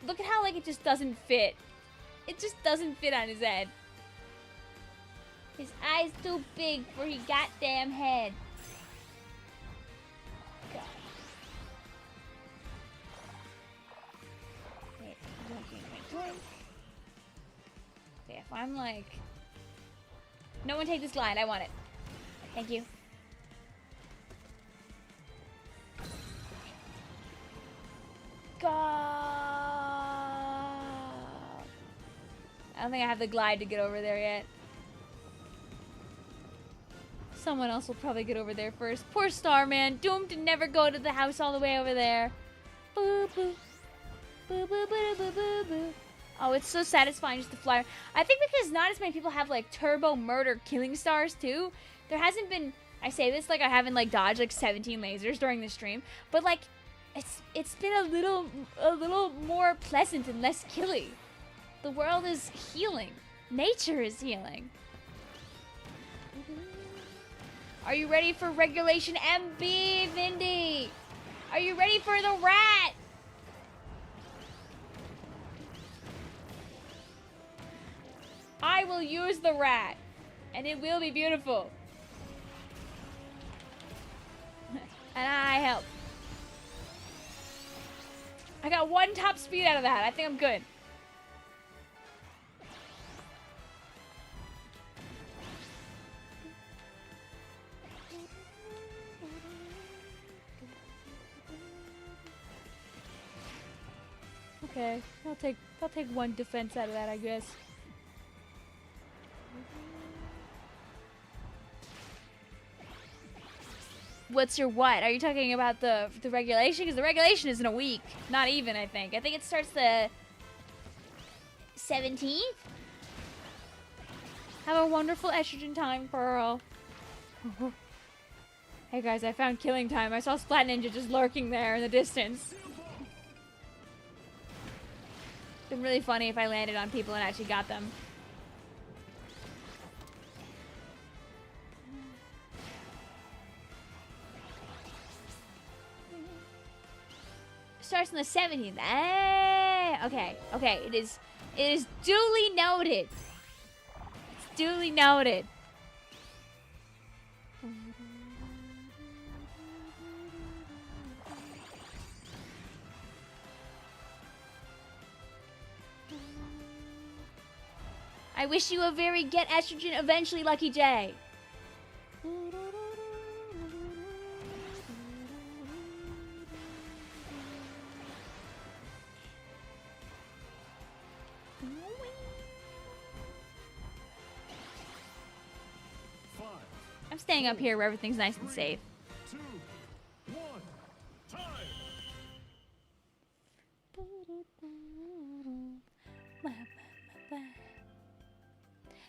Look at how, like, it just doesn't fit. It just doesn't fit on his head. His eyes too big for his goddamn head. if I'm like... No one take this glide. I want it. Thank you. Go! I don't think I have the glide to get over there yet. Someone else will probably get over there first. Poor Starman, doomed to never go to the house all the way over there. Boo boo. Boo boo boo boo boo boo. Oh, it's so satisfying just to fly. I think because not as many people have like turbo murder killing stars too. There hasn't been, I say this like I haven't like dodged like 17 lasers during the stream, but like it's been a little more pleasant and less killy. The world is healing. Nature is healing. Are you ready for Regulation MB, Vindy? Are you ready for the rat? I will use the rat, and it will be beautiful. And I help. I got 1 top speed out of that. I think I'm good. Okay, I'll take 1 defense out of that, I guess. What's your what? Are you talking about the regulation? Because the regulation is in a week. Not even, I think. I think it starts the 17th? Have a wonderful estrogen time, Pearl. Hey guys, I found killing time. I saw Splat Ninja just lurking there in the distance. Been really funny if I landed on people and actually got them. Starts on the 17th. Okay. It is duly noted. It's duly noted. I wish you a very get estrogen eventually, Lucky J. I'm staying up here where everything's nice and safe. 2, 1, time.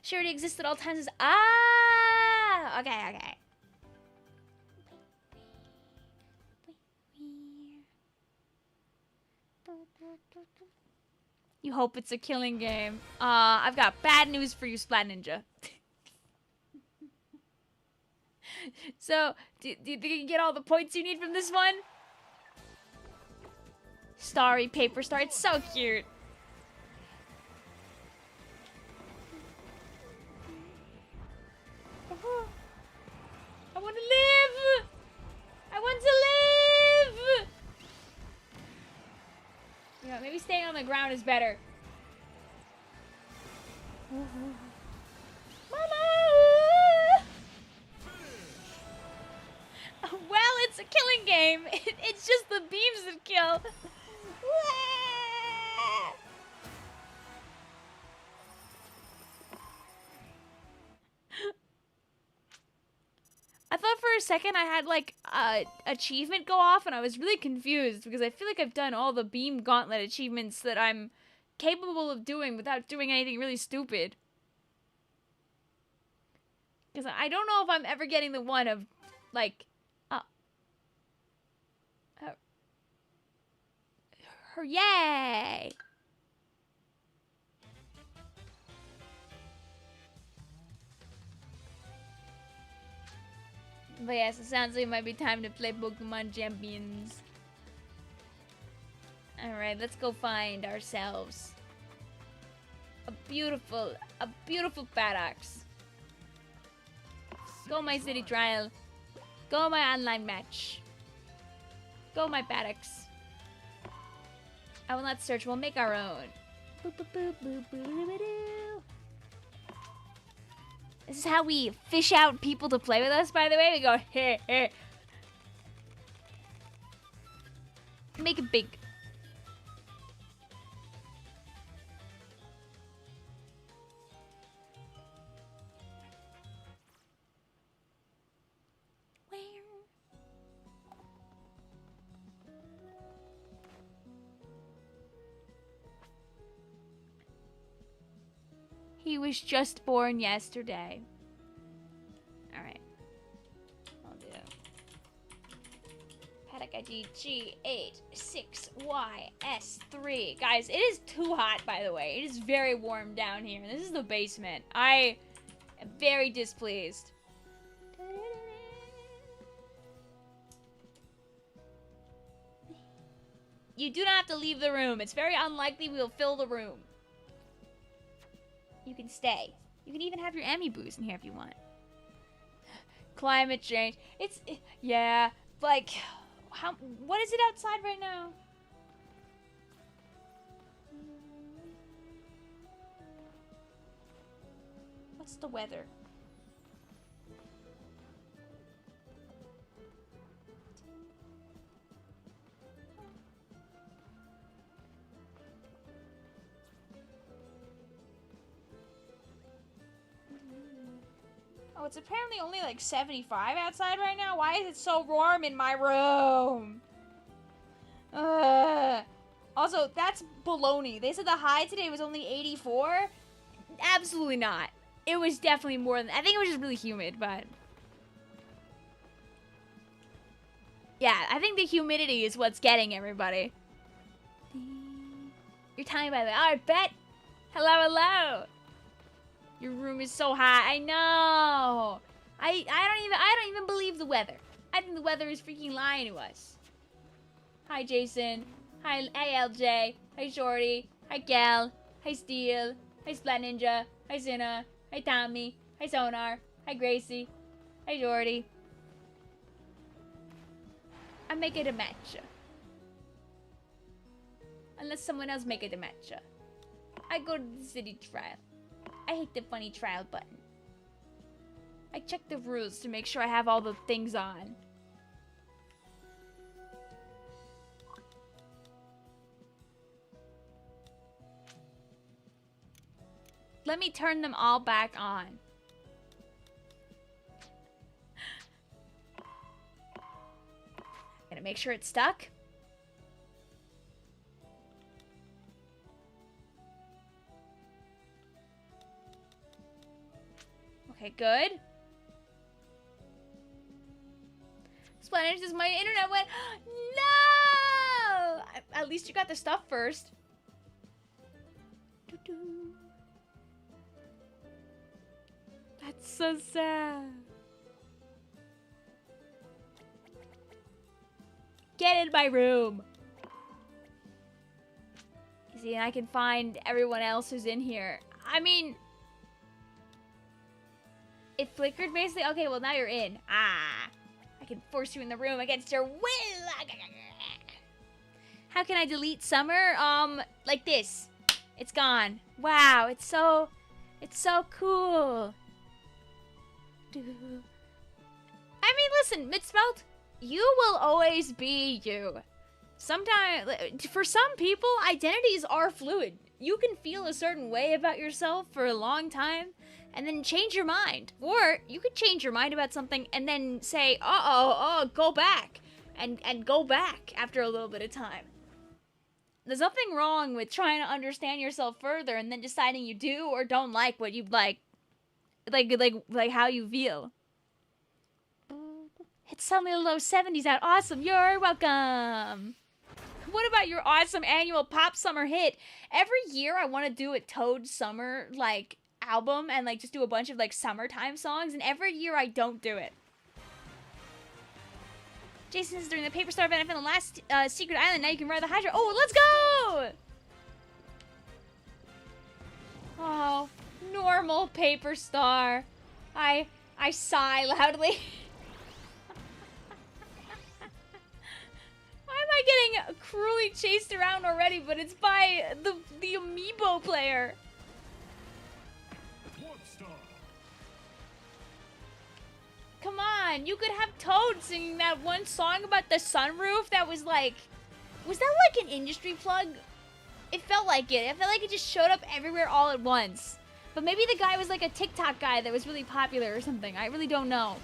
Surety exists at all times. Okay. You hope it's a killing game. I've got bad news for you, Splat Ninja. So, do you think you can get all the points you need from this one? Starry Paper Star, it's so cute. I want to live! I want to live! You know, maybe staying on the ground is better. Mama! Well, it's a killing game. It's just the beams that kill. I thought for a second I had like a achievement go off and I was really confused because I feel like I've done all the beam gauntlet achievements that I'm capable of doing without doing anything really stupid. Because I don't know if I'm ever getting the one of like yay! But yes, it sounds like it might be time to play Pokemon Champions. Alright, let's go find ourselves a beautiful paddocks. Go my city trial. Go my online match. Go my paddocks. I will not search, we'll make our own. Boop, boop, boop, boop, boop, boop, boop. This is how we fish out people to play with us, by the way. We go, hey, hey. Make it big. Where? He was just born yesterday. Alright. I'll do Paddock ID G86YS3. Guys, it is too hot, by the way. It is very warm down here. This is the basement. I am very displeased. You do not have to leave the room. It's very unlikely we will fill the room. You can stay. You can even have your Emmy booze in here if you want. Climate change. Yeah, like, what is it outside right now? What's the weather? Oh, it's apparently only like 75 outside right now. Why is it so warm in my room? Also, that's baloney. They said the high today was only 84. Absolutely not. It was definitely more than... I think it was just really humid, but... Yeah, I think the humidity is what's getting everybody. You're telling me, by the way. Alright, Bet. Hello, hello. Your room is so hot. I know. I don't even believe the weather. I think the weather is freaking lying to us. Hi, Jason. Hi, LJ. Hi, Shorty. Hi, Gal. Hi, Steel. Hi, Splat Ninja. Hi, Sinna. Hi, Tommy. Hi, Sonar. Hi, Gracie. Hi, Jordy. I make it a match. Unless someone else make it a match. I go to the city trial. I hate the funny trial button. I check the rules to make sure I have all the things on. Let me turn them all back on. Gonna make sure it's stuck. Okay, good. Spanish is my internet went. No! At least you got the stuff first. That's so sad. Get in my room. See, and I can find everyone else who's in here. I mean... It flickered, basically? Okay, well, now you're in. Ah. I can force you in the room against your will. How can I delete Summer? Like this. It's gone. Wow, it's so cool. I mean, listen, Midspelt, you will always be you. Sometimes, for some people, identities are fluid. You can feel a certain way about yourself for a long time, and then change your mind. Or you could change your mind about something and then say, go back. And go back after a little bit of time. There's nothing wrong with trying to understand yourself further and then deciding you do or don't like what you like how you feel. It's suddenly the low 70s out. Awesome, you're welcome. What about your awesome annual Pop Summer hit? Every year I want to do a Toad Summer, album and, just do a bunch of, summertime songs, and every year I don't do it. Jason is during the Paper Star event. I found the last secret island. Now you can ride the Hydra. Oh, let's go! Oh, normal Paper Star. I sigh loudly. Why am I getting cruelly chased around already? But it's by the amiibo player. come on. You could have Toad singing that one song about the sunroof that was like... Was that like an industry plug? It felt like it. It felt like it just showed up everywhere all at once. But maybe the guy was like a TikTok guy that was really popular or something. I really don't know.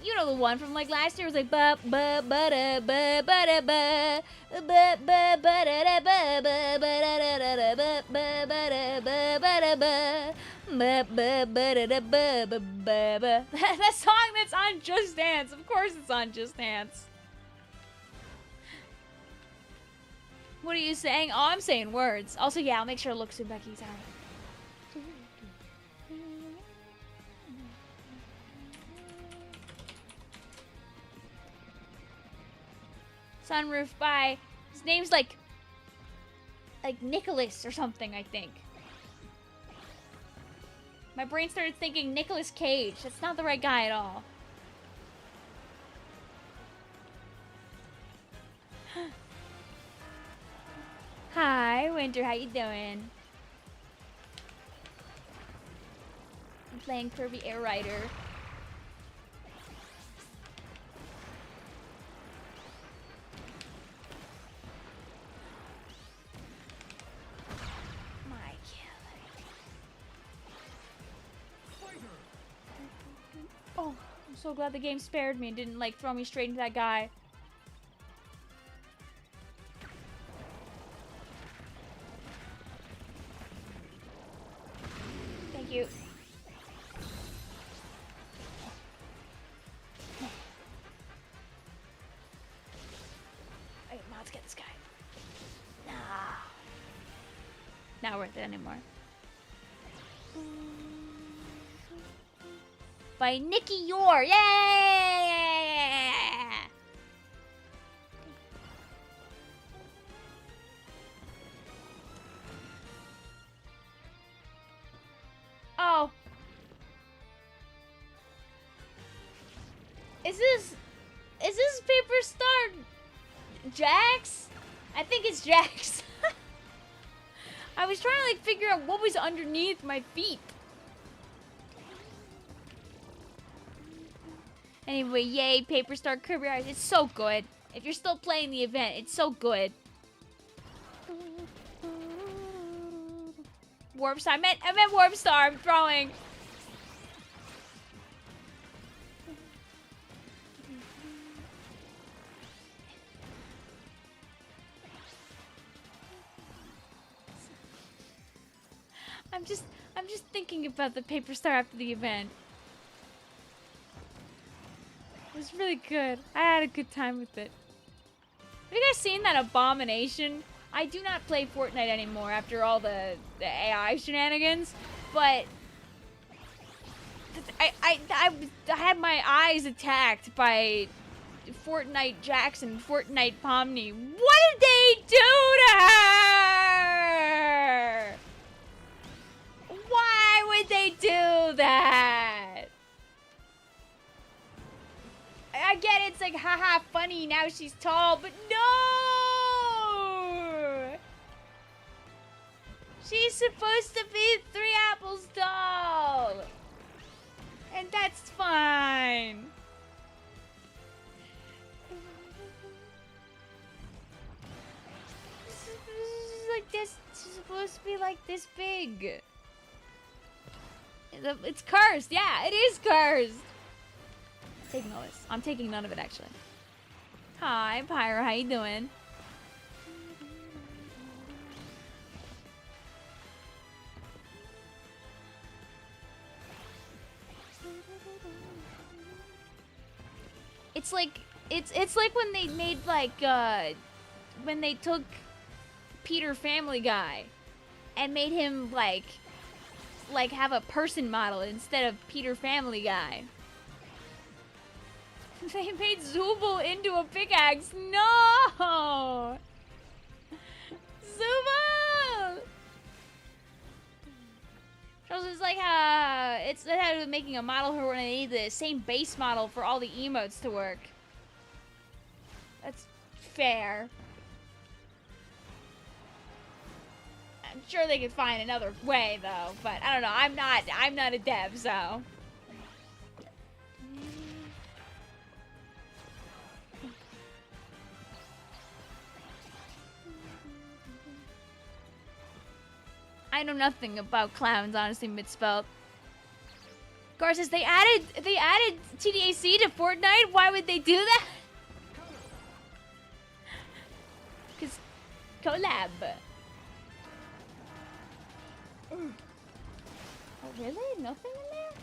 You know the one from like last year. It was like ba ba ba da ba ba da ba ba ba ba da da ba ba ba da da da ba ba ba da ba ba da ba ba ba ba da da ba ba ba ba. That song that's on Just Dance. Of course it's on Just Dance. What are you saying? Oh, I'm saying words. Also, yeah, I'll make sure it looks in Becky's out. Sunroof by... His name's like Nicholas or something, I think. My brain started thinking Nicolas Cage. That's not the right guy at all. Hi, Winter. How you doing? I'm playing Kirby Air Rider. My killer. Oh, I'm so glad the game spared me and didn't like throw me straight into that guy. Thank you. Alright, now let's get this guy. Nah. Not worth it anymore. By Nikki Yor. Yeah! Oh. Is this Paper Star Jax? I think it's Jax. I was trying to like figure out what was underneath my feet. Anyway, yay, Paper Star Kirby Riders. It's so good. If you're still playing the event, it's so good. Warp Star. I meant Warp Star. I'm throwing. I'm just thinking about the Paper Star after the event. It was really good. I had a good time with it. Have you guys seen that abomination? I do not play Fortnite anymore after all the AI shenanigans, but I had my eyes attacked by Fortnite Jackson, Fortnite Pomni. What did they do to her? Why would they do that? I get it's like, haha, funny, now she's tall, but no! She's supposed to be 3 apples tall! And that's fine. This is like this, she's supposed to be like this big. It's cursed, yeah, it is cursed. Taking all this. I'm taking none of it, actually. Hi, Pyro. How you doing? It's like when they made like when they took Peter Family Guy and made him like have a person model instead of Peter Family Guy. They made Zubul into a pickaxe. No! Zubul! Charles is like, it's how making a model her when I need the same base model for all the emotes to work. That's fair. I'm sure they could find another way though, but I don't know. I'm not a dev, so. I know nothing about clowns, honestly, misspelled. Gar says they added TDAC to Fortnite. Why would they do that? Cause collab. Oh really? Nothing in there?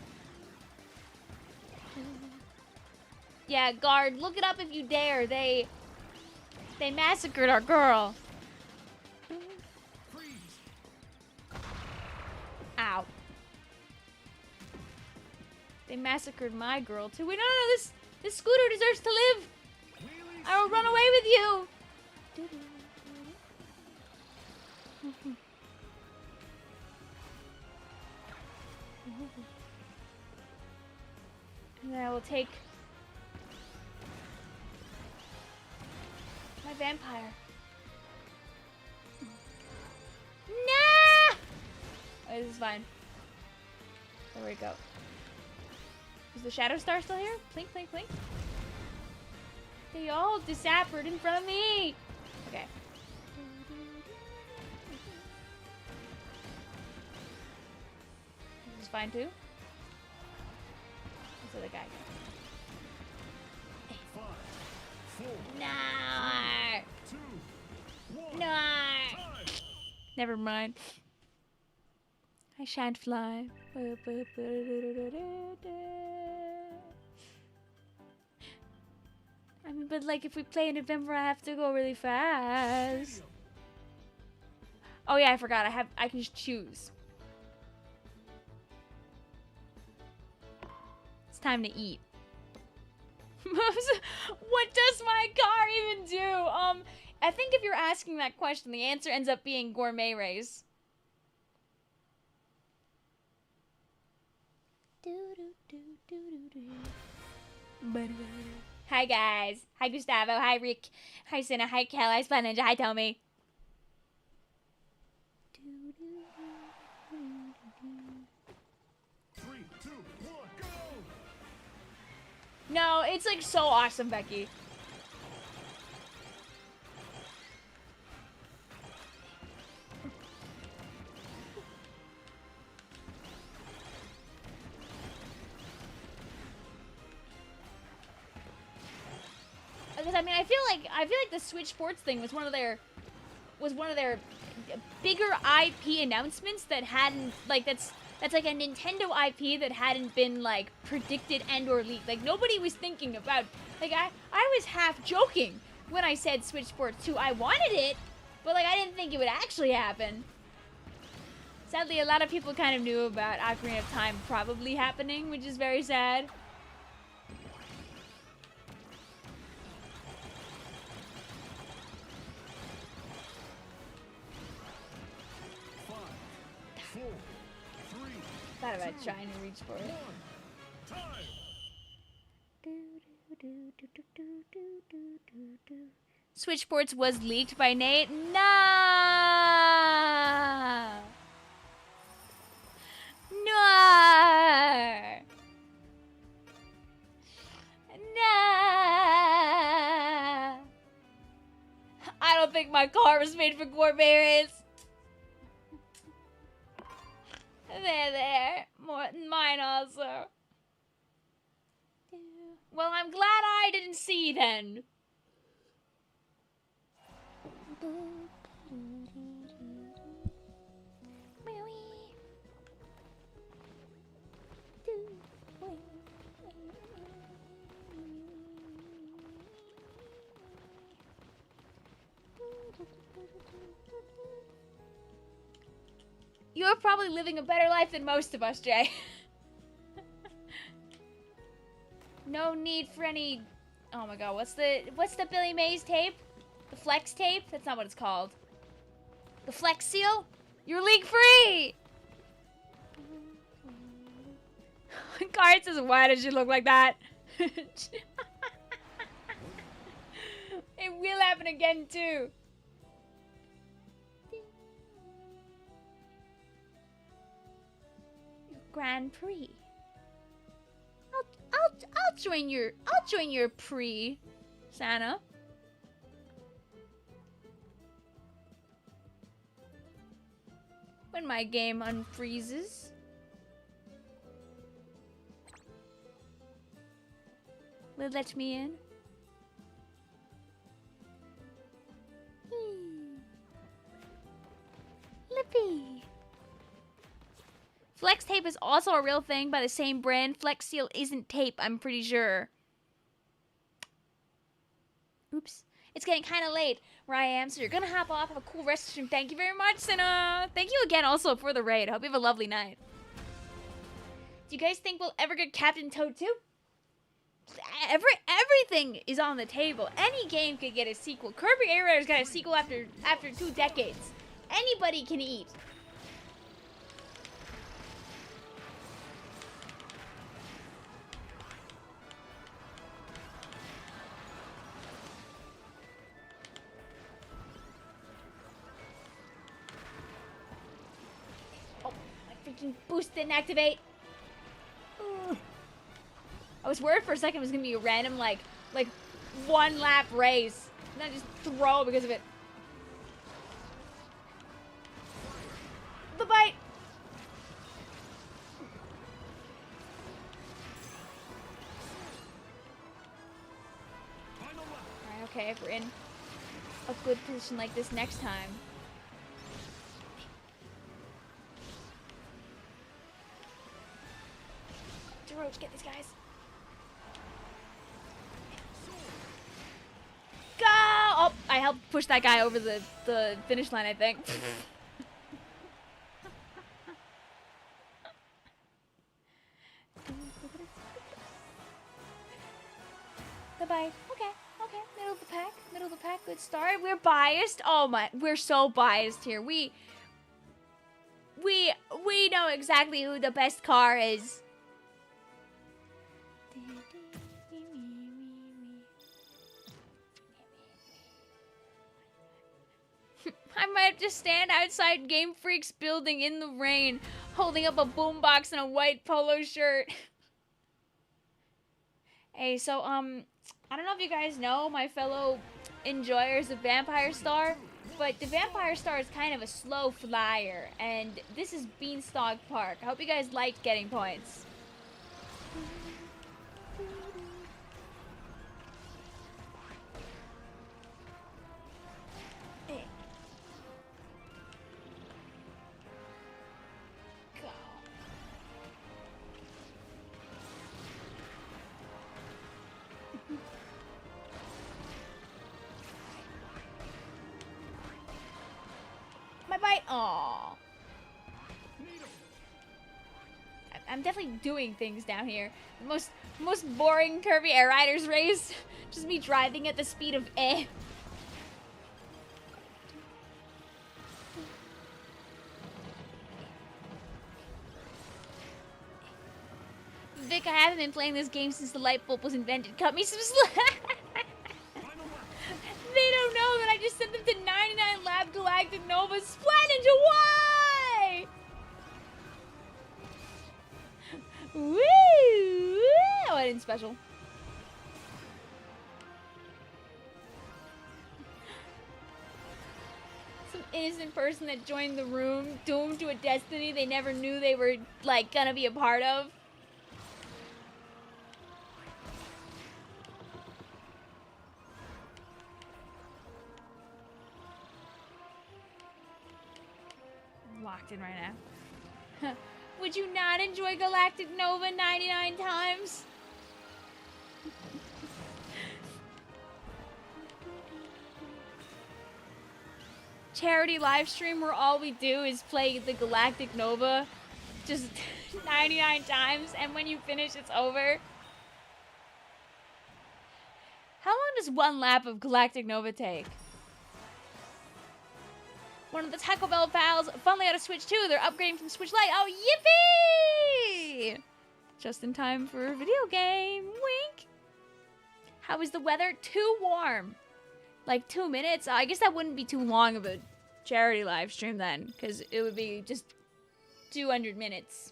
Yeah, guard, look it up if you dare. They massacred our girl. Ow. They massacred my girl too. Wait, no, this scooter deserves to live. I will run away with you. And then I will take my vampire. Nah! Oh, this is fine. There we go. Is the Shadow Star still here? Plink, plink, plink. They all disappeared in front of me. Okay. This is fine too. This other guy. No. No. Never mind. I shan't fly. I mean, but like if we play in November, I have to go really fast. Oh yeah, I forgot. I can just choose. It's time to eat. What does my car even do? I think if you're asking that question, the answer ends up being gourmet race. Hi guys. Hi Gustavo. Hi Rick. Hi Sinai. Hi Kel. Hi Spot Ninja. Hi Tommy. Three, two, one, go! No, it's like so awesome, Becky. Because I mean, I feel like the Switch Sports thing was one of their bigger IP announcements that hadn't like that's like a Nintendo IP that hadn't been like predicted and or leaked. Like nobody was thinking about. Like I was half joking when I said Switch Sports 2. I wanted it, but like I didn't think it would actually happen. Sadly, a lot of people kind of knew about Ocarina of Time probably happening, which is very sad. Thought about trying to reach for it. Switch Sports was leaked by Nate. No. No. No. I don't think my car was made for gourmet race. There. More than mine also. Well, I'm glad I didn't see then. You're probably living a better life than most of us, Jay. No need for any... Oh my god, what's the Billy Mays tape? The Flex tape? That's not what it's called. The Flex Seal? You're league free! Card says, why does she look like that? It will happen again, too. Grand Prix. I'll join your pre, Santa. When my game unfreezes. Will it let me in? Lippy. Flex tape is also a real thing by the same brand. Flex seal isn't tape, I'm pretty sure. Oops. It's getting kind of late where I am, so you're gonna hop off. Have a cool rest of the stream. Thank you very much, Sinai. Thank you again also for the raid. Hope you have a lovely night. Do you guys think we'll ever get Captain Toad 2? Everything is on the table. Any game could get a sequel. Kirby Air Riders got a sequel after 2 decades. Anybody can eat. Oh, my freaking boost didn't activate. I was worried for a second it was gonna be a random like 1 lap race. And then just throw because of it. The bite! Alright, okay, if we're in a good position like this next time. Roach, get these guys. Go! Oh, I helped push that guy over the finish line, I think. Bye-bye. Okay. Middle of the pack. Good start. We're biased. Oh my, we're so biased here. We know exactly who the best car is. I might just stand outside Game Freak's building in the rain, holding up a boombox and a white polo shirt. Hey, so, I don't know if you guys know my fellow enjoyers of Vampire Star, but the Vampire Star is kind of a slow flyer, and this is Beanstalk Park. I hope you guys like getting points. Aww. I'm definitely doing things down here. The most boring Kirby Air Riders race. Just me driving at the speed of air. Vic, I haven't been playing this game since the light bulb was invented. Cut me some slack. They don't know that I just sent them to 99 Lab Galactic Nova Splat into why? Woo! Oh, I didn't special. Some innocent person that joined the room, doomed to a destiny they never knew they were, like, gonna be a part of. Locked in right now. Would you not enjoy Galactic Nova 99 times? Charity live stream where all we do is play the Galactic Nova just 99 times, and when you finish it's over. How long does 1 lap of Galactic Nova take? One of the Taco Bell pals finally out of Switch 2. They're upgrading from Switch Lite. Oh, yippee! Just in time for a video game. Wink. How is the weather? Too warm. Like 2 minutes? I guess that wouldn't be too long of a charity live stream then, because it would be just 200 minutes.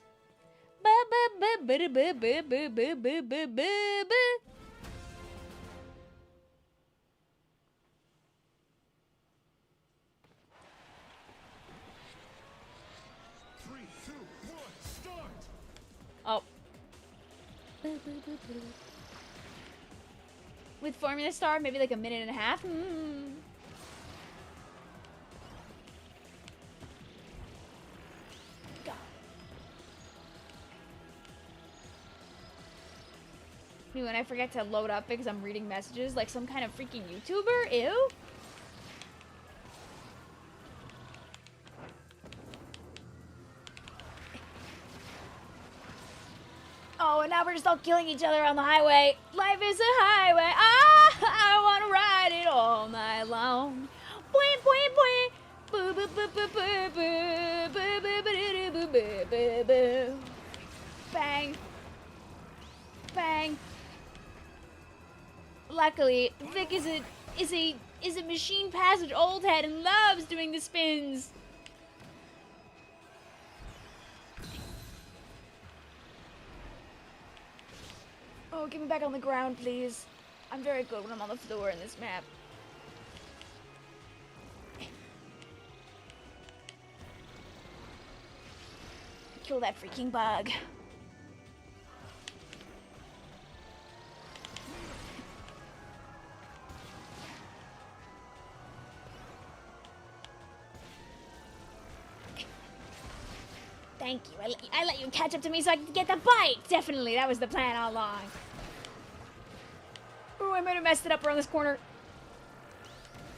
3, 2, 1, start! Oh. With Formula Star, maybe like a minute and a half. Go. Me when I forget to load up because I'm reading messages like some kind of freaking YouTuber. Ew. Oh, and now we're just all killing each other on the highway. Life is a highway. I want to ride it all night long. Boing, boing, boing. Boo, boo, boo, boo, boo, boo, boo, boo, boo, boo, boo, boo, boo. Bang. Bang. Luckily, Vic is a machine passage old head and loves doing the spins. Oh, get me back on the ground, please. I'm very good when I'm on the floor in this map. Kill that freaking bug. Thank you. I let you catch up to me so I could get the bite. Definitely, that was the plan all along. Ooh, I might have messed it up around this corner.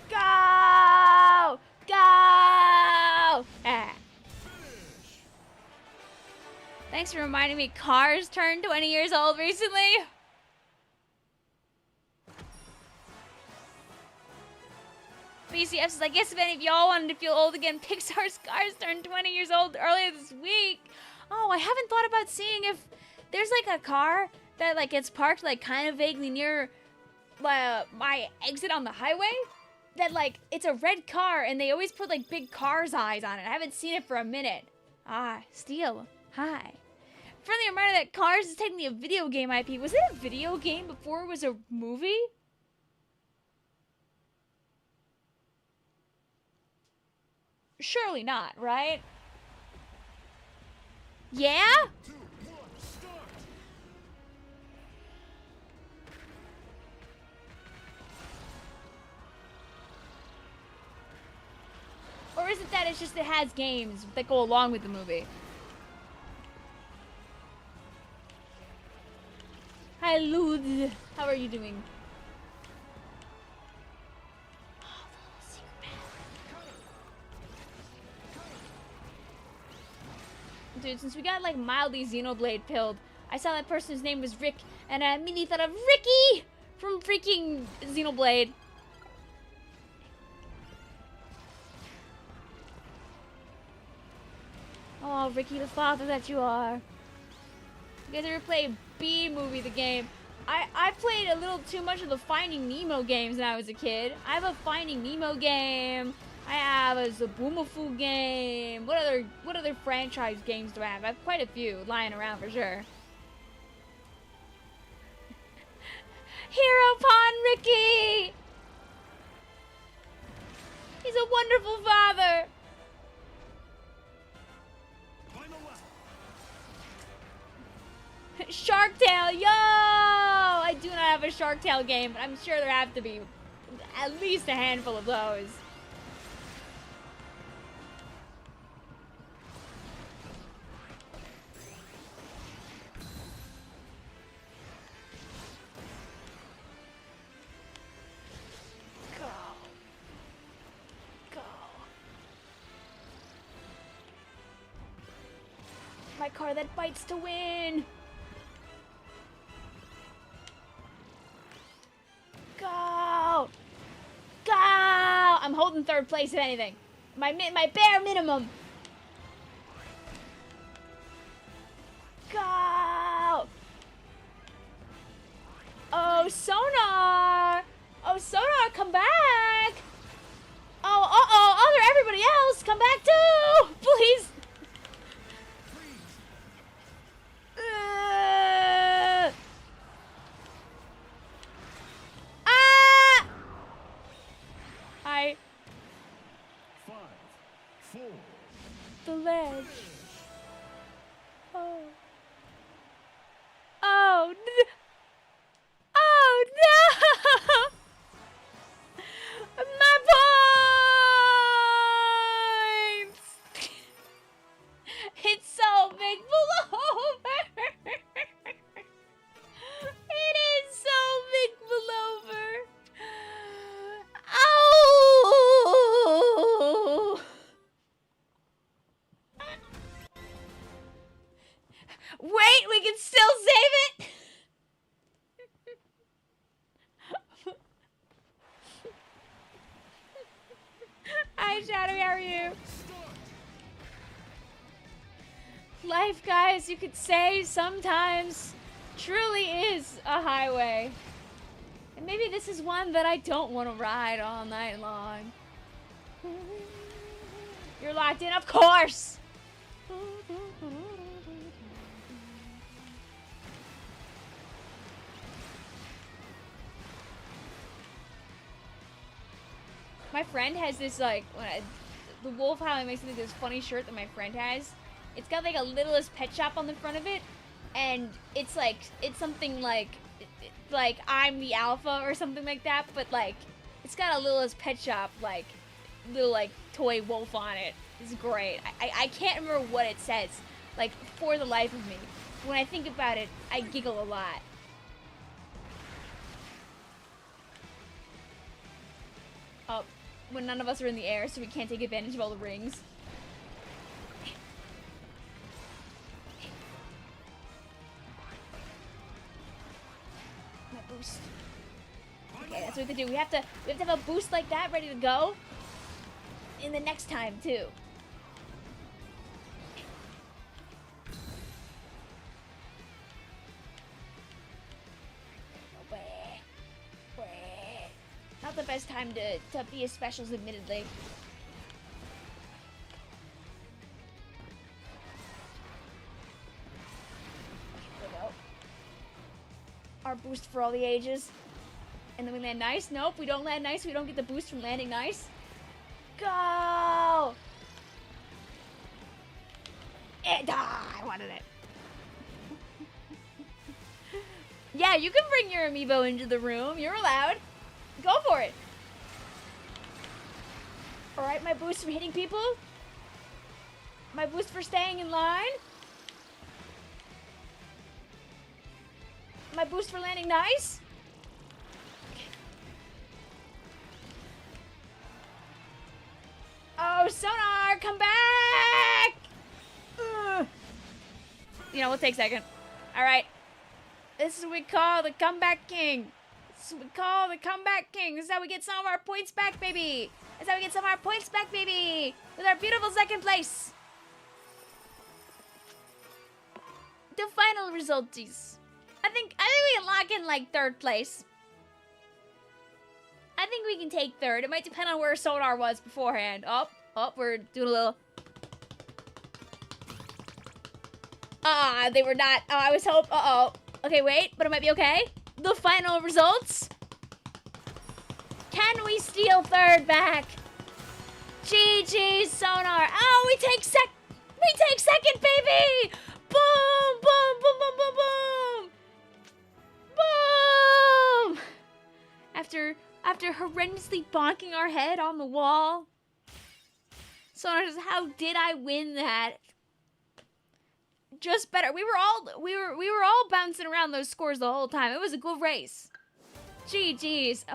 Go! Go! Ah. Thanks for reminding me Cars turned 20 years old recently. BCF says, I guess if any of y'all wanted to feel old again, Pixar's Cars turned 20 years old earlier this week. Oh, I haven't thought about seeing if there's like a car that like gets parked like kind of vaguely near my exit on the highway. That like, it's a red car and they always put like big car's eyes on it. I haven't seen it for a minute. Ah, Steel, hi. Friendly reminder that Cars is technically a video game IP. Was it a video game before it was a movie? Surely not, right? Yeah? 2, 1, start! Or is it that it's just it has games that go along with the movie? Hi, Lud. How are you doing? Dude, since we got like mildly Xenoblade pilled, I saw that person's name was Rick, and I immediately thought of Ricky from freaking Xenoblade. Oh, Ricky the father that you are. You guys ever play B Movie the game? I played a little too much of the Finding Nemo games when I was a kid. I have a Finding Nemo game. I have a Zaboomafoo game. What other franchise games do I have? I have quite a few lying around for sure. Hero Pond Ricky! He's a wonderful father. Final lap! Shark Tale, yo! I do not have a Shark Tale game, but I'm sure there have to be at least a handful of those. Go. Go. My car that bites to win. Go! Go! I'm holding third place if anything. My bare minimum. Go! Oh, Sonar! Oh, Sonar, come back! Oh, uh-oh, everybody else, come back too! Please! Hi. 5, 4, The ledge. Oh. Oh, oh no! My points! It's so big below over! It is so big below over! Oh! Wait, we can still save it! Hi, Shadowy, how are you? Life, guys, you could say sometimes truly is a highway. And maybe this is one that I don't want to ride all night long. You're locked in, of course! My friend has this, like, the wolf howl makes me think of this funny shirt that my friend has. It's got, like, a Littlest Pet Shop on the front of it. And it's, like, it's something like I'm the alpha or something like that. But, like, it's got a Littlest Pet Shop, like, little, like, toy wolf on it. It's great. I can't remember what it says, like, for the life of me. When I think about it, I giggle a lot. Oh. When none of us are in the air, so we can't take advantage of all the rings. My boost. Okay, that's what we have to do. We have to have a boost like that ready to go. In the next time too. Not the best time to be a specials, admittedly. There we go. Our boost for all the ages. And then we land nice. Nope, we don't land nice. We don't get the boost from landing nice. Go! I wanted it. Yeah, you can bring your amiibo into the room. You're allowed. Go for it. Alright, my boost from hitting people. My boost for staying in line. My boost for landing nice. Oh, Sonar, come back! Ugh. You know, we'll take second. Alright. This is what we call the comeback king. This is what we call the comeback king. This is how we get some of our points back, baby. This is how we get some of our points back, baby. With our beautiful second place. The final results. I think we can lock in like third place. I think we can take third. It might depend on where Sonar was beforehand. Oh, we're doing a little. They were not. Oh, I was hoping. Okay, wait, but it might be okay. The final results. Can we steal third back? GG, Sonar. Oh, we take second, baby. Boom, boom, boom, boom, boom, boom. Boom. After horrendously bonking our head on the wall. Sonar says, how did I win that? Just better. We were all bouncing around those scores the whole time. It was a good race. GG's.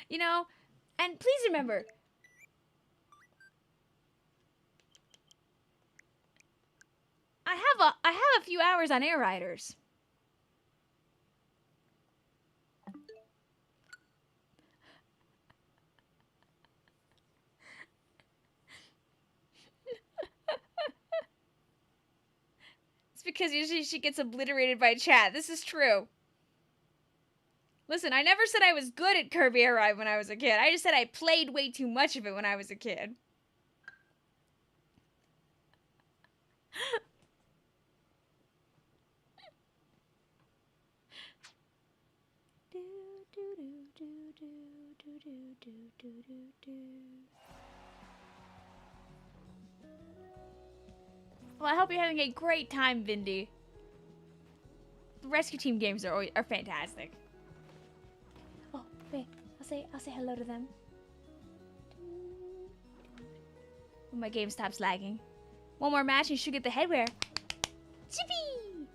You know, and please remember, I have a few hours on Air Riders. It's because usually she gets obliterated by chat. This is true. Listen, I never said I was good at Kirby Air Ride when I was a kid. I just said I played way too much of it when I was a kid. Well, I hope you're having a great time, Vindy. The rescue team games are fantastic. Oh, wait, I'll say hello to them. When my game stops lagging. One more match and you should get the headwear. Chippy!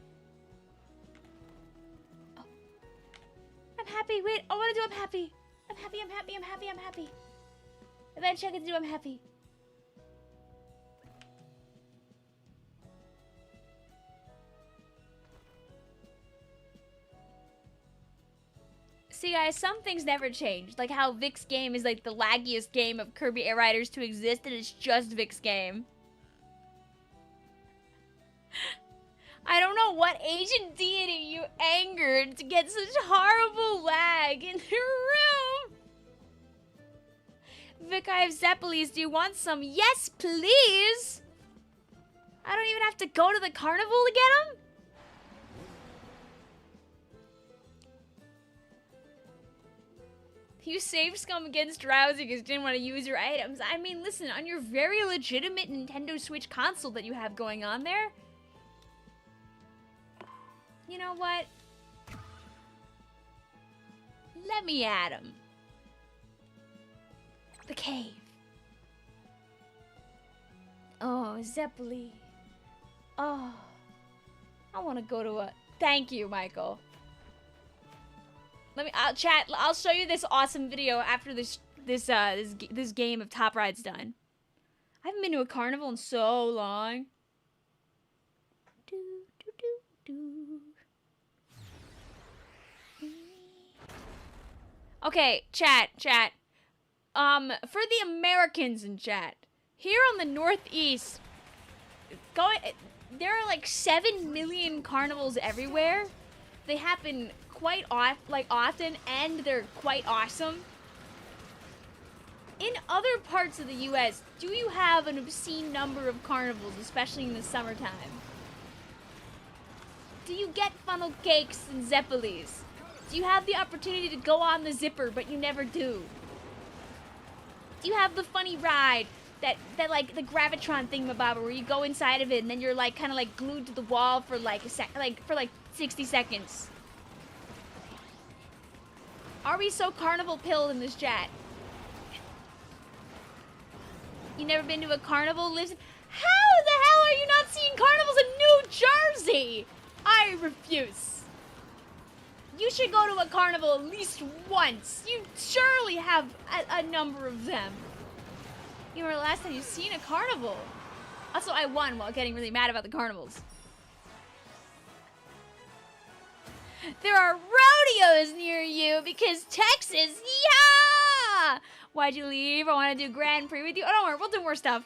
Oh. I'm happy. Wait, I want to do I'm happy. I'm happy, I'm happy, I'm happy, I'm happy. Eventually I get to do I'm happy. See guys, some things never change. Like how Vic's game is like the laggiest game of Kirby Air Riders to exist and it's just Vic's game. I don't know what ancient deity you angered to get such horrible lag in the room. Vic, I have Zeppelis. Do you want some? Yes, please. I don't even have to go to the carnival to get them. You saved Scum against drowsy because you didn't want to use your items. I mean, listen, on your very legitimate Nintendo Switch console that you have going on there, you know what? Let me at him. The cave. Oh, Zeppeli. Oh, I want to go to a... Thank you, Michael. I'll show you this awesome video after this game of Top Ride's done. I haven't been to a carnival in so long. Okay, chat. For the Americans in chat, here on the Northeast, there are like 7 million carnivals everywhere. They happen quite often, and they're quite awesome. In other parts of the U.S., do you have an obscene number of carnivals, especially in the summertime? Do you get funnel cakes and Zeppelis? Do you have the opportunity to go on the zipper, but you never do? Do you have the funny ride that like the Gravitron thingamabobber where you go inside of it and then you're like kind of like glued to the wall for like for 60 seconds? Are we so carnival pilled in this chat? You never been to a carnival? How the hell are you not seeing carnivals in New Jersey? I refuse. You should go to a carnival at least once. You surely have a number of them. You remember the last time you've seen a carnival? Also, I won while getting really mad about the carnivals. There are rodeos near you because Texas, yeah! Why'd you leave? I want to do Grand Prix with you. Oh, don't worry, we'll do more stuff.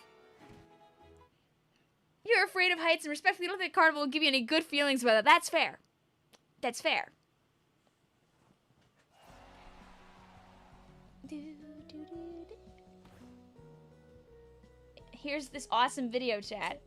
You're afraid of heights and respectfully don't think carnival will give you any good feelings about it. That's fair. That's fair. Here's this awesome video, chat.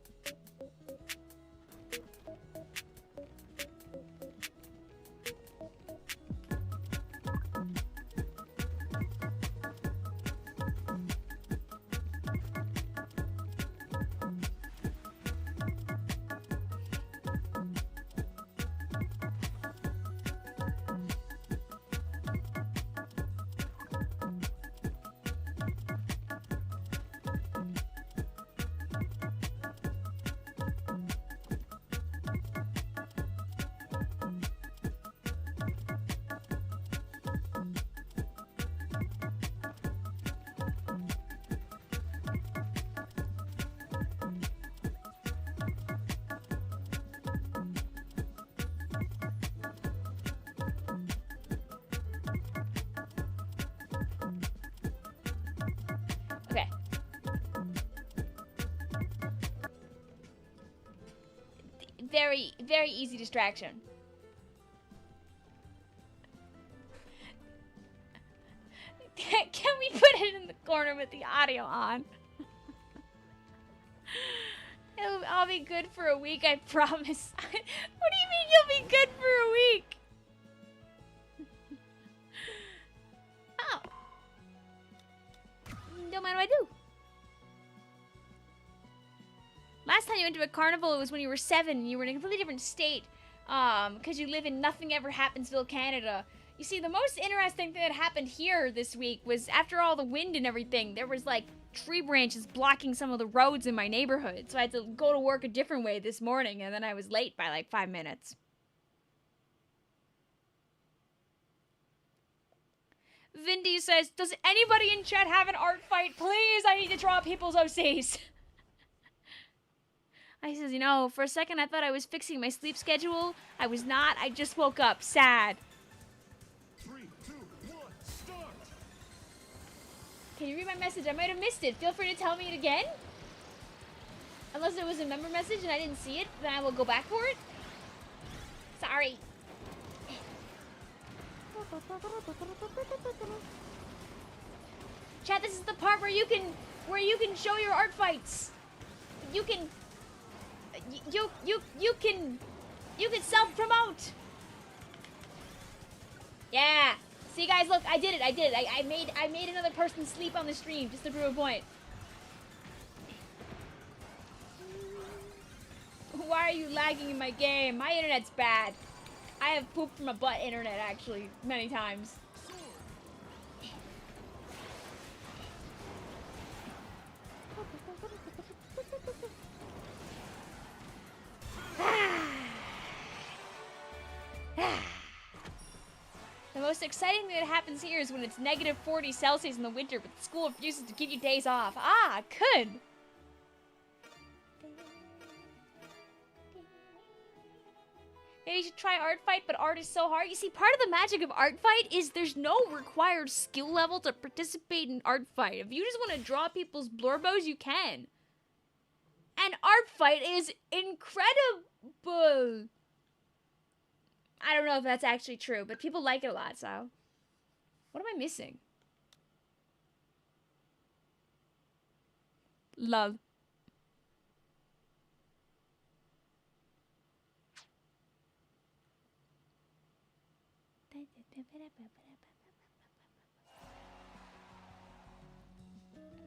Okay. Very, very easy distraction. Can we put it in the corner with the audio on? I'll be good for a week, I promise. What do you mean you'll be good for a week? Oh. Don't mind what I do. Last time you went to a carnival, it was when you were 7 and you were in a completely different state. Because you live in Nothing Ever Happensville, Canada. You see, the most interesting thing that happened here this week was after all the wind and everything, there was like tree branches blocking some of the roads in my neighborhood. So I had to go to work a different way this morning, and then I was late by like 5 minutes. Vindy says, does anybody in chat have an art fight? Please, I need to draw people's OCs. I says, you know, for a second I thought I was fixing my sleep schedule. I was not. I just woke up. Sad. 3, 2, 1, start! Can you read my message? I might have missed it. Feel free to tell me it again. Unless it was a member message and I didn't see it, then I will go back for it. Sorry. Chat, this is the part where you can show your art fights. You can self-promote. Yeah. See, guys, look, I did it. I made another person sleep on the stream just to prove a point. Why are you lagging in my game? My internet's bad. I have pooped from a butt internet, actually, many times. The most exciting thing that happens here is when it's negative 40 Celsius in the winter, but the school refuses to give you days off. Ah, good. Maybe you should try Art Fight, but art is so hard. You see, part of the magic of Art Fight is there's no required skill level to participate in Art Fight. If you just want to draw people's blurbos, you can. And Art Fight is incredible. I don't know if that's actually true, but people like it a lot, so. What am I missing? Love.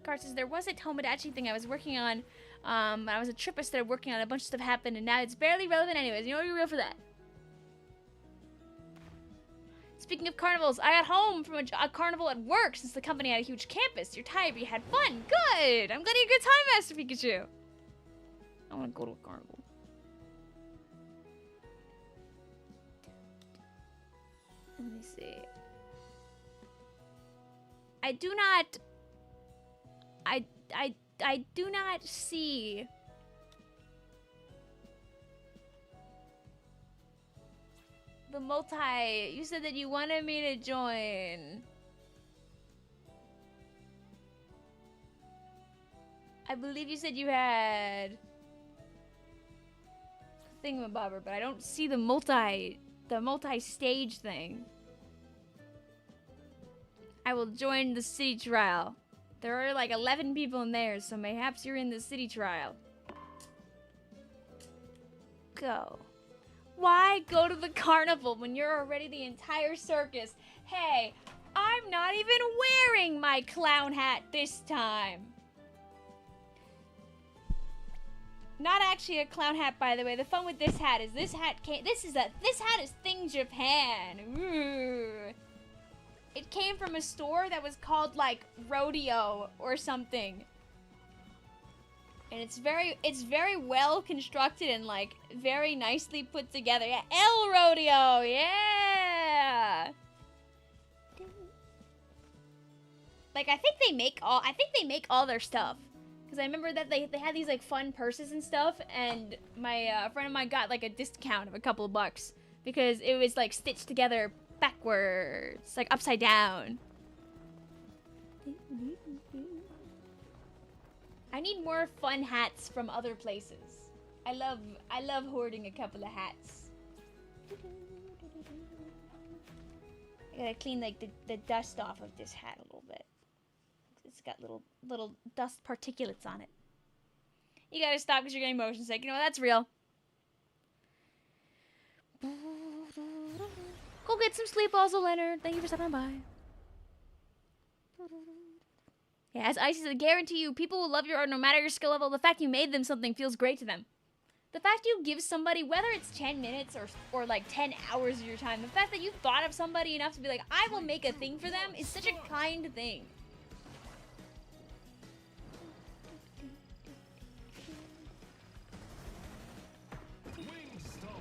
Car says, there was a Tomodachi thing I was working on. When I was a trip, I started working on a bunch of stuff happened, and now it's barely relevant anyways. You know, you're real for that. Speaking of carnivals, I got home from a carnival at work since the company had a huge campus. You're tired, but you had fun. Good! I'm glad you had a good time, Master Pikachu. I want to go to a carnival. Let me see. I do not see the multi. You said that you wanted me to join. I believe you said you had thingamabobber, but I don't see the multi-stage thing. I will join the city trial. There are like 11 people in there, so mayhaps you're in the city trial. Go. Why go to the carnival when you're already the entire circus? Hey, I'm not even wearing my clown hat this time. Not actually a clown hat, by the way. The fun with this hat is this hat is Thing Japan. Ooh. It came from a store that was called like Rodeo or something. And it's very well constructed and like very nicely put together. Yeah, El Rodeo, yeah. Like I think they make all their stuff. Cause I remember that they had these like fun purses and stuff, and my friend of mine got like a discount of a couple of bucks because it was like stitched together backwards, like upside down. I need more fun hats from other places. I love hoarding a couple of hats. I gotta clean like the dust off of this hat a little bit. It's got little dust particulates on it. You gotta stop because you're getting motion sick. You know, that's real. Go get some sleep also, Leonard. Thank you for stopping by. Yeah, as Icy said, I guarantee you, people will love your art no matter your skill level. The fact you made them something feels great to them. The fact you give somebody, whether it's 10 minutes or like 10 hours of your time, the fact that you thought of somebody enough to be like, I will make a thing for them is such a kind thing.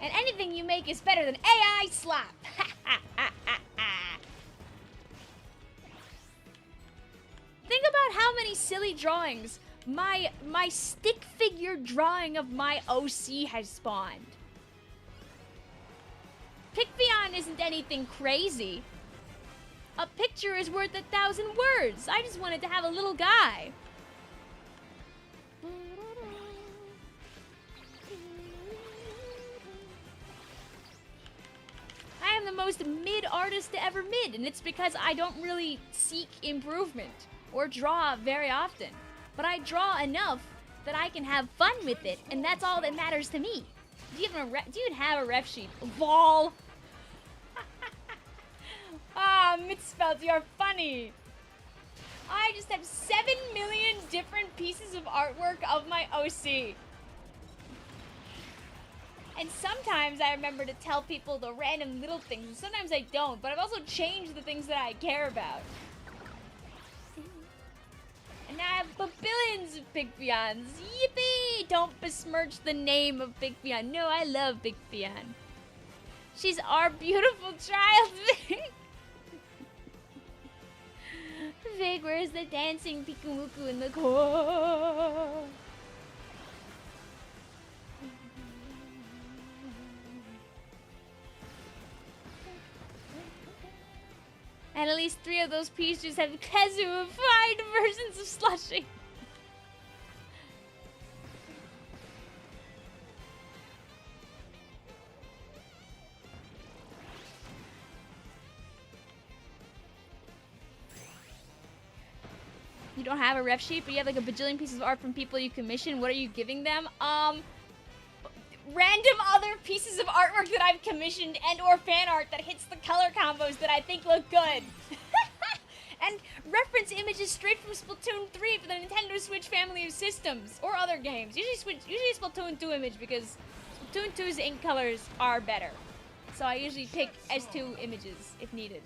And anything you make is better than AI slap. Think about how many silly drawings my stick figure drawing of my OC has spawned. Vicvillon isn't anything crazy. A picture is worth 1,000 words. I just wanted to have a little guy. I am the most mid artist to ever mid, and it's because I don't really seek improvement or draw very often. But I draw enough that I can have fun with it, and that's all that matters to me. Do you have a ref sheet? Vol! Ah, misspelled, you're funny. I just have 7 million different pieces of artwork of my OC. And sometimes I remember to tell people the random little things, and sometimes I don't, but I've also changed the things that I care about. And now I have billions of Vicvillons. Yippee! Don't besmirch the name of Vicvillon. No, I love Vicvillon. She's our beautiful child, Vic. Vic, where's the dancing Pikumuku in the core? And at least 3 of those pieces have Kazuified versions of Slushing. You don't have a ref sheet, but you have like a bajillion pieces of art from people you commission. What are you giving them? Random other pieces of artwork that I've commissioned and or fan art that hits the color combos that I think look good. And reference images straight from Splatoon 3 for the Nintendo Switch family of systems or other games. Usually Splatoon 2 image because Splatoon 2's ink colors are better. So I usually pick S2 images if needed.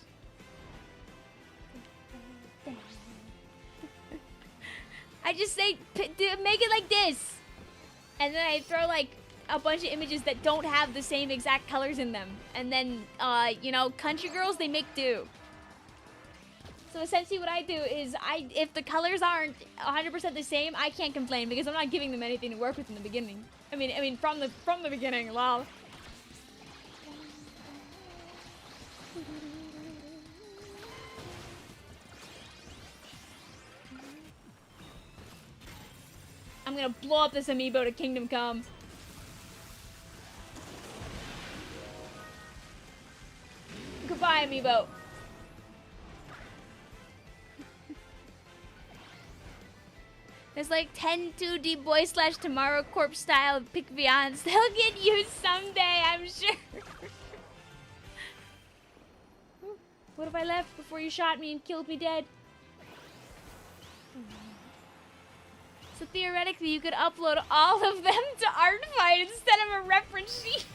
I just say, make it like this. And then I throw like a bunch of images that don't have the same exact colors in them. And then, you know, country girls, they make do. So essentially what I do is, if the colors aren't 100% the same, I can't complain because I'm not giving them anything to work with in the beginning. I mean, from the beginning, lol. I'm gonna blow up this amiibo to Kingdom Come. Goodbye, amiibo. There's like 10 2D boy / Tomorrow Corpse style Vicvillons. They'll get used someday, I'm sure. What if I left before you shot me and killed me dead? So theoretically, you could upload all of them to Artfight instead of a reference sheet.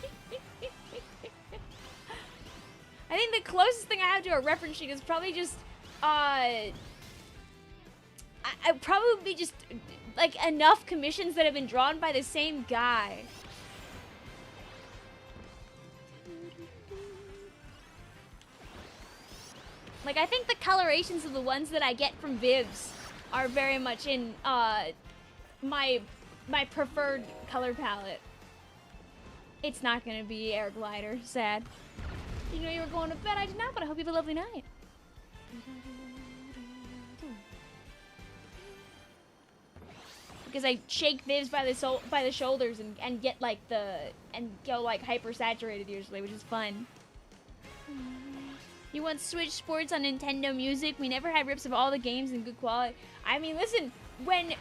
I think the closest thing I have to a reference sheet is probably just, I probably just, like, enough commissions that have been drawn by the same guy. Like, I think the colorations of the ones that I get from Vivs are very much in, my preferred color palette. It's not gonna be Air Glider, sad. You know you were going to bed, I did not, but I hope you have a lovely night. Because I shake Vivs by the shoulders and get like and go like hyper saturated usually, which is fun. You You want Switch Sports on Nintendo Music? We never had rips of all the games in good quality. I mean, listen, remember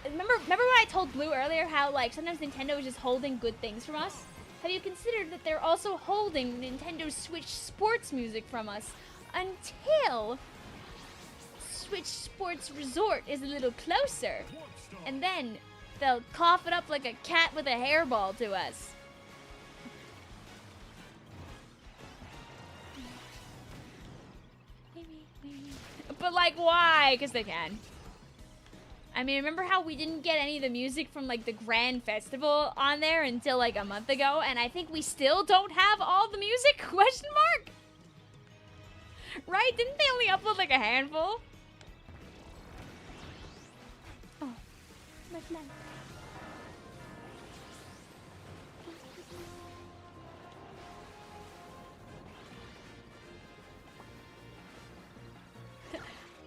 when I told Blue earlier how like sometimes Nintendo is just holding good things from us? Have you considered that they're also holding Nintendo Switch Sports music from us until Switch Sports Resort is a little closer, and then they'll cough it up like a cat with a hairball to us. But like, why? Because they can. I mean, remember how we didn't get any of the music from like the Grand Festival on there until like a month ago, and I think we still don't have all the music? Question mark? Right? Didn't they only upload like a handful? Oh, my flag.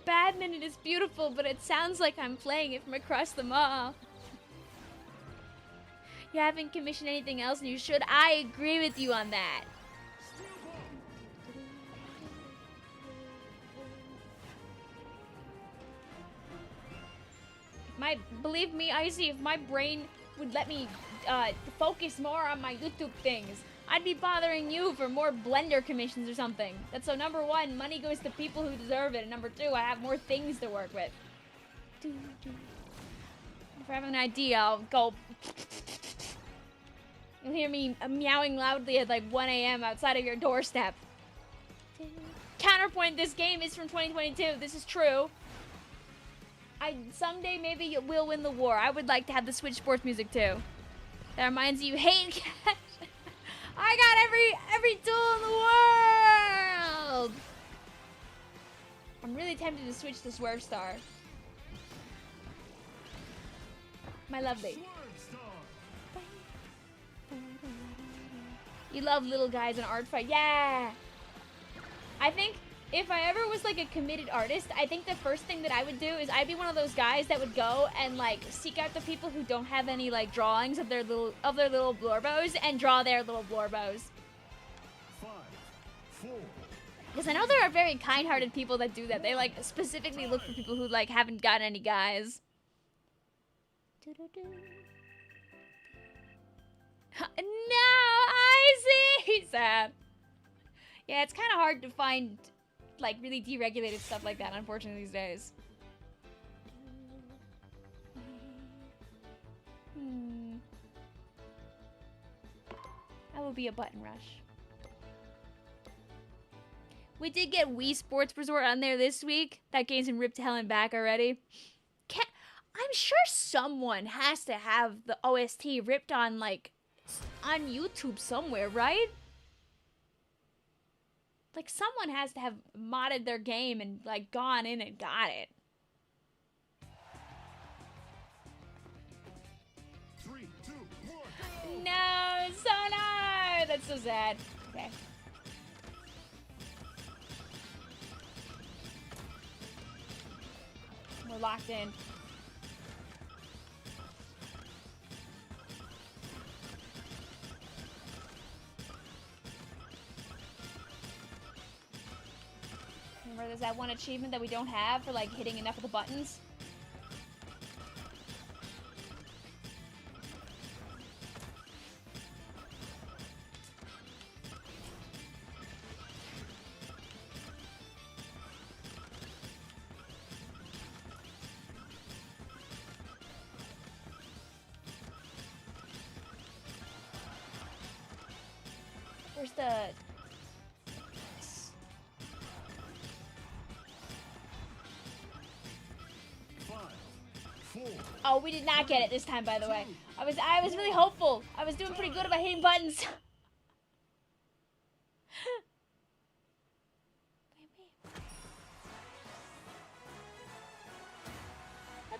Badminton is beautiful, but it sounds like I'm playing it from across the mall. You haven't commissioned anything else, and you should. I agree with you on that. Believe me, Icy, if my brain would let me focus more on my YouTube things, I'd be bothering you for more Blender commissions or something. That's so number one, money goes to people who deserve it, and number two, I have more things to work with. If I have an idea, I'll go. You'll hear me meowing loudly at like 1 a.m. outside of your doorstep. Counterpoint, this game is from 2022. This is true. Someday maybe we'll win the war. I would like to have the Switch Sports music too. That reminds you, hate cash. I got every tool in the world. I'm really tempted to switch to Swerve Star. My lovely. You love little guys in art fight. Yeah. I think if I ever was like a committed artist, I think the first thing that I would do is I'd be one of those guys that would go and like seek out the people who don't have any like drawings of their little blorbos and draw their little blorbos. 5, 4. Because I know there are very kind-hearted people that do that. They like specifically look for people who like haven't got any guys. No, Isaac! Sad. Yeah, it's kind of hard to find like really deregulated stuff like that, unfortunately, these days. That would be a button rush. We did get Wii Sports Resort on there this week. That game's been ripped to hell and back already. I'm sure someone has to have the OST ripped on like on YouTube somewhere, right? Like, someone has to have modded their game and, like, gone in and got it. 3, 2, 1, no, Sonar! That's so sad. Okay. We're locked in. Remember, there's that one achievement that we don't have for, like, hitting enough of the buttons? Where's the... Oh, we did not get it this time, by the way. I was really hopeful. I was doing pretty good about hitting buttons.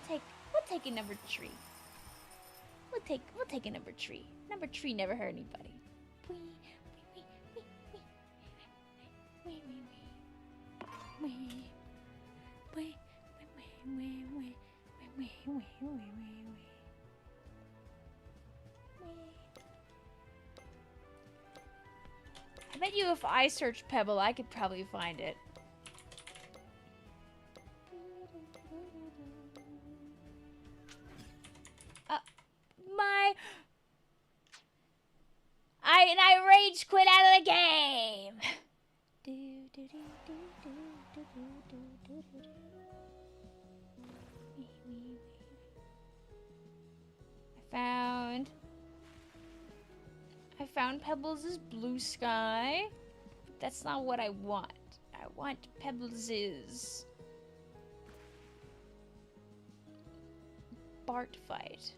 We'll take a number 3. We'll take a number 3. Number 3 never hurt anybody. I bet you if I search Pebble, I could probably find it. I rage quit out of the game. I found Pebbles' blue sky. But that's not what I want. I want Pebbles' Bart fight.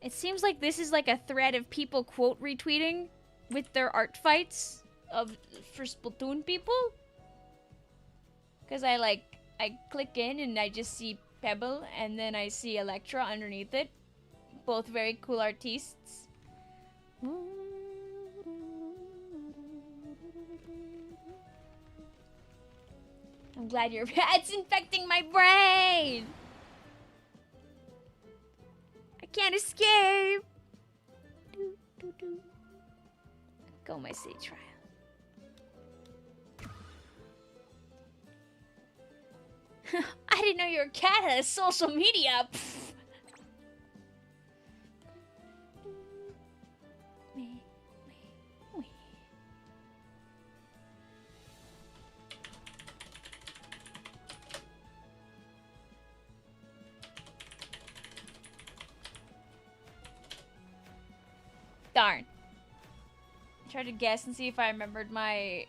It seems like this is like a thread of people quote retweeting with their art fights for Splatoon people. Because I click in and I just see Pebble and then I see Electra underneath it. Both very cool artists. I'm glad you're it's infecting my brain. I can't escape. Go my city trial. I didn't know your cat had a social media. Darn. I tried to guess and see if I remembered my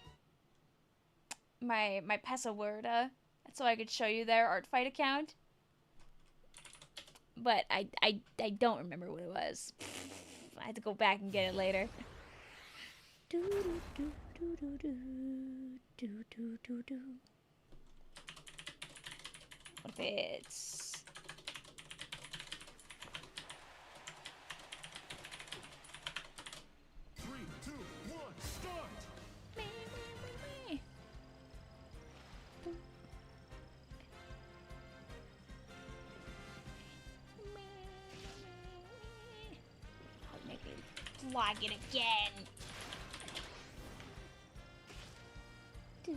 password, so I could show you their art fight account. But I don't remember what it was. I had to go back and get it later. What if it's... Log it again. Do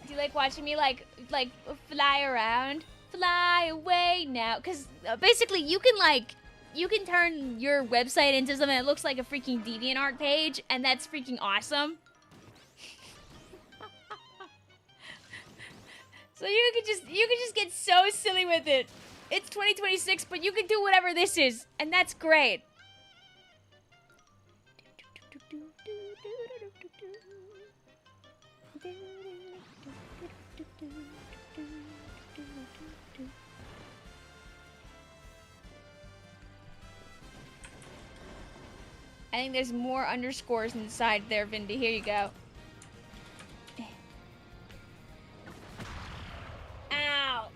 you like watching me like fly around? Fly away now, because basically you can turn your website into something that looks like a freaking DeviantArt page, and that's freaking awesome. So you could just get so silly with it. It's 2026, but you can do whatever this is, and that's great. I think there's more underscores inside there, Vindy. Here you go. Ow!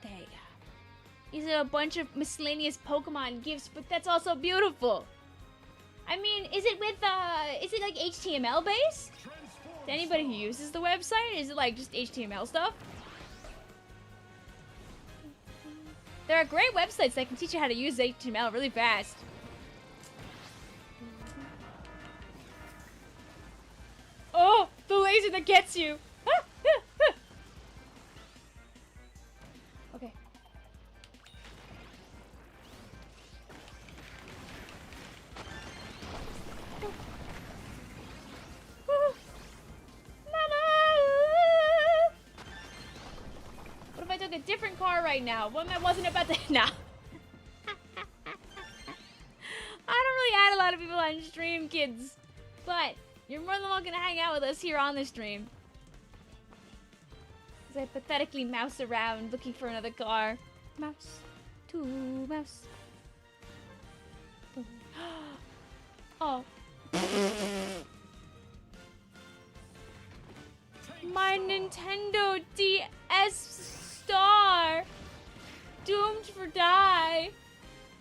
There you go. These are a bunch of miscellaneous Pokemon gifts, but that's also beautiful. I mean, is it like HTML based? To anybody who uses the website, is it like just HTML stuff? There are great websites that can teach you how to use HTML really fast. Oh, the laser that gets you. Okay. What if I took a different car right now? One that wasn't about to... Nah. I don't really add a lot of people on stream, kids. But you're more than welcome to hang out with us here on the stream. As I pathetically mouse around looking for another car. Mouse. Two mouse. Oh. My Nintendo DS Star. Doomed for die.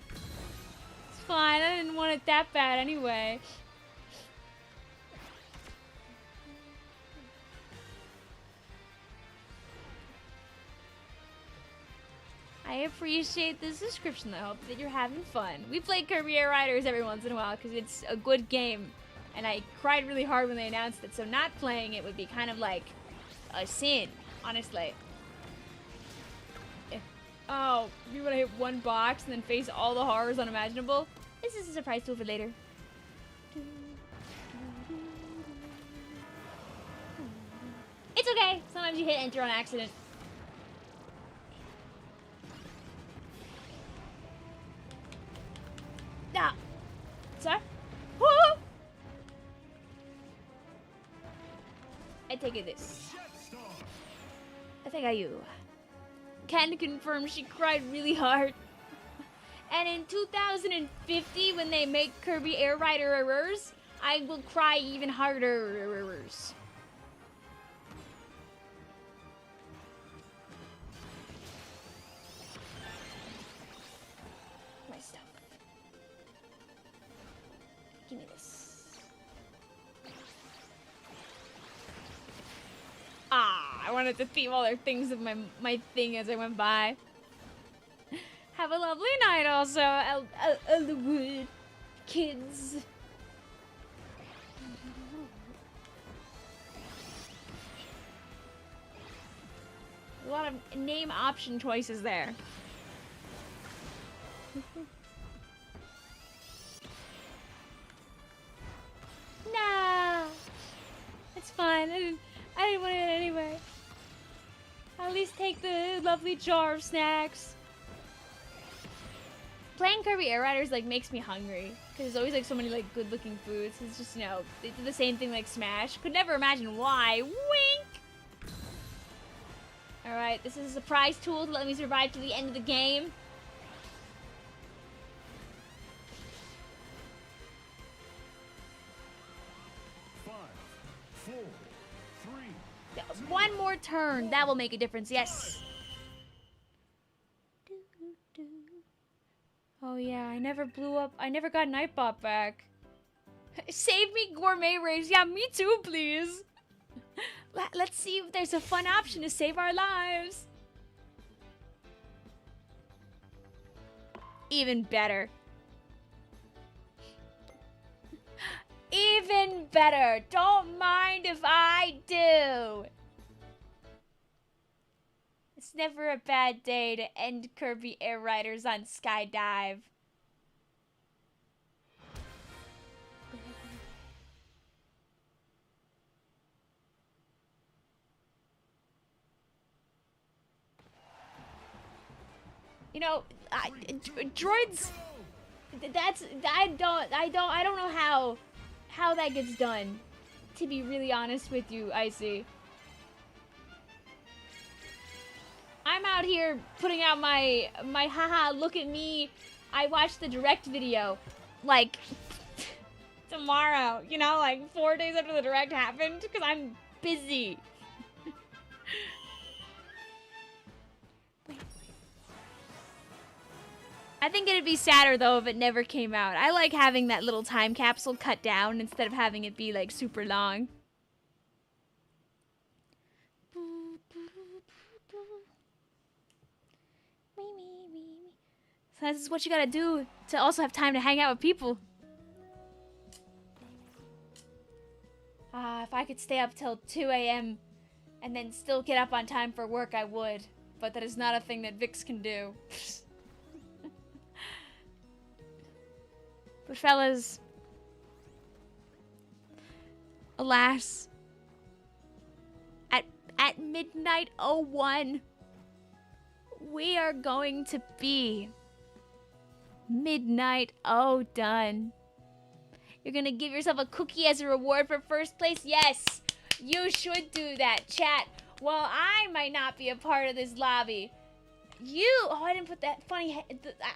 It's fine. I didn't want it that bad anyway. I appreciate the subscription. I hope that you're having fun. We play Kirby Air Riders every once in a while because it's a good game. And I cried really hard when they announced it, so not playing it would be kind of like a sin, honestly. Oh, you want to hit one box and then face all the horrors unimaginable? This is a surprise tool for later. It's okay. Sometimes you hit enter on accident. Ah. Sir? Woo! I take it this. I think I you. Can confirm she cried really hard. And in 2050, when they make Kirby Air Riders, I will cry even harder. My stuff. Give me this. Ah, I wanted to theme all their things of my thing as I went by. Have a lovely night also, Elwood kids. A lot of name option choices there. No, it's fine. I didn't want it anyway. I'll at least take the lovely jar of snacks. Playing Kirby Air Riders like makes me hungry because there's always like so many like good-looking foods. It's just, you know, they do the same thing like Smash. Could never imagine why. Wink. All right, this is a surprise tool to let me survive to the end of the game. Five, 4, 3. One more turn. That will make a difference. Yes. Oh yeah, I never blew up. I never got Nightbot back. Save me, Gourmet Raves. Yeah, me too, please. Let's see if there's a fun option to save our lives. Even better. Even better. Don't mind if I do. It's never a bad day to end Kirby Air Riders on Skydive. You know, droids. I don't know how that gets done. To be really honest with you, Icy. I'm out here putting out my haha, look at me. I watched the direct video, like, tomorrow, you know, like 4 days after the direct happened, because I'm busy. I think it'd be sadder, though, if it never came out. I like having that little time capsule cut down instead of having it be, like, super long. So this is what you gotta do to also have time to hang out with people. If I could stay up till 2 a.m. and then still get up on time for work, I would. But that is not a thing that Vix can do. But fellas, alas, at midnight 01, we are going to be midnight done. You're gonna give yourself a cookie as a reward for first place? Yes, you should do that, chat. While I might not be a part of this lobby, I didn't put that funny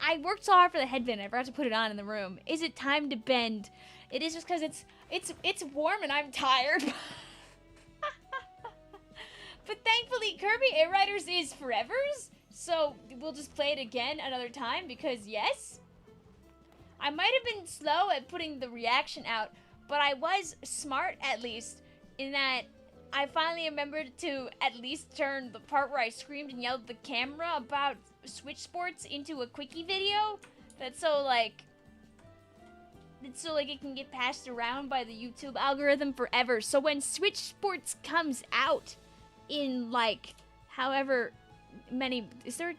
I worked so hard for the headband, I forgot to put it on in the room. Is it time to bend? It is just because it's warm and I'm tired. But thankfully, Kirby Air Riders is forever's, so we'll just play it again another time because yes. I might have been slow at putting the reaction out, but I was smart at least in that I finally remembered to at least turn the part where I screamed and yelled at the camera about Switch Sports into a quickie video. That's so like it can get passed around by the YouTube algorithm forever. So when Switch Sports comes out in like however many, is there?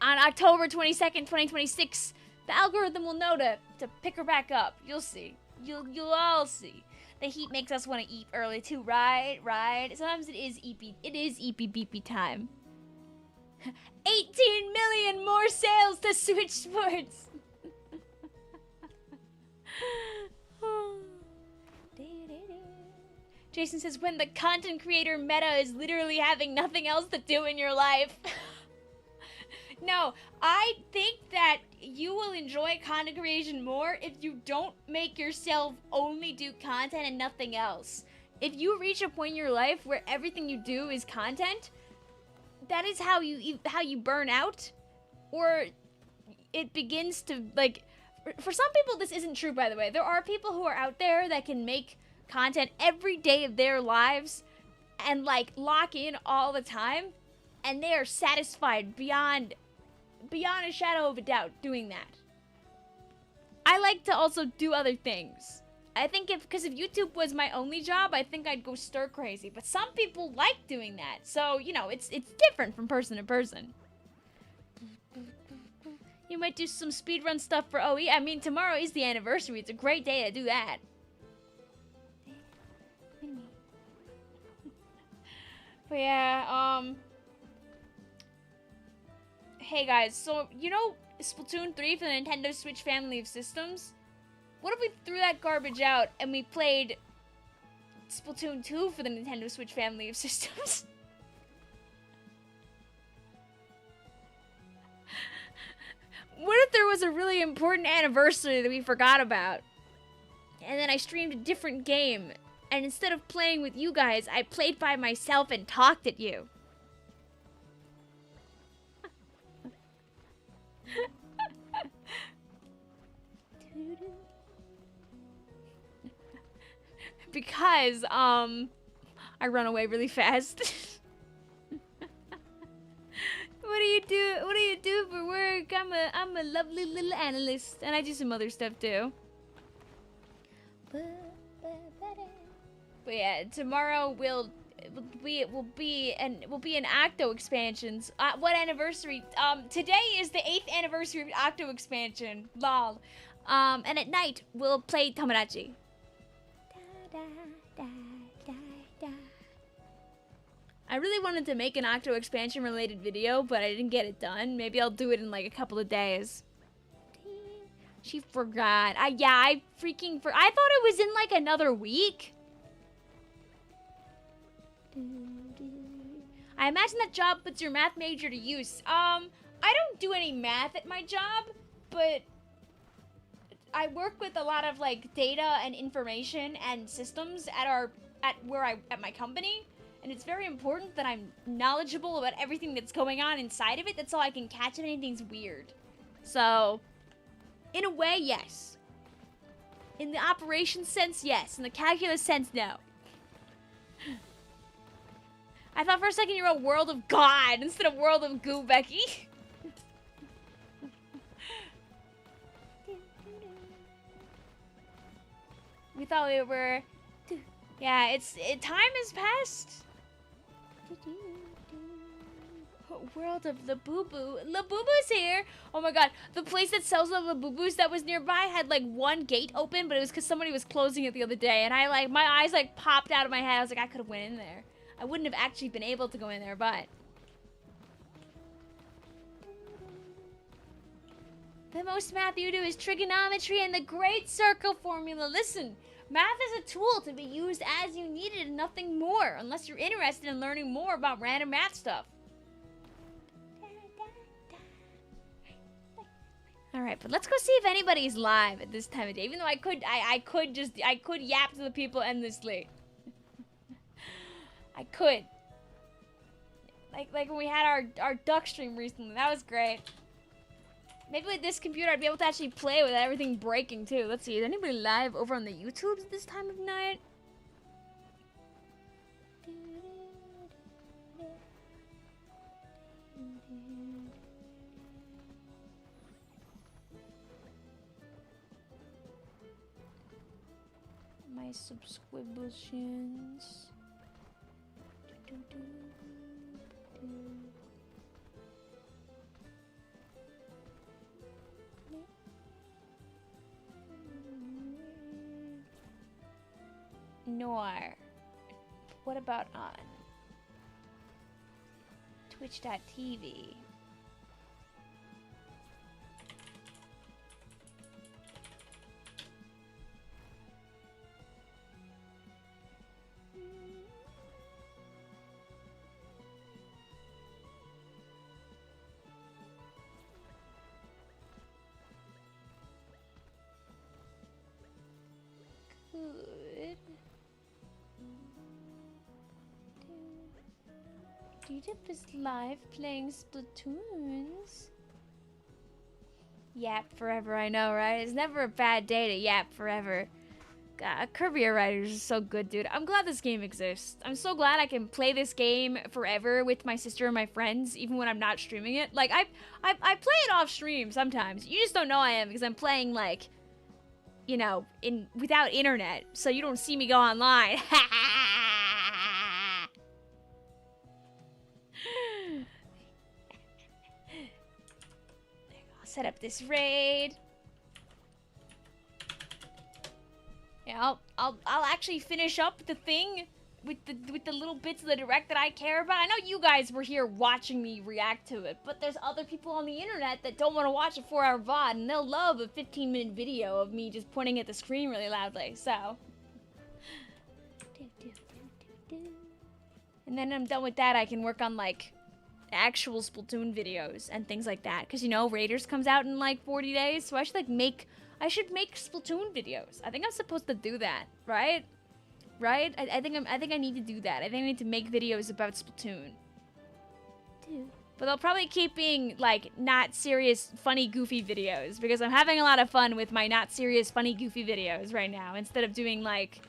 On October 22nd, 2026, the algorithm will know to pick her back up. You'll see. You'll all see. The heat makes us want to eat early too, right? Right? Sometimes it is eepy beepy time. 18 million more sales to Switch Sports. Jason says, when the content creator meta is literally having nothing else to do in your life. No, I think that you will enjoy content creation more if you don't make yourself only do content and nothing else. If you reach a point in your life where everything you do is content, that is how you burn out, or it begins to, like, for some people this isn't true, by the way. There are people who are out there that can make content every day of their lives and like lock in all the time, and they are satisfied beyond a shadow of a doubt doing that. I like to also do other things. I think because if YouTube was my only job, I think I'd go stir crazy. But some people like doing that. So, you know, it's different from person to person. You might do some speedrun stuff for OE. I mean, tomorrow is the anniversary. It's a great day to do that. But yeah, hey guys, so, you know Splatoon 3 for the Nintendo Switch family of systems? What if we threw that garbage out and we played Splatoon 2 for the Nintendo Switch family of systems? What if there was a really important anniversary that we forgot about? And then I streamed a different game, and instead of playing with you guys, I played by myself and talked at you. Because, I run away really fast. What do you do for work? I'm a lovely little analyst, and I do some other stuff too. But yeah, tomorrow will be an Octo expansions. What anniversary? Today is the 8th anniversary of Octo expansion. Lol. And at night we'll play Tomodachi. I really wanted to make an Octo expansion related video, but I didn't get it done. Maybe I'll do it in like a couple of days. She forgot. I thought it was in like another week. I imagine that job puts your math major to use. I don't do any math at my job, but I work with a lot of like data and information and systems at my company, and it's very important that I'm knowledgeable about everything that's going on inside of it. That's all I can catch if anything's weird. So, in a way, yes. In the operations sense, yes. In the calculus sense, no. I thought for a second you wrote World of God instead of World of Goo, Becky. We thought we were... Yeah, time has passed. World of Labubu. Labubu's here! Oh my god, the place that sells the Labubus that was nearby had like one gate open, but it was because somebody was closing it the other day, and my eyes like popped out of my head. I was like, I could have went in there. I wouldn't have actually been able to go in there, but... The most math you do is trigonometry and the great circle formula. Listen, math is a tool to be used as you need it and nothing more, unless you're interested in learning more about random math stuff. Alright, but let's go see if anybody's live at this time of day, even though I could yap to the people endlessly. I could. Like when we had our duck stream recently. That was great. Maybe with this computer I'd be able to actually play without everything breaking too. Let's see, is anybody live over on the YouTubes at this time of night? My subscriptions. Nor. What about on Twitch.tv? Good. Dudip is live playing Splatoons. Yap forever, I know, right? It's never a bad day to yap forever. God, Kirby Air Riders is so good, dude. I'm glad this game exists. I'm so glad I can play this game forever with my sister and my friends, even when I'm not streaming it. Like, I play it off stream sometimes. You just don't know I am because I'm playing, like, you know, without internet, so you don't see me go online. I'll set up this raid. Yeah, I'll actually finish up the thing with the little bits of the direct that I care about. I know you guys were here watching me react to it, but there's other people on the internet that don't want to watch a 4-hour VOD, and they'll love a 15-minute video of me just pointing at the screen really loudly, so. And then I'm done with that, I can work on, like, actual Splatoon videos and things like that. Because, you know, Raiders comes out in, like, 40 days, so I should, like, make Splatoon videos. I think I'm supposed to do that, right? Right? I think I need to do that. I think I need to make videos about Splatoon. But they'll probably keep being, like, not serious, funny, goofy videos. Because I'm having a lot of fun with my not serious, funny, goofy videos right now. Instead of doing, like,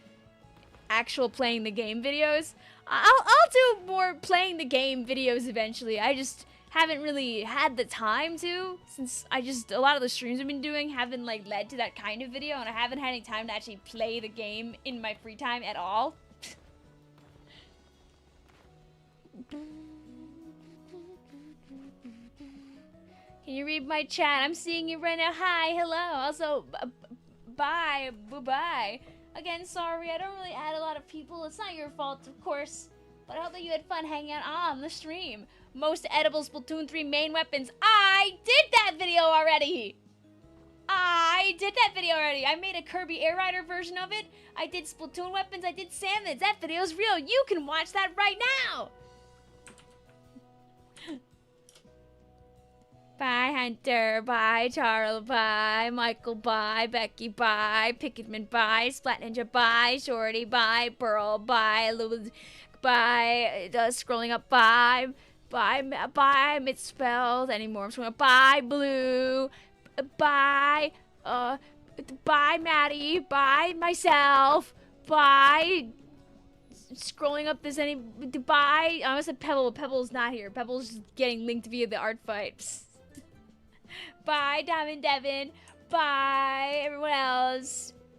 actual playing the game videos. I'll do more playing the game videos eventually. I just haven't really had the time to. Since a lot of the streams I've been doing haven't, like, led to that kind of video. And I haven't had any time to actually play the game in my free time at all. Can you read my chat? I'm seeing you right now. Hi, hello. Also, bye, bye-bye. Again, sorry, I don't really add a lot of people. It's not your fault, of course. But I hope that you had fun hanging out on the stream. Most edible Splatoon 3 main weapons. I did that video already! I made a Kirby Air Rider version of it. I did Splatoon weapons. I did salmons. That video's real. You can watch that right now! Bye, Hunter. Bye, Charles. Bye, Michael. Bye, Becky. Bye, Picketman. Bye, Splat Ninja. Bye, Shorty. Bye, Pearl. Bye, Louis. Bye, scrolling up. Bye, misspelled anymore. I'm scrolling up. Bye, Blue. Bye, bye, Maddie. Bye, myself. Bye. Scrolling up, there's any. Bye. I almost said Pebble. Pebble's not here. Pebble's just getting linked via the art fight. Bye, Diamond Devin. Bye, everyone else.